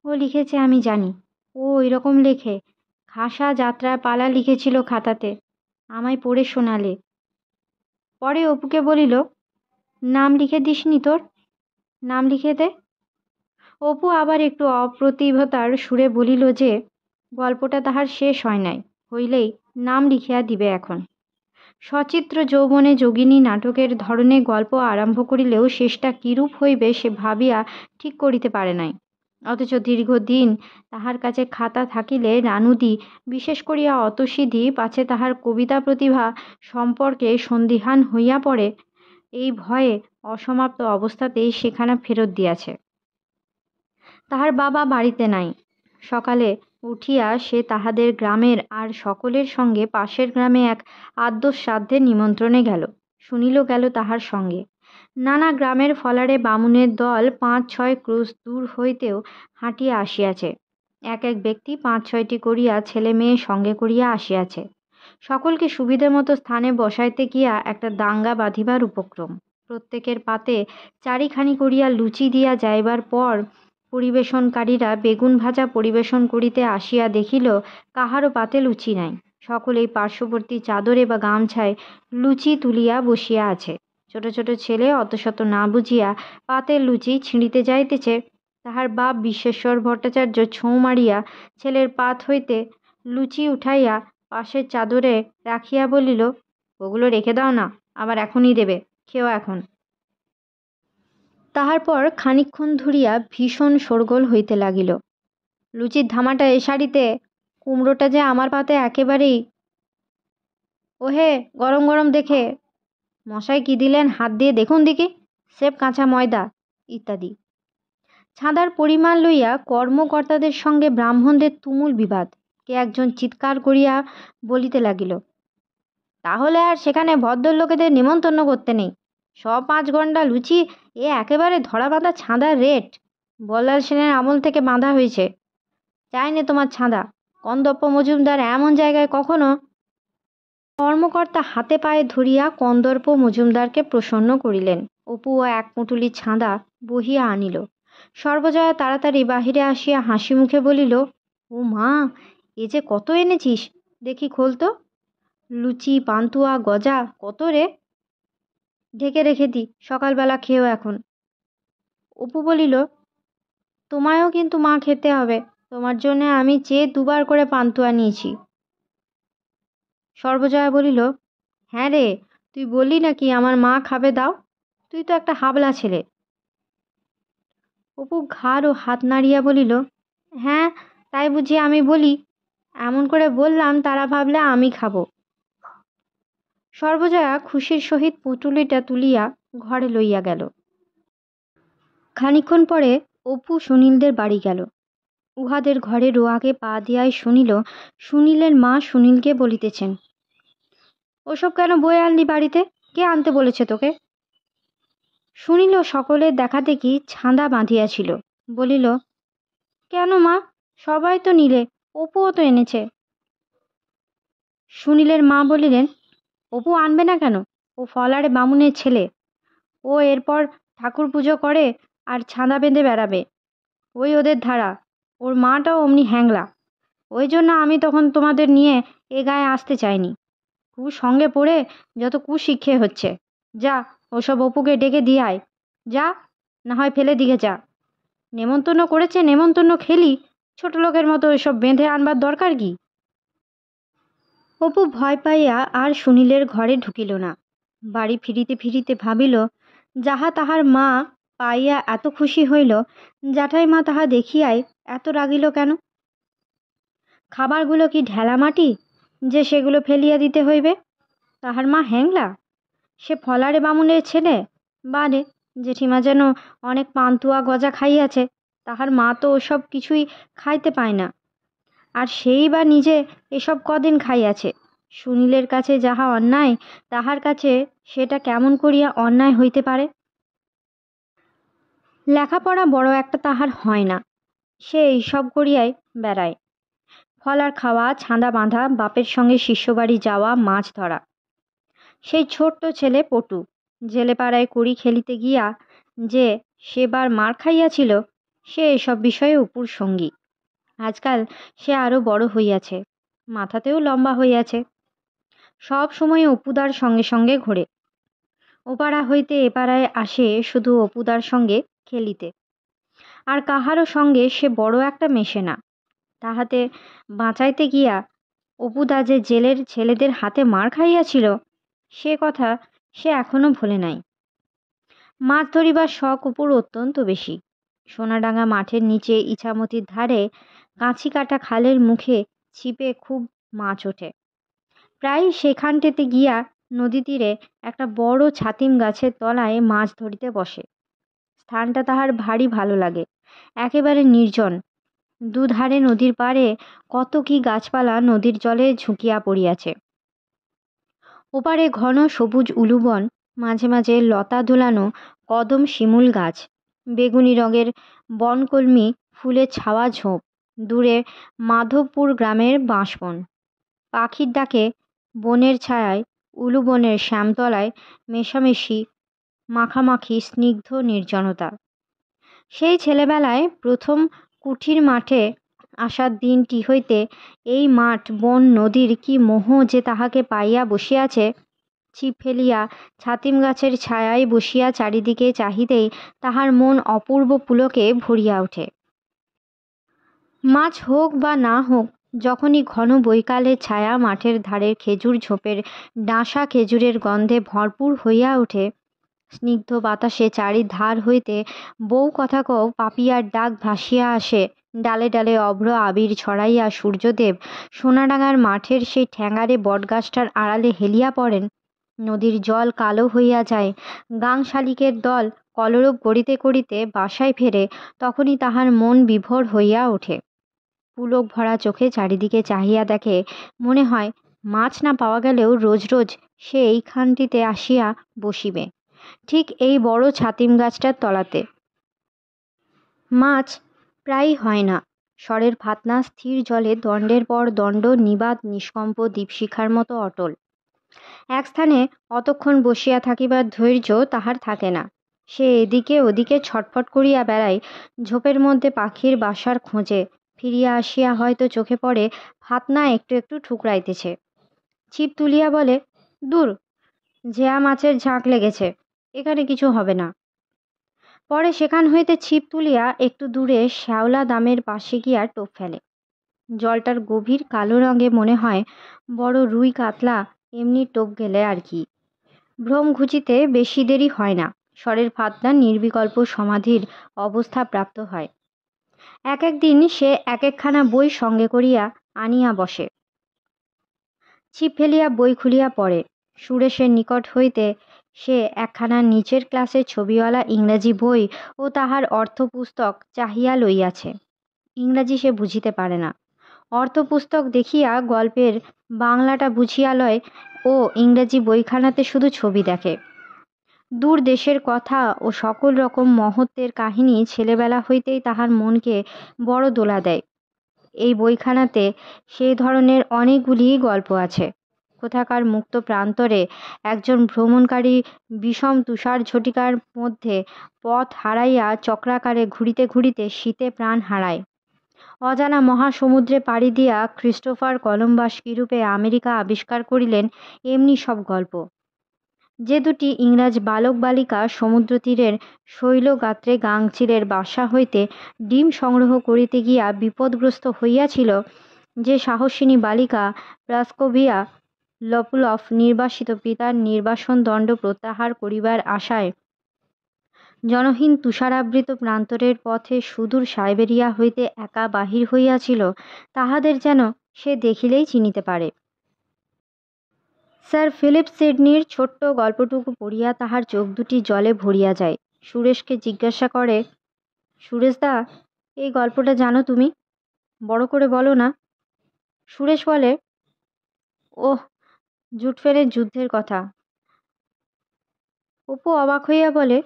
ও লিখেছে আমি জানি। ও এরকম লেখে, খাসা যাত্রার পালা লিখেছিল খাতাতে, আমায় পড়ে শোনালে। পরে অপুকে বলিল, নাম লিখে দিসনি তোর? নাম লিখে দে। অপু আবার একটু অপ্রতিভতার সুরে বলিল যে, গল্পটা তাহার শেষ হয় নাই, হইলেই নাম লিখিয়া দিবে এখন। সচিত্র যৌবনে যোগিনী নাটকের ধরনে গল্প আরম্ভ করিলেও শেষটা কিরূপ হইবে সে ভাবিয়া ঠিক করিতে পারে নাই। অথচ দীর্ঘদিন তাহার কাছে খাতা থাকিলে রানুদি, বিশেষ করিয়া অতসীদি পাছে তাহার কবিতা প্রতিভা সম্পর্কে সন্দিহান হইয়া পড়ে, এই ভয়ে অসমাপ্ত অবস্থাতেই সেখানা ফেরত দিয়াছে। তাহার বাবা বাড়িতে নাই। সকালে উঠিয়া সে তাহাদের গ্রামের আর সকলের সঙ্গে পাশের গ্রামে এক আদ্য শ্রাদ্ধে নিমন্ত্রণে গেল। সুনীল গেল তাহার সঙ্গে। নানা গ্রামের ফলারে বামুনের দল ৫-৬ ক্রুশ দূর হইতেও হাঁটিয়া আসিয়াছে। এক এক ব্যক্তি ৫-৬টি করিয়া ছেলে মেয়ে সঙ্গে করিয়া আসিয়াছে। সকলকে সুবিধে মতো স্থানে বসাইতে গিয়া একটা দাঙ্গা বাঁধিবার উপক্রম। প্রত্যেকের পাতে চারিখানি করিয়া লুচি দিয়া যাইবার পর পরিবেশনকারীরা বেগুন ভাজা পরিবেশন করিতে আসিয়া দেখিল কাহারও পাতে লুচি নাই। সকলেই পার্শ্ববর্তী চাদরে বা গামছায় লুচি তুলিয়া বসিয়া আছে। ছোট ছোট ছেলে অতশত না বুঝিয়া পাতের লুচি ছিঁড়িতে যাইতেছে। তাহার বাপ বিশ্বেশ্বর ভট্টাচার্য ছোঁ মারিয়া ছেলের পাত হইতে লুচি উঠাইয়া পাশের চাদরে রাখিয়া বলিল, ওগুলো রেখে দাও না, আবার এখনই দেবে, খেও এখন। তাহার পর খানিকক্ষণ ধরিয়া ভীষণ শোরগোল হইতে লাগিল। লুচির ধামাটা এ শাড়িতে, কুমড়োটা যে আমার পাতে একেবারেই, ওহে গরম গরম দেখে, মশাই কি দিলেন হাত দিয়ে দেখুন দিকে, সেব কাঁচা ময়দা ইত্যাদি। ছাঁদার পরিমাণ লইয়া কর্মকর্তাদের সঙ্গে ব্রাহ্মণদের তুমুল বিবাদ। কে একজন চিৎকার করিয়া বলিতে লাগিল, তাহলে আর সেখানে ভদ্রলোকেদের নিমন্ত্রণ করতে নেই। ৫ গন্ডা লুচি, এ একেবারে ধরা বাঁধা ছাঁদার রেট। বল্লাল সেনের আমল থেকে বাঁধা হয়েছে। চাই নে তোমার ছাঁদা। কন্দর্প মজুমদার এমন জায়গায় কখনো। কর্মকর্তা হাতে পায়ে ধরিয়া কন্দর্প মজুমদারকে প্রসন্ন করিলেন। অপুও এক পুঁটুলি ছাঁদা বহিয়া আনিল। সর্বজয়া তাড়াতাড়ি বাহিরে আসিয়া হাসি মুখে বলিল, ও মা, এ যে কত এনেছিস, দেখি খোলতো। লুচি, পান্তুয়া, গজা, কত রে? ঢেকে রেখে দি, সকালবেলা খেয়েও এখন। অপু বলিল, তোমায়ও কিন্তু মা খেতে হবে, তোমার জন্যে আমি চেয়ে ২বার করে পান্তুয়া নিয়েছি। সর্বজয়া বলিল, হ্যাঁ রে, তুই বললি নাকি আমার মা খাবে, দাও। তুই তো একটা হাবলা ছেলে। অপু ঘাড় ও হাত নাড়িয়া বলিল, হ্যাঁ, তাই বুঝি আমি বলি? এমন করে বললাম তারা ভাবলে আমি খাবো। সর্বজয়া খুশির সহিত পুঁটুলিটা তুলিয়া ঘরে লইয়া গেল। খানিকক্ষণ পরে অপু সুনীলদের বাড়ি গেল। উহাদের ঘরে রোয়াকে পা দিয়াই শুনিল সুনীলের মা সুনীলকে বলিতেছেন, ওসব কেন বয়ে আনলি বাড়িতে? কে আনতে বলেছে তোকে? সুনীল সকলের দেখা দেখি ছাঁদা বাঁধিয়াছিল। বলিল, কেন মা, সবাই তো নিলে, অপুও তো এনেছে। সুনীলের মা বলিলেন, অপু আনবে না কেন? ও ফলারে বামুনের ছেলে। ও এরপর ঠাকুর পুজো করে আর ছাঁদা বেঁধে বেড়াবে, ওই ওদের ধারা। ওর মাটাও অমনি হ্যাংলা। ওই জন্য আমি তখন তোমাদের নিয়ে এ গায়ে আসতে চাইনি। সঙ্গে পড়ে যত কুশিক্ষে হচ্ছে। যা, ওসব অপুকে ডেকে দিয়ে আয়। যা, না হয় ফেলে দিকে যা। নেমন্তন্ন করেছে, নেমন্তন্ন খেলি, ছোট লোকের মতো এসব বেঁধে আনবার দরকার কি? অপু ভয় পাইয়া আর সুনীলের ঘরে ঢুকিল না। বাড়ি ফিরিতে ফিরিতে ভাবিল, যাহা তাহার মা পাইয়া এত খুশি হইল, জ্যাঠাইমা তাহা দেখিয়াই এত রাগিল কেন? খাবারগুলো কি ঢেলা মাটি যে সেগুলো ফেলিয়া দিতে হইবে? তাহার মা হ্যাংলা? সে ফলারে বামুনের ছেলে? বারে, জেঠিমা যেন অনেক পান্তুয়া গজা খাইয়াছে, তাহার মা তো ওসব কিছুই খাইতে পায় না। আর সেই বা নিজে এসব কদিন খাইয়াছে। সুনীলের কাছে যাহা অন্যায়, তাহার কাছে সেটা কেমন করিয়া অন্যায় হইতে পারে? লেখাপড়া বড় একটা তাহার হয় না, সে এইসব করিয়াই বেড়ায়। ফলার খাওয়া, ছাঁদা বাঁধা, বাপের সঙ্গে শিষ্যবাড়ি যাওয়া, মাছ ধরা। সেই ছোট্ট ছেলে পটু জেলেপাড়ায় কড়ি খেলিতে গিয়া যে সেবার মার খাইয়াছিল, সে এসব বিষয়ে অপুর সঙ্গী। আজকাল সে আরও বড় হইয়াছে, মাথাতেও লম্বা হইয়াছে। সব সময় অপুদার সঙ্গে সঙ্গে ঘোরে। ওপাড়া হইতে এপাড়ায় আসে শুধু অপুদার সঙ্গে খেলিতে, আর কাহারও সঙ্গে সে বড় একটা মেশে না। তাহাতে বাঁচাইতে গিয়া অপুদা যে জেলের ছেলেদের হাতে মার খাইয়াছিল, সে কথা সে এখনো ভোলে নাই। মাছ ধরিবার শখ অপুর অত্যন্ত বেশি। সোনাডাঙ্গা মাঠের নিচে ইছামতির ধারে কাঁচি কাটা খালের মুখে ছিপে খুব মাছ ওঠে। প্রায় সেখানটিতে গিয়া নদী তীরে একটা বড় ছাতিম গাছের তলায় মাছ ধরিতে বসে। স্থানটা তাহার ভারী ভালো লাগে, একেবারে নির্জন। দুধারে নদীর পাড়ে কত কি গাছপালা নদীর জলে ঝুঁকিয়া পড়িয়াছে। ওপারে ঘন সবুজ উলুবন, মাঝে মাঝে লতা দোলানো কদম শিমুল গাছ, বেগুনি রঙের বনকলমি ফুলের ছাওয়া ঝোপ, দূরে মাধবপুর গ্রামের বাঁশবন। পাখির ডাকে বনের ছায়ায় উলুবনের শ্যামতলায় মেশামেশি মাখামাখি স্নিগ্ধ নির্জনতা। সেই ছেলেবেলায় প্রথম কুঠির মাঠে আসার দিনটি হইতে এই মাঠ বন নদীর কি মোহ যে তাহাকে পাইয়া বসিয়াছে। ছিপ ফেলিয়া ছাতিম গাছের ছায়ায় বসিয়া চারিদিকে চাহিতেই তাহার মন অপূর্ব পুলকে ভরিয়া ওঠে। মাছ হোক বা না হোক, যখনই ঘন বৈকালের ছায়া মাঠের ধারের খেজুর ঝোপের ডাঁসা খেজুরের গন্ধে ভরপুর হইয়া ওঠে, স্নিগ্ধ বাতাসে চারিধার হইতে বউ কথা কও পাপিয়ার ডাক ভাসিয়া আসে, ডালে ডালে অভ্র আবির ছড়াইয়া সূর্যদেব সোনাডাঙ্গার মাঠের সেই ঠ্যাঙারে বটগাছটার আড়ালে হেলিয়া পড়েন, নদীর জল কালো হইয়া যায়, গাং শালিকের দল কলরব করিতে করিতে বাসায় ফেরে, তখনই তাহার মন বিভোর হইয়া ওঠে। পুলক ভরা চোখে চারিদিকে চাহিয়া দেখে, মনে হয় মাছ না পাওয়া গেলেও রোজ রোজ সে এইখানটিতে আসিয়া বসিবে, ঠিক এই বড় ছাতিম গাছটার তলাতে। মাছ প্রায়ই হয় না। স্বরের ফাতনা স্থির জলে দণ্ডের পর দণ্ড নিবাদ নিষ্কম্প দীপশিখার মতো অটল। এক স্থানে অতক্ষণ বসিয়া থাকিবার ধৈর্য তাহার থাকে না। সে এদিকে ওদিকে ছটফট করিয়া বেড়ায় ঝোপের মধ্যে পাখির বাসার খোঁজে। ফিরিয়া আসিয়া হয়তো চোখে পড়ে ফাতনা একটু একটু ঠুকরাইতেছে। ছিপ তুলিয়া বলে, দূর, ঝেয়া মাছের ঝাঁক লেগেছে, এখানে কিছু হবে না। পরে সেখান হইতে ছিপ তুলিয়া একটু দূরে শ্যাওলা দামের পাশে গিয়া টোপ ফেলে। জলটার গভীর কালো রঙে মনে হয় বড় রুই কাতলা এমনি টোপ গেলে আর কি। ভ্রম ঘুচিতে বেশি দেরি হয় না, স্বরের ফাতনা নির্বিকল্প সমাধির অবস্থা প্রাপ্ত হয়। এক একদিন সে এক একখানা বই সঙ্গে করিয়া আনিয়া বসে। ছিপ ফেলিয়া বই খুলিয়া পড়ে। সুরেশের নিকট হইতে সে একখানা নিচের ক্লাসের ছবিওয়ালা ইংরাজি বই ও তাহার অর্থপুস্তক চাহিয়া লইয়াছে। ইংরাজি সে বুঝিতে পারে না। অর্থপুস্তক দেখিয়া গল্পের বাংলাটা বুঝিয়া লয় ও ইংরাজি বইখানাতে শুধু ছবি দেখে। দূর দেশের কথা ও সকল রকম মহত্বের কাহিনী ছেলেবেলা হইতেই তাহার মনকে বড় দোলা দেয়। এই বইখানাতে সেই ধরনের অনেকগুলি গল্প আছে। কোথাকার মুক্ত প্রান্তরে একজন ভ্রমণকারী বিষম তুষার ঝটিকার মধ্যে পথ হারাইয়া চক্রাকারে ঘুরিতে ঘুরিতে শীতে প্রাণ হারায়। অজানা মহাসমুদ্রে পাড়ি দিয়া ক্রিস্টোফার কলম্বাস কিরূপে আমেরিকা আবিষ্কার করিলেন, এমনি সব গল্প। যে দুটি ইংরাজ বালক বালিকা সমুদ্র তীরের শৈলগাত্রে গাংচিলের বাসা হইতে ডিম সংগ্রহ করিতে গিয়া বিপদগ্রস্ত হইয়াছিল, যে সাহসিনী বালিকা প্রাস্কোভিয়া লপুলফ নির্বাসিত পিতার নির্বাসন দণ্ড প্রত্যাহার করিবার আশায় জনহীন তুষারাবৃত প্রান্তরের পথে সুদূর সাইবেরিয়া হইতে একা বাহির হইয়াছিল, তাহাদের যেন সে দেখিলেই চিনিতে পারে। স্যার ফিলিপ সিডনির ছোট্ট গল্পটুকু পড়িয়া তাহার চোখ দুটি জলে ভরিয়া যায়। সুরেশকে জিজ্ঞাসা করে, সুরেশদা, এই গল্পটা জানো তুমি? বড় করে বলো না। সুরেশ বলে, ওহ, জুটফেনের যুদ্ধের কথা। অপু অবাক হইয়া বলে,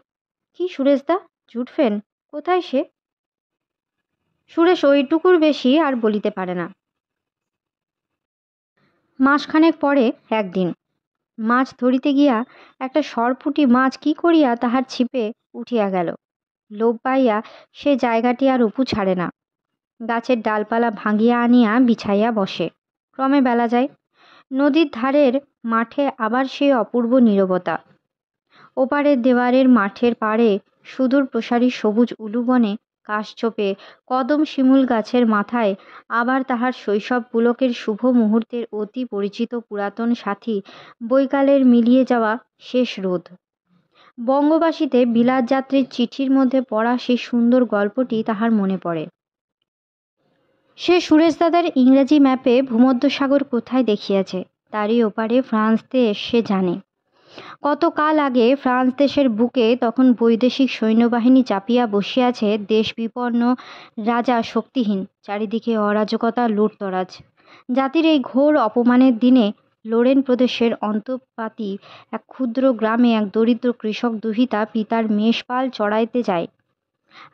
কি সুরেশদা, জুটফেন? কোথায় সে? সুরেশ ওইটুকুর বেশি আর বলিতে পারে না। মাসখানেক পরে একদিন মাছ ধরিতে গিয়া একটা সরপুঁটি মাছ কি করিয়া তাহার ছিপে উঠিয়া গেল। লোভ পাইয়া সে জায়গাটি আর অপু ছাড়ে না। গাছের ডালপালা ভাঙিয়া আনিয়া বিছাইয়া বসে। ক্রমে বেলা যায়। নদীর ধারের মাঠে আবার সেই অপূর্ব নীরবতা। ওপারের দেওয়ারের মাঠের পাড়ে সুদূর প্রসারী সবুজ উলুবনে কাশছোপে কদম শিমুল গাছের মাথায় আবার তাহার শৈশব পুলকের শুভ মুহূর্তের অতি পরিচিত পুরাতন সাথী বৈকালের মিলিয়ে যাওয়া শেষ রোদ। বঙ্গবাসীতে বিলাত যাত্রীর চিঠির মধ্যে পড়া সেই সুন্দর গল্পটি তাহার মনে পড়ে। সে সুরেশ দাদার ইংরেজি ম্যাপে ভূমধ্যসাগর কোথায় দেখিয়াছে, তারই ওপারে ফ্রান্স দেশ সে জানে। কত কাল আগে ফ্রান্স দেশের বুকে তখন বৈদেশিক সৈন্যবাহিনী চাপিয়া বসিয়াছে, দেশ বিপন্ন, রাজা শক্তিহীন, চারিদিকে অরাজকতা লুটতরাজ। জাতির এই ঘোর অপমানের দিনে লোরেন প্রদেশের অন্তঃপাতী এক ক্ষুদ্র গ্রামে এক দরিদ্র কৃষক দুহিতা পিতার মেষপাল চড়াইতে যায়,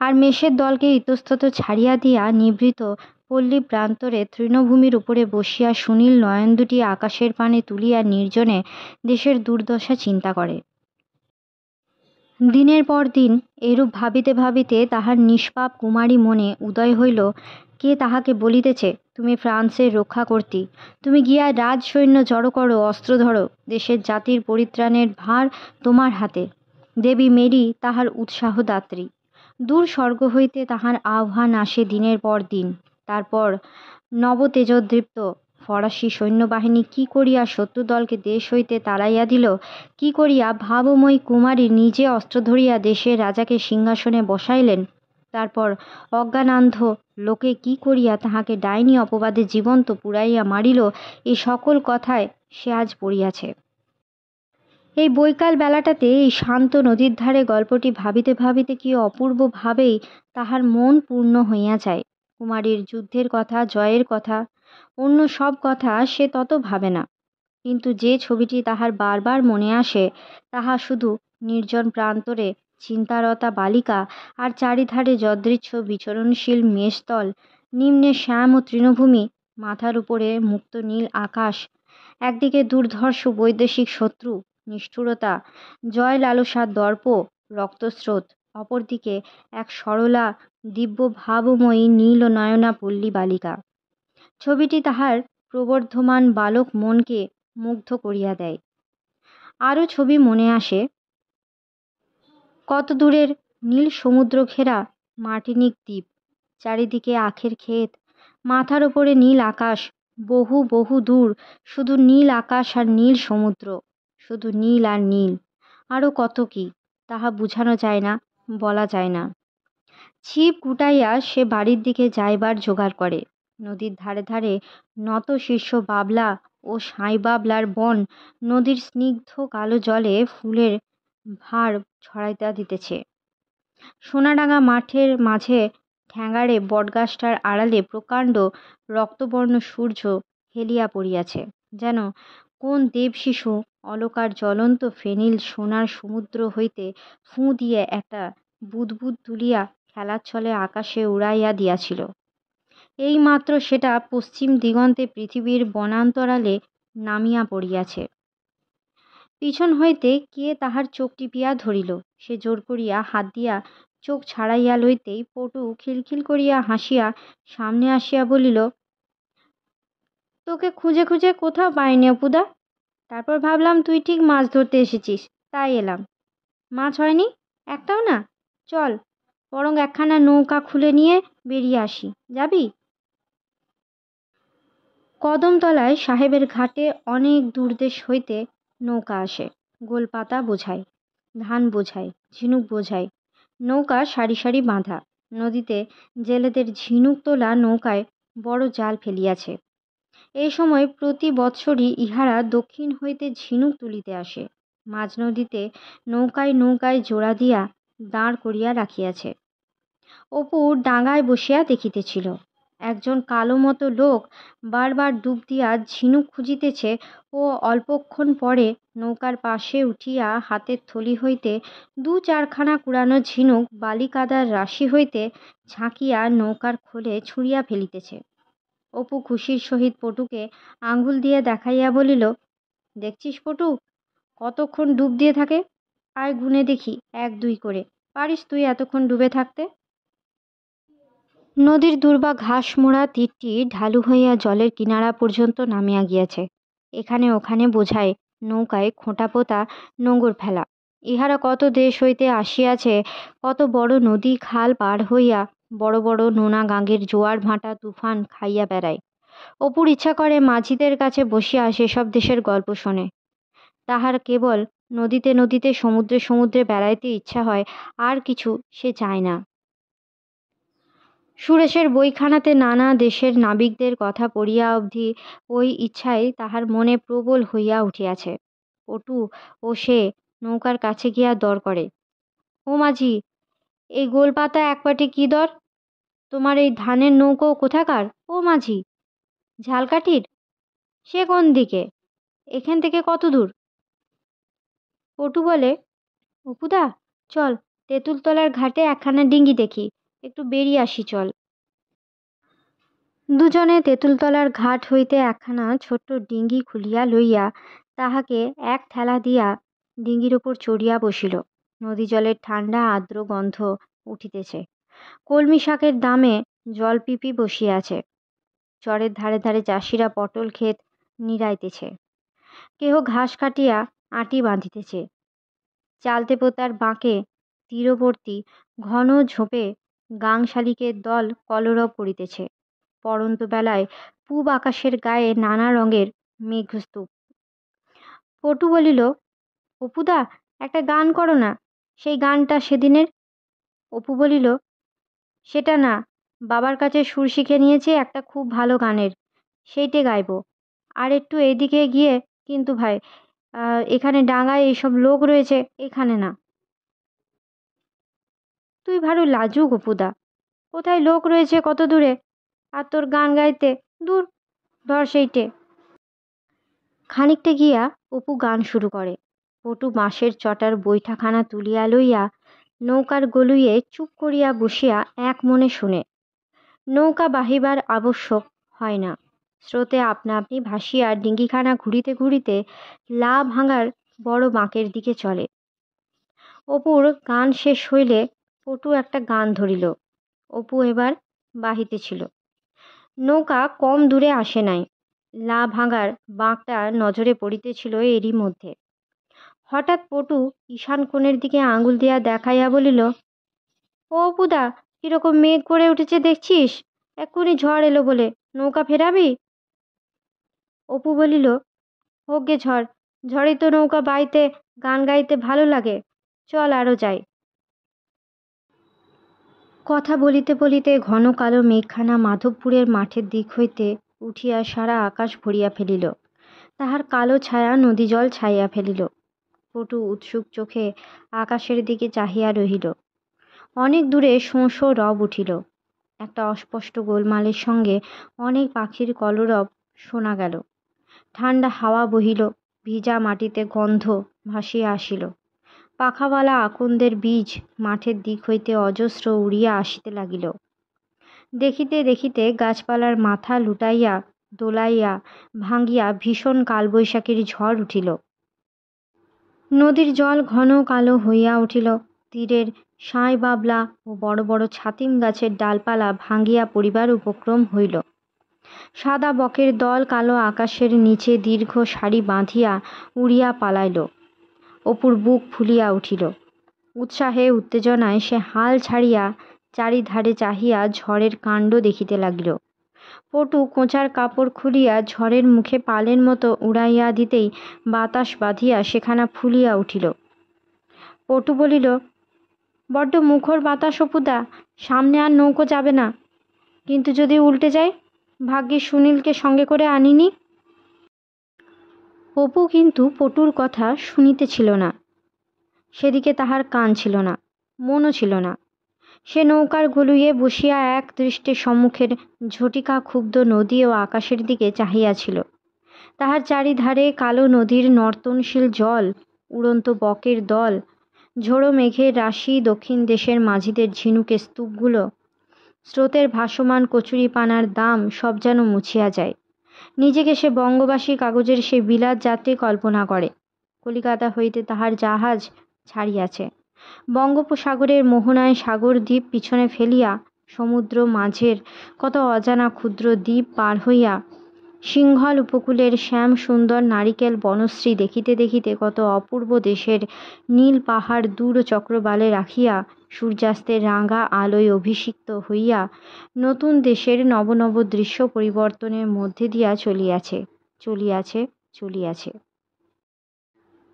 আর মেষের দলকে ইতস্তত ছাড়িয়া দিয়া নিভৃত পল্লী প্রান্তরে তৃণভূমির উপরে বসিয়া সুনীল নয়ন দুটি আকাশের পানে তুলিয়া নির্জনে দেশের দুর্দশা চিন্তা করে। দিনের পর দিন এরূপ ভাবিতে ভাবিতে তাহার নিষ্পাপ কুমারী মনে উদয় হইল, কে তাহাকে বলিতেছে, তুমি ফ্রান্সের রক্ষা কর্তী, তুমি গিয়া রাজ সৈন্য জড়ো করো, অস্ত্র ধরো, দেশের জাতির পরিত্রাণের ভার তোমার হাতে। দেবী মেরি তাহার উৎসাহদাত্রী। দূর স্বর্গ হইতে তাহার আহ্বান আসে দিনের পর দিন। তারপর নবতেজোদ্দীপ্ত ফরাসি সৈন্যবাহিনী কি করিয়া শত্রুদলকে দেশ হইতে তাড়াইয়া দিল, কি করিয়া ভাবময়ী কুমারী নিজে অস্ত্র ধরিয়া দেশের রাজাকে সিংহাসনে বসাইলেন, তারপর অজ্ঞানান্ধ লোকে কি করিয়া তাহাকে ডাইনি অপবাদে জীবন্ত পুড়াইয়া মারিল, এই সকল কথায় সে আজ পড়িয়াছে। এই বৈকাল বেলাটাতে এই শান্ত নদীর ধারে গল্পটি ভাবিতে ভাবিতে কি অপূর্বভাবেই তাহার মন পূর্ণ হইয়া যায়। কুমারীর যুদ্ধের কথা, জয়ের কথা, অন্য সব কথা সে তত ভাবে না, কিন্তু যে ছবিটি তাহার বারবার মনে আসে তাহা শুধু নির্জন প্রান্তরে চিন্তারতা বালিকা, আর চারিধারে যদৃচ্ছ বিচরণশীল মেষদল, নিম্নে শ্যাম ও তৃণভূমি, মাথার উপরে মুক্ত নীল আকাশ, একদিকে দুর্ধর্ষ বৈদেশিক শত্রু, নিষ্ঠুরতা, জয় লালসার দর্প, রক্তস্রোত, অপরদিকে এক সরলা দিব্য ভাবময়ী নীল নয়না পল্লী বালিকা। ছবিটি তাহার প্রবর্ধমান বালক মনকে মুগ্ধ করিয়া দেয়। আরও ছবি মনে আসে, কত দূরের নীল সমুদ্র ঘেরা মার্টিনিক দ্বীপ, চারিদিকে আখের ক্ষেত, মাথার ওপরে নীল আকাশ, বহু বহু দূর শুধু নীল আকাশ আর নীল সমুদ্র, শুধু নীল আর নীল, আরও কত কি তাহা বুঝানো যায় না, বলা যায় না। ছিপ গুটাইয়া সে বাড়ির দিকে যাইবার জোগাড় করে। নদীর ধারে ধারে নত শীর্ষ বাবলা ও সাঁই বাবলার বন নদীর স্নিগ্ধ কালো জলে ফুলের ভার ছড়াইতে দিতেছে। সোনাডাঙ্গা মাঠের মাঝে ঠ্যাঙাড়ে বটগাছটার আড়ালে প্রকাণ্ড রক্তবর্ণ সূর্য হেলিয়া পড়িয়াছে, যেন কোন দেবশিশু অলকার জ্বলন্ত ফেনিল সোনার সমুদ্র হইতে ফুঁ দিয়ে একটা বুদবুদ তুলিয়া খেলার ছলে আকাশে উড়াইয়া দিয়াছিল। এইমাত্র সেটা পশ্চিম দিগন্তে পৃথিবীর বনান্তরালে নামিয়া পড়িয়াছে। পিছন হইতে কে তাহার চোখ টিপিয়া ধরিল। সে জোর করিয়া হাত দিয়া চোখ ছাড়াইয়া লইতেই পটু খিলখিল করিয়া হাসিয়া সামনে আসিয়া বলিল, তোকে খুঁজে খুঁজে কোথাও পাইনি অপুদা। তারপর ভাবলাম তুই ঠিক মাছ ধরতে এসেছিস, তাই এলাম। মাছ হয়নি একটাও না? চল বরং একখানা নৌকা খুলে নিয়ে বেরিয়ে আসি, যাবি? কদমতলায় সাহেবের ঘাটে অনেক দূরদেশ হইতে নৌকা আসে, গোলপাতা বোঝায়, ধান বোঝায়, ঝিনুক বোঝায়। নৌকা সারি সারি বাঁধা। নদীতে জেলেদের ঝিনুক তোলা নৌকায় বড় জাল ফেলিয়াছে। এই সময় প্রতি বৎসরই ইহারা দক্ষিণ হইতে ঝিনুক তুলিতে আসে। মাঝ নদীতে নৌকায় নৌকায় জোড়া দিয়া দাঁড় করিয়া রাখিয়াছে। অপু ডাঙায় বসিয়া দেখিতেছিল, একজন কালো মতো লোক বারবার ডুব দিয়া ঝিনুক খুঁজিতেছে ও অল্পক্ষণ পরে নৌকার পাশে উঠিয়া হাতের থলি হইতে দু চারখানা কুড়ানো ঝিনুক বালিকাদার রাশি হইতে ঝাঁকিয়া নৌকার খোলে ছুঁড়িয়া ফেলিতেছে। অপু খুশির সহিত পটুকে আঙ্গুল দিয়ে দেখাইয়া বলিল, দেখছিস পটু, কতক্ষণ ডুব দিয়ে থাকে? আয় গুনে দেখি, 1 2 করে। পারিস তুই এতক্ষণ ডুবে থাকতে? নদীর দুর্বা ঘাস মোড়া তীরটি ঢালু হইয়া জলের কিনারা পর্যন্ত নামিয়া গিয়াছে। এখানে ওখানে বোঝায় নৌকায় খোঁটা পোতা নোঙর ফেলা। ইহারা কত দেশ হইতে আসিয়াছে, কত বড় নদী খাল পার হইয়া বড় বড় নোনা গাঙ্গের জোয়ার ভাঁটা তুফান খাইয়া বেড়ায়। অপুর ইচ্ছা করে মাঝিদের কাছে বসিয়া সেসব দেশের গল্প শোনে। তাহার কেবল নদীতে নদীতে সমুদ্রে সমুদ্রে বেড়াইতে ইচ্ছা হয়, আর কিছু সে চায় না। সুরেশের বইখানাতে নানা দেশের নাবিকদের কথা পড়িয়া অবধি ওই ইচ্ছাই তাহার মনে প্রবল হইয়া উঠিয়াছে। পটু ও সে নৌকার কাছে গিয়া দর করে, ও মাঝি, এই গোলপাতা এক পাটে কি দর? তোমার এই ধানের নৌকো কোথাকার? ও মাঝি, ঝালকাঠির? সে কোন দিকে? এখান থেকে কত দূর? পটু বলে, অপুদা, চল তেঁতুলতলার ঘাটে একখানা ডিঙ্গি দেখি, একটু বেরিয়ে আসি চল। দুজনে তেঁতুলতলার ঘাট হইতে একখানা ছোট্ট ডিঙ্গি খুলিয়া লইয়া তাহাকে এক ঠেলা দিয়া ডিঙ্গির ওপর চড়িয়া বসিল। নদী জলের ঠান্ডা আর্দ্র গন্ধ উঠিতেছে। কলমি শাকের দামে জলপিপি বসিয়াছে। চরের ধারে ধারে চাষিরা পটল ক্ষেত নিড়াইতেছে। কেহ ঘাস কাটিয়া আঁটি বাঁধিতেছে। চালতে পোতার বাঁকে তীরবর্তী ঘন ঝোপে গাংশালিকের দল কলরব করিতেছে। পড়ন্ত বেলায় পূব আকাশের গায়ে নানা রঙের মেঘস্তূপ। পটু বলিল, অপুদা, একটা গান করো না, সেই গানটা সেদিনের। অপু বলিল, সেটা না, বাবার কাছে সুর শিখে নিয়েছি একটা খুব ভালো গানের, সেইটে গাইব। আর একটু এইদিকে গিয়ে কিন্তু ভাই, এখানে ডাঙায় এইসব লোক রয়েছে, এখানে না। তুই ভারী লাজুক অপুদা, কোথায় লোক রয়েছে কত দূরে, আর তোর গান গাইতে? দূর, ধর সেইটে। খানিকটা গিয়া অপু গান শুরু করে। পটু বাঁশের চটার বৈঠাখানা তুলিয়া লইয়া নৌকার গলুইয়ে চুপ করিয়া বসিয়া এক মনে শুনে। নৌকা বাহিবার আবশ্যক হয় না। স্রোতে আপনা আপনি ভাসিয়া ডিঙ্গিখানা ঘুরিতে ঘুরিতে লা ভাঙার বড় বাঁকের দিকে চলে। অপুর গান শেষ হইলে পটু একটা গান ধরিল। অপু এবার বাহিতেছিল। নৌকা কম দূরে আসে নাই। লা ভাঙার বাঁকটা নজরে পড়িতেছিল এরই মধ্যে। হঠাৎ পটু ঈশান কোণের দিকে আঙুল দিয়া দেখাইয়া বলিল, ও অপুদা, কিরকম মেঘ করে উঠেছে দেখছিস? এক্ষুনি ঝড় এলো বলে, নৌকা ফেরাবি? অপু বলিল, হোক গে ঝড়, ঝড়ে তো নৌকা বাইতে গান গাইতে ভালো লাগে, চল আরো যাই। কথা বলিতে বলিতে ঘন কালো মেঘখানা মাধবপুরের মাঠের দিক হইতে উঠিয়া সারা আকাশ ভরিয়া ফেলিল। তাহার কালো ছায়া নদী জল ছাইয়া ফেলিল। পটু উৎসুক চোখে আকাশের দিকে চাহিয়া রহিল। অনেক দূরে শোঁ শোঁ রব উঠিল। একটা অস্পষ্ট গোলমালের সঙ্গে অনেক পাখির কলরব শোনা গেল। ঠান্ডা হাওয়া বহিল, ভিজা মাটিতে গন্ধ ভাসিয়া আসিল। পাখাওয়ালা আকন্দের বীজ মাঠের দিক হইতে অজস্র উড়িয়া আসিতে লাগিল। দেখিতে দেখিতে গাছপালার মাথা লুটাইয়া দোলাইয়া ভাঙ্গিয়া ভীষণ কালবৈশাখীর ঝড় উঠিল। নদীর জল ঘন কালো হইয়া উঠিল। তীরের সাঁই বাবলা ও বড় বড় ছাতিম গাছের ডালপালা ভাঙ্গিয়া পড়িবার উপক্রম হইল। সাদা বকের দল কালো আকাশের নিচে দীর্ঘ সারি বাঁধিয়া উড়িয়া পালাইল। অপুর বুক ফুলিয়া উঠিল। উৎসাহে উত্তেজনায় সে হাল ছাড়িয়া চারিধারে চাহিয়া ঝড়ের কাণ্ড দেখিতে লাগিল। পটু কোঁচার কাপড় খুলিয়া ঝড়ের মুখে পালের মতো উড়াইয়া দিতেই বাতাস বাঁধিয়া সেখানা ফুলিয়া উঠিল। পটু বলিল, বড্ড মুখর বাতাস অপুদা, সামনে আর নৌকো যাবে না। কিন্তু যদি উল্টে যায়? ভাগ্যিস সুনীলকে সঙ্গে করে আনিনি। অপু কিন্তু পটুর কথা শুনিতেছিল না। সেদিকে তাহার কান ছিল না, মনও ছিল না। সে নৌকার গলুইয়ে বসিয়া এক দৃষ্টে সম্মুখের ঝটিকা ক্ষুব্ধ নদী ও আকাশের দিকে চাহিয়াছিল। তাহার চারিধারে কালো নদীর নর্তনশীল জল, উড়ন্ত বকের দল, ঝোড়ো মেঘের রাশি, দক্ষিণ দেশের মাঝিদের ঝিনুকের স্তূপগুলো, স্রোতের ভাসমান কচুরিপানার দাম সব যেন মুছিয়া যায়। নিজেকে সে বঙ্গবাসী কাগজের সে বিলাত যাত্রী কল্পনা করে। কলিকাতা হইতে তাহার জাহাজ ছাড়িয়াছে। বঙ্গোপসাগরের মোহনায় সাগর দ্বীপ পিছনে ফেলিয়া সমুদ্র মাঝের কত অজানা ক্ষুদ্র দ্বীপ পার হইয়া সিংহল উপকূলের শ্যাম সুন্দর নারিকেল বনশ্রী দেখিতে দেখিতে কত অপূর্ব দেশের নীল পাহাড় দূর চক্রবালে রাখিয়া সূর্যাস্তের রাঙা আলোয় অভিষিক্ত হইয়া নতুন দেশের নব নব দৃশ্য পরিবর্তনের মধ্যে দিয়া চলিয়াছে চলিয়াছে চলিয়াছে।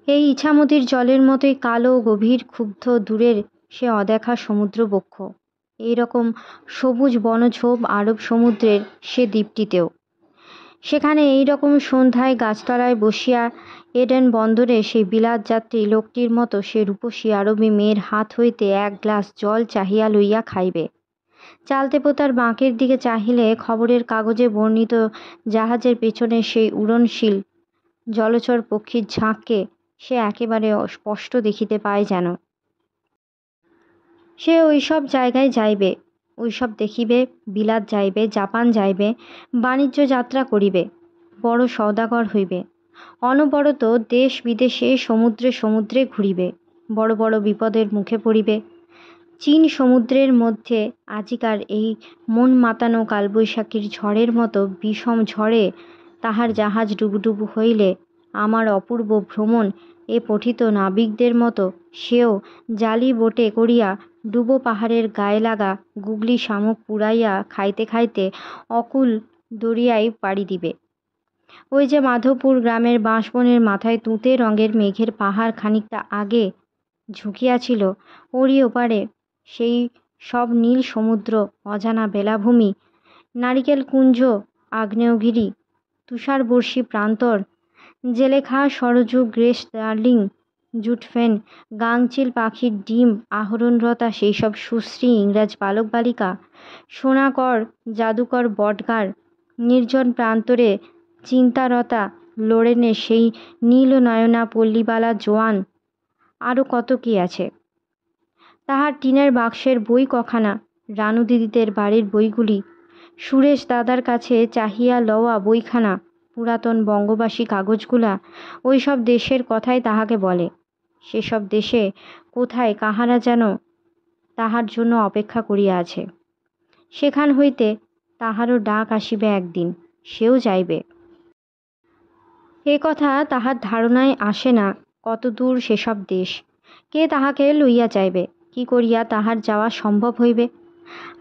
এই ইছামতির জলের মতোই কালো গভীর ক্ষুব্ধ দূরের সে অদেখা সমুদ্র বক্ষ, এইরকম সবুজ বনঝোপ আরব সমুদ্রের সে দ্বীপটিতেও। সেখানে এই রকম সন্ধ্যায় গাছতলায় বসিয়া এডেন বন্দরে সেই বিলাত যাত্রী লোকটির মতো সে রূপসী আরবী মেয়ের হাত হইতে এক গ্লাস জল চাহিয়া লইয়া খাইবে। চালতে পোতার বাঁকের দিকে চাহিলে খবরের কাগজে বর্ণিত জাহাজের পেছনে সেই উড়নশীল জলচর পক্ষীর ঝাঁককে সে একেবারে স্পষ্ট দেখিতে পায় যেন। সে ওইসব জায়গায় যাইবে, ওইসব দেখিবে, বিলাত যাইবে, জাপান যাইবে, বাণিজ্য যাত্রা করিবে, বড় সওদাগর হইবে, অনবরত দেশ বিদেশে সমুদ্রে সমুদ্রে ঘুরিবে, বড় বড় বিপদের মুখে পড়িবে। চীন সমুদ্রের মধ্যে আজিকার এই মন মাতানো কালবৈশাখীর ঝড়ের মতো বিষম ঝড়ে তাহার জাহাজ ডুবুডুবু হইলে আমার অপূর্ব ভ্রমণ এ পঠিত নাবিকদের মতো সেও জালি বোটে করিয়া ডুবো পাহাড়ের গায়ে লাগা গুগলি শামুক পুড়াইয়া খাইতে খাইতে অকুল দরিয়ায় পাড়ি দিবে। ওই যে মাধবপুর গ্রামের বাঁশবনের মাথায় তুঁতে রঙের মেঘের পাহাড় খানিকটা আগে ঝুঁকিয়াছিল, ওরই ওপারে সেই সব নীল সমুদ্র, অজানা বেলাভূমি, নারিকেল কুঞ্জ, আগ্নেয়গিরি, তুষারবর্ষী প্রান্তর, জেলেখা সরযূপ, গ্রেস ডার্লিং, জুটফেন, গাংচিল পাখির ডিম আহরণরতা সেই সব সুশ্রী ইংরাজ বালক বালিকা, সোনাকর জাদুকর বটগার, নির্জন প্রান্তরে চিন্তারতা লোরেনের সেই নীল নয়না পল্লীবালা জোয়ান, আরও কত কি আছে। তাহার টিনের বাক্সের বই কখানা, রানু দিদিদের বাড়ির বইগুলি, সুরেশ দাদার কাছে চাহিয়া লওয়া বইখানা, পুরাতন বঙ্গবাসী কাগজগুলা, ওই সব দেশের কথাই তাহাকে বলে। সেসব দেশে কোথায় কাহারা যেন তাহার জন্য অপেক্ষা করিয়া আছে। সেখান হইতে তাহারও ডাক আসিবে একদিন, সেও যাইবে। এ কথা তাহার ধারণায় আসে না কত দূর সেসব দেশ, কে তাহাকে লইয়া যাইবে, কি করিয়া তাহার যাওয়া সম্ভব হইবে।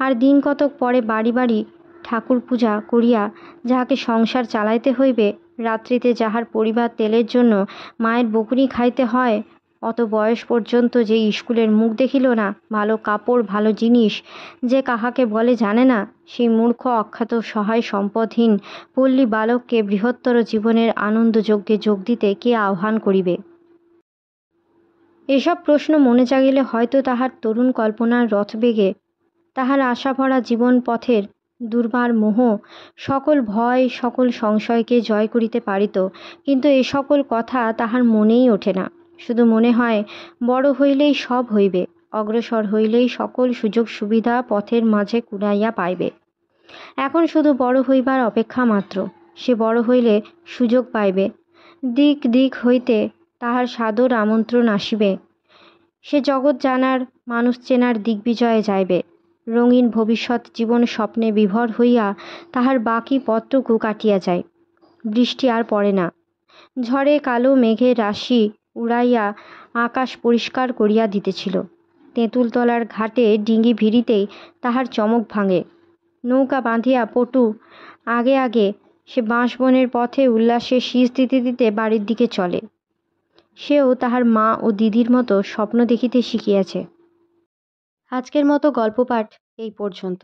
আর দিন কতক পরে বাড়ি বাড়ি ঠাকুর পূজা করিয়া যাহাকে সংসার চালাইতে হইবে, রাত্রিতে যাহার পরিবার তেলের জন্য মায়ের বকুনি খাইতে হয়, অত বয়স পর্যন্ত যে স্কুলের মুখ দেখিল না, ভালো কাপড় ভালো জিনিস যে কাহাকে বলে জানে না, সেই মূর্খ অখ্যাত সহায় সম্পদহীন পল্লী বালককে বৃহত্তর জীবনের আনন্দযজ্ঞে যোগ দিতে কে আহ্বান করিবে? এসব প্রশ্ন মনে জাগিলে হয়তো তাহার তরুণ কল্পনার রথবেগে তাহার আশাভরা জীবন পথের দুর্বার মোহ সকল ভয় সকল সংশয়কে জয় করিতে পারিত, কিন্তু এ সকল কথা তাহার মনেই ওঠে না। শুধু মনে হয় বড় হইলেই সব হইবে, অগ্রসর হইলেই সকল সুযোগ সুবিধা পথের মাঝে কুড়াইয়া পাইবে। এখন শুধু বড় হইবার অপেক্ষা মাত্র, সে বড় হইলে সুযোগ পাইবে, দিক দিক হইতে তাহার সাদর আমন্ত্রণ আসিবে, সে জগৎ জানার মানুষ চেনার দিগ্বিজয়ে যাইবে। রঙিন ভবিষ্যৎ জীবন স্বপ্নে বিভোর হইয়া তাহার বাকি পথটুকু কাটিয়া যায়। বৃষ্টি আর পড়ে না, ঝড়ে কালো মেঘের রাশি উড়াইয়া আকাশ পরিষ্কার করিয়া দিতেছিল। তেঁতুলতলার ঘাটে ডিঙি ভিড়িতেই তাহার চমক ভাঙে। নৌকা বাঁধিয়া পটু আগে আগে সে বাঁশবনের পথে উল্লাসে শীষ দিতে দিতে বাড়ির দিকে চলে। সেও তাহার মা ও দিদির মতো স্বপ্ন দেখিতে শিখিয়াছে। আজকের মতো গল্প পাঠ এই পর্যন্ত।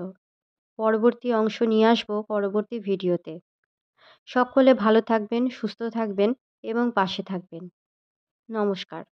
পরবর্তী অংশ নিয়ে আসবো পরবর্তী ভিডিওতে। সকলে ভালো থাকবেন, সুস্থ থাকবেন এবং পাশে থাকবেন। নমস্কার।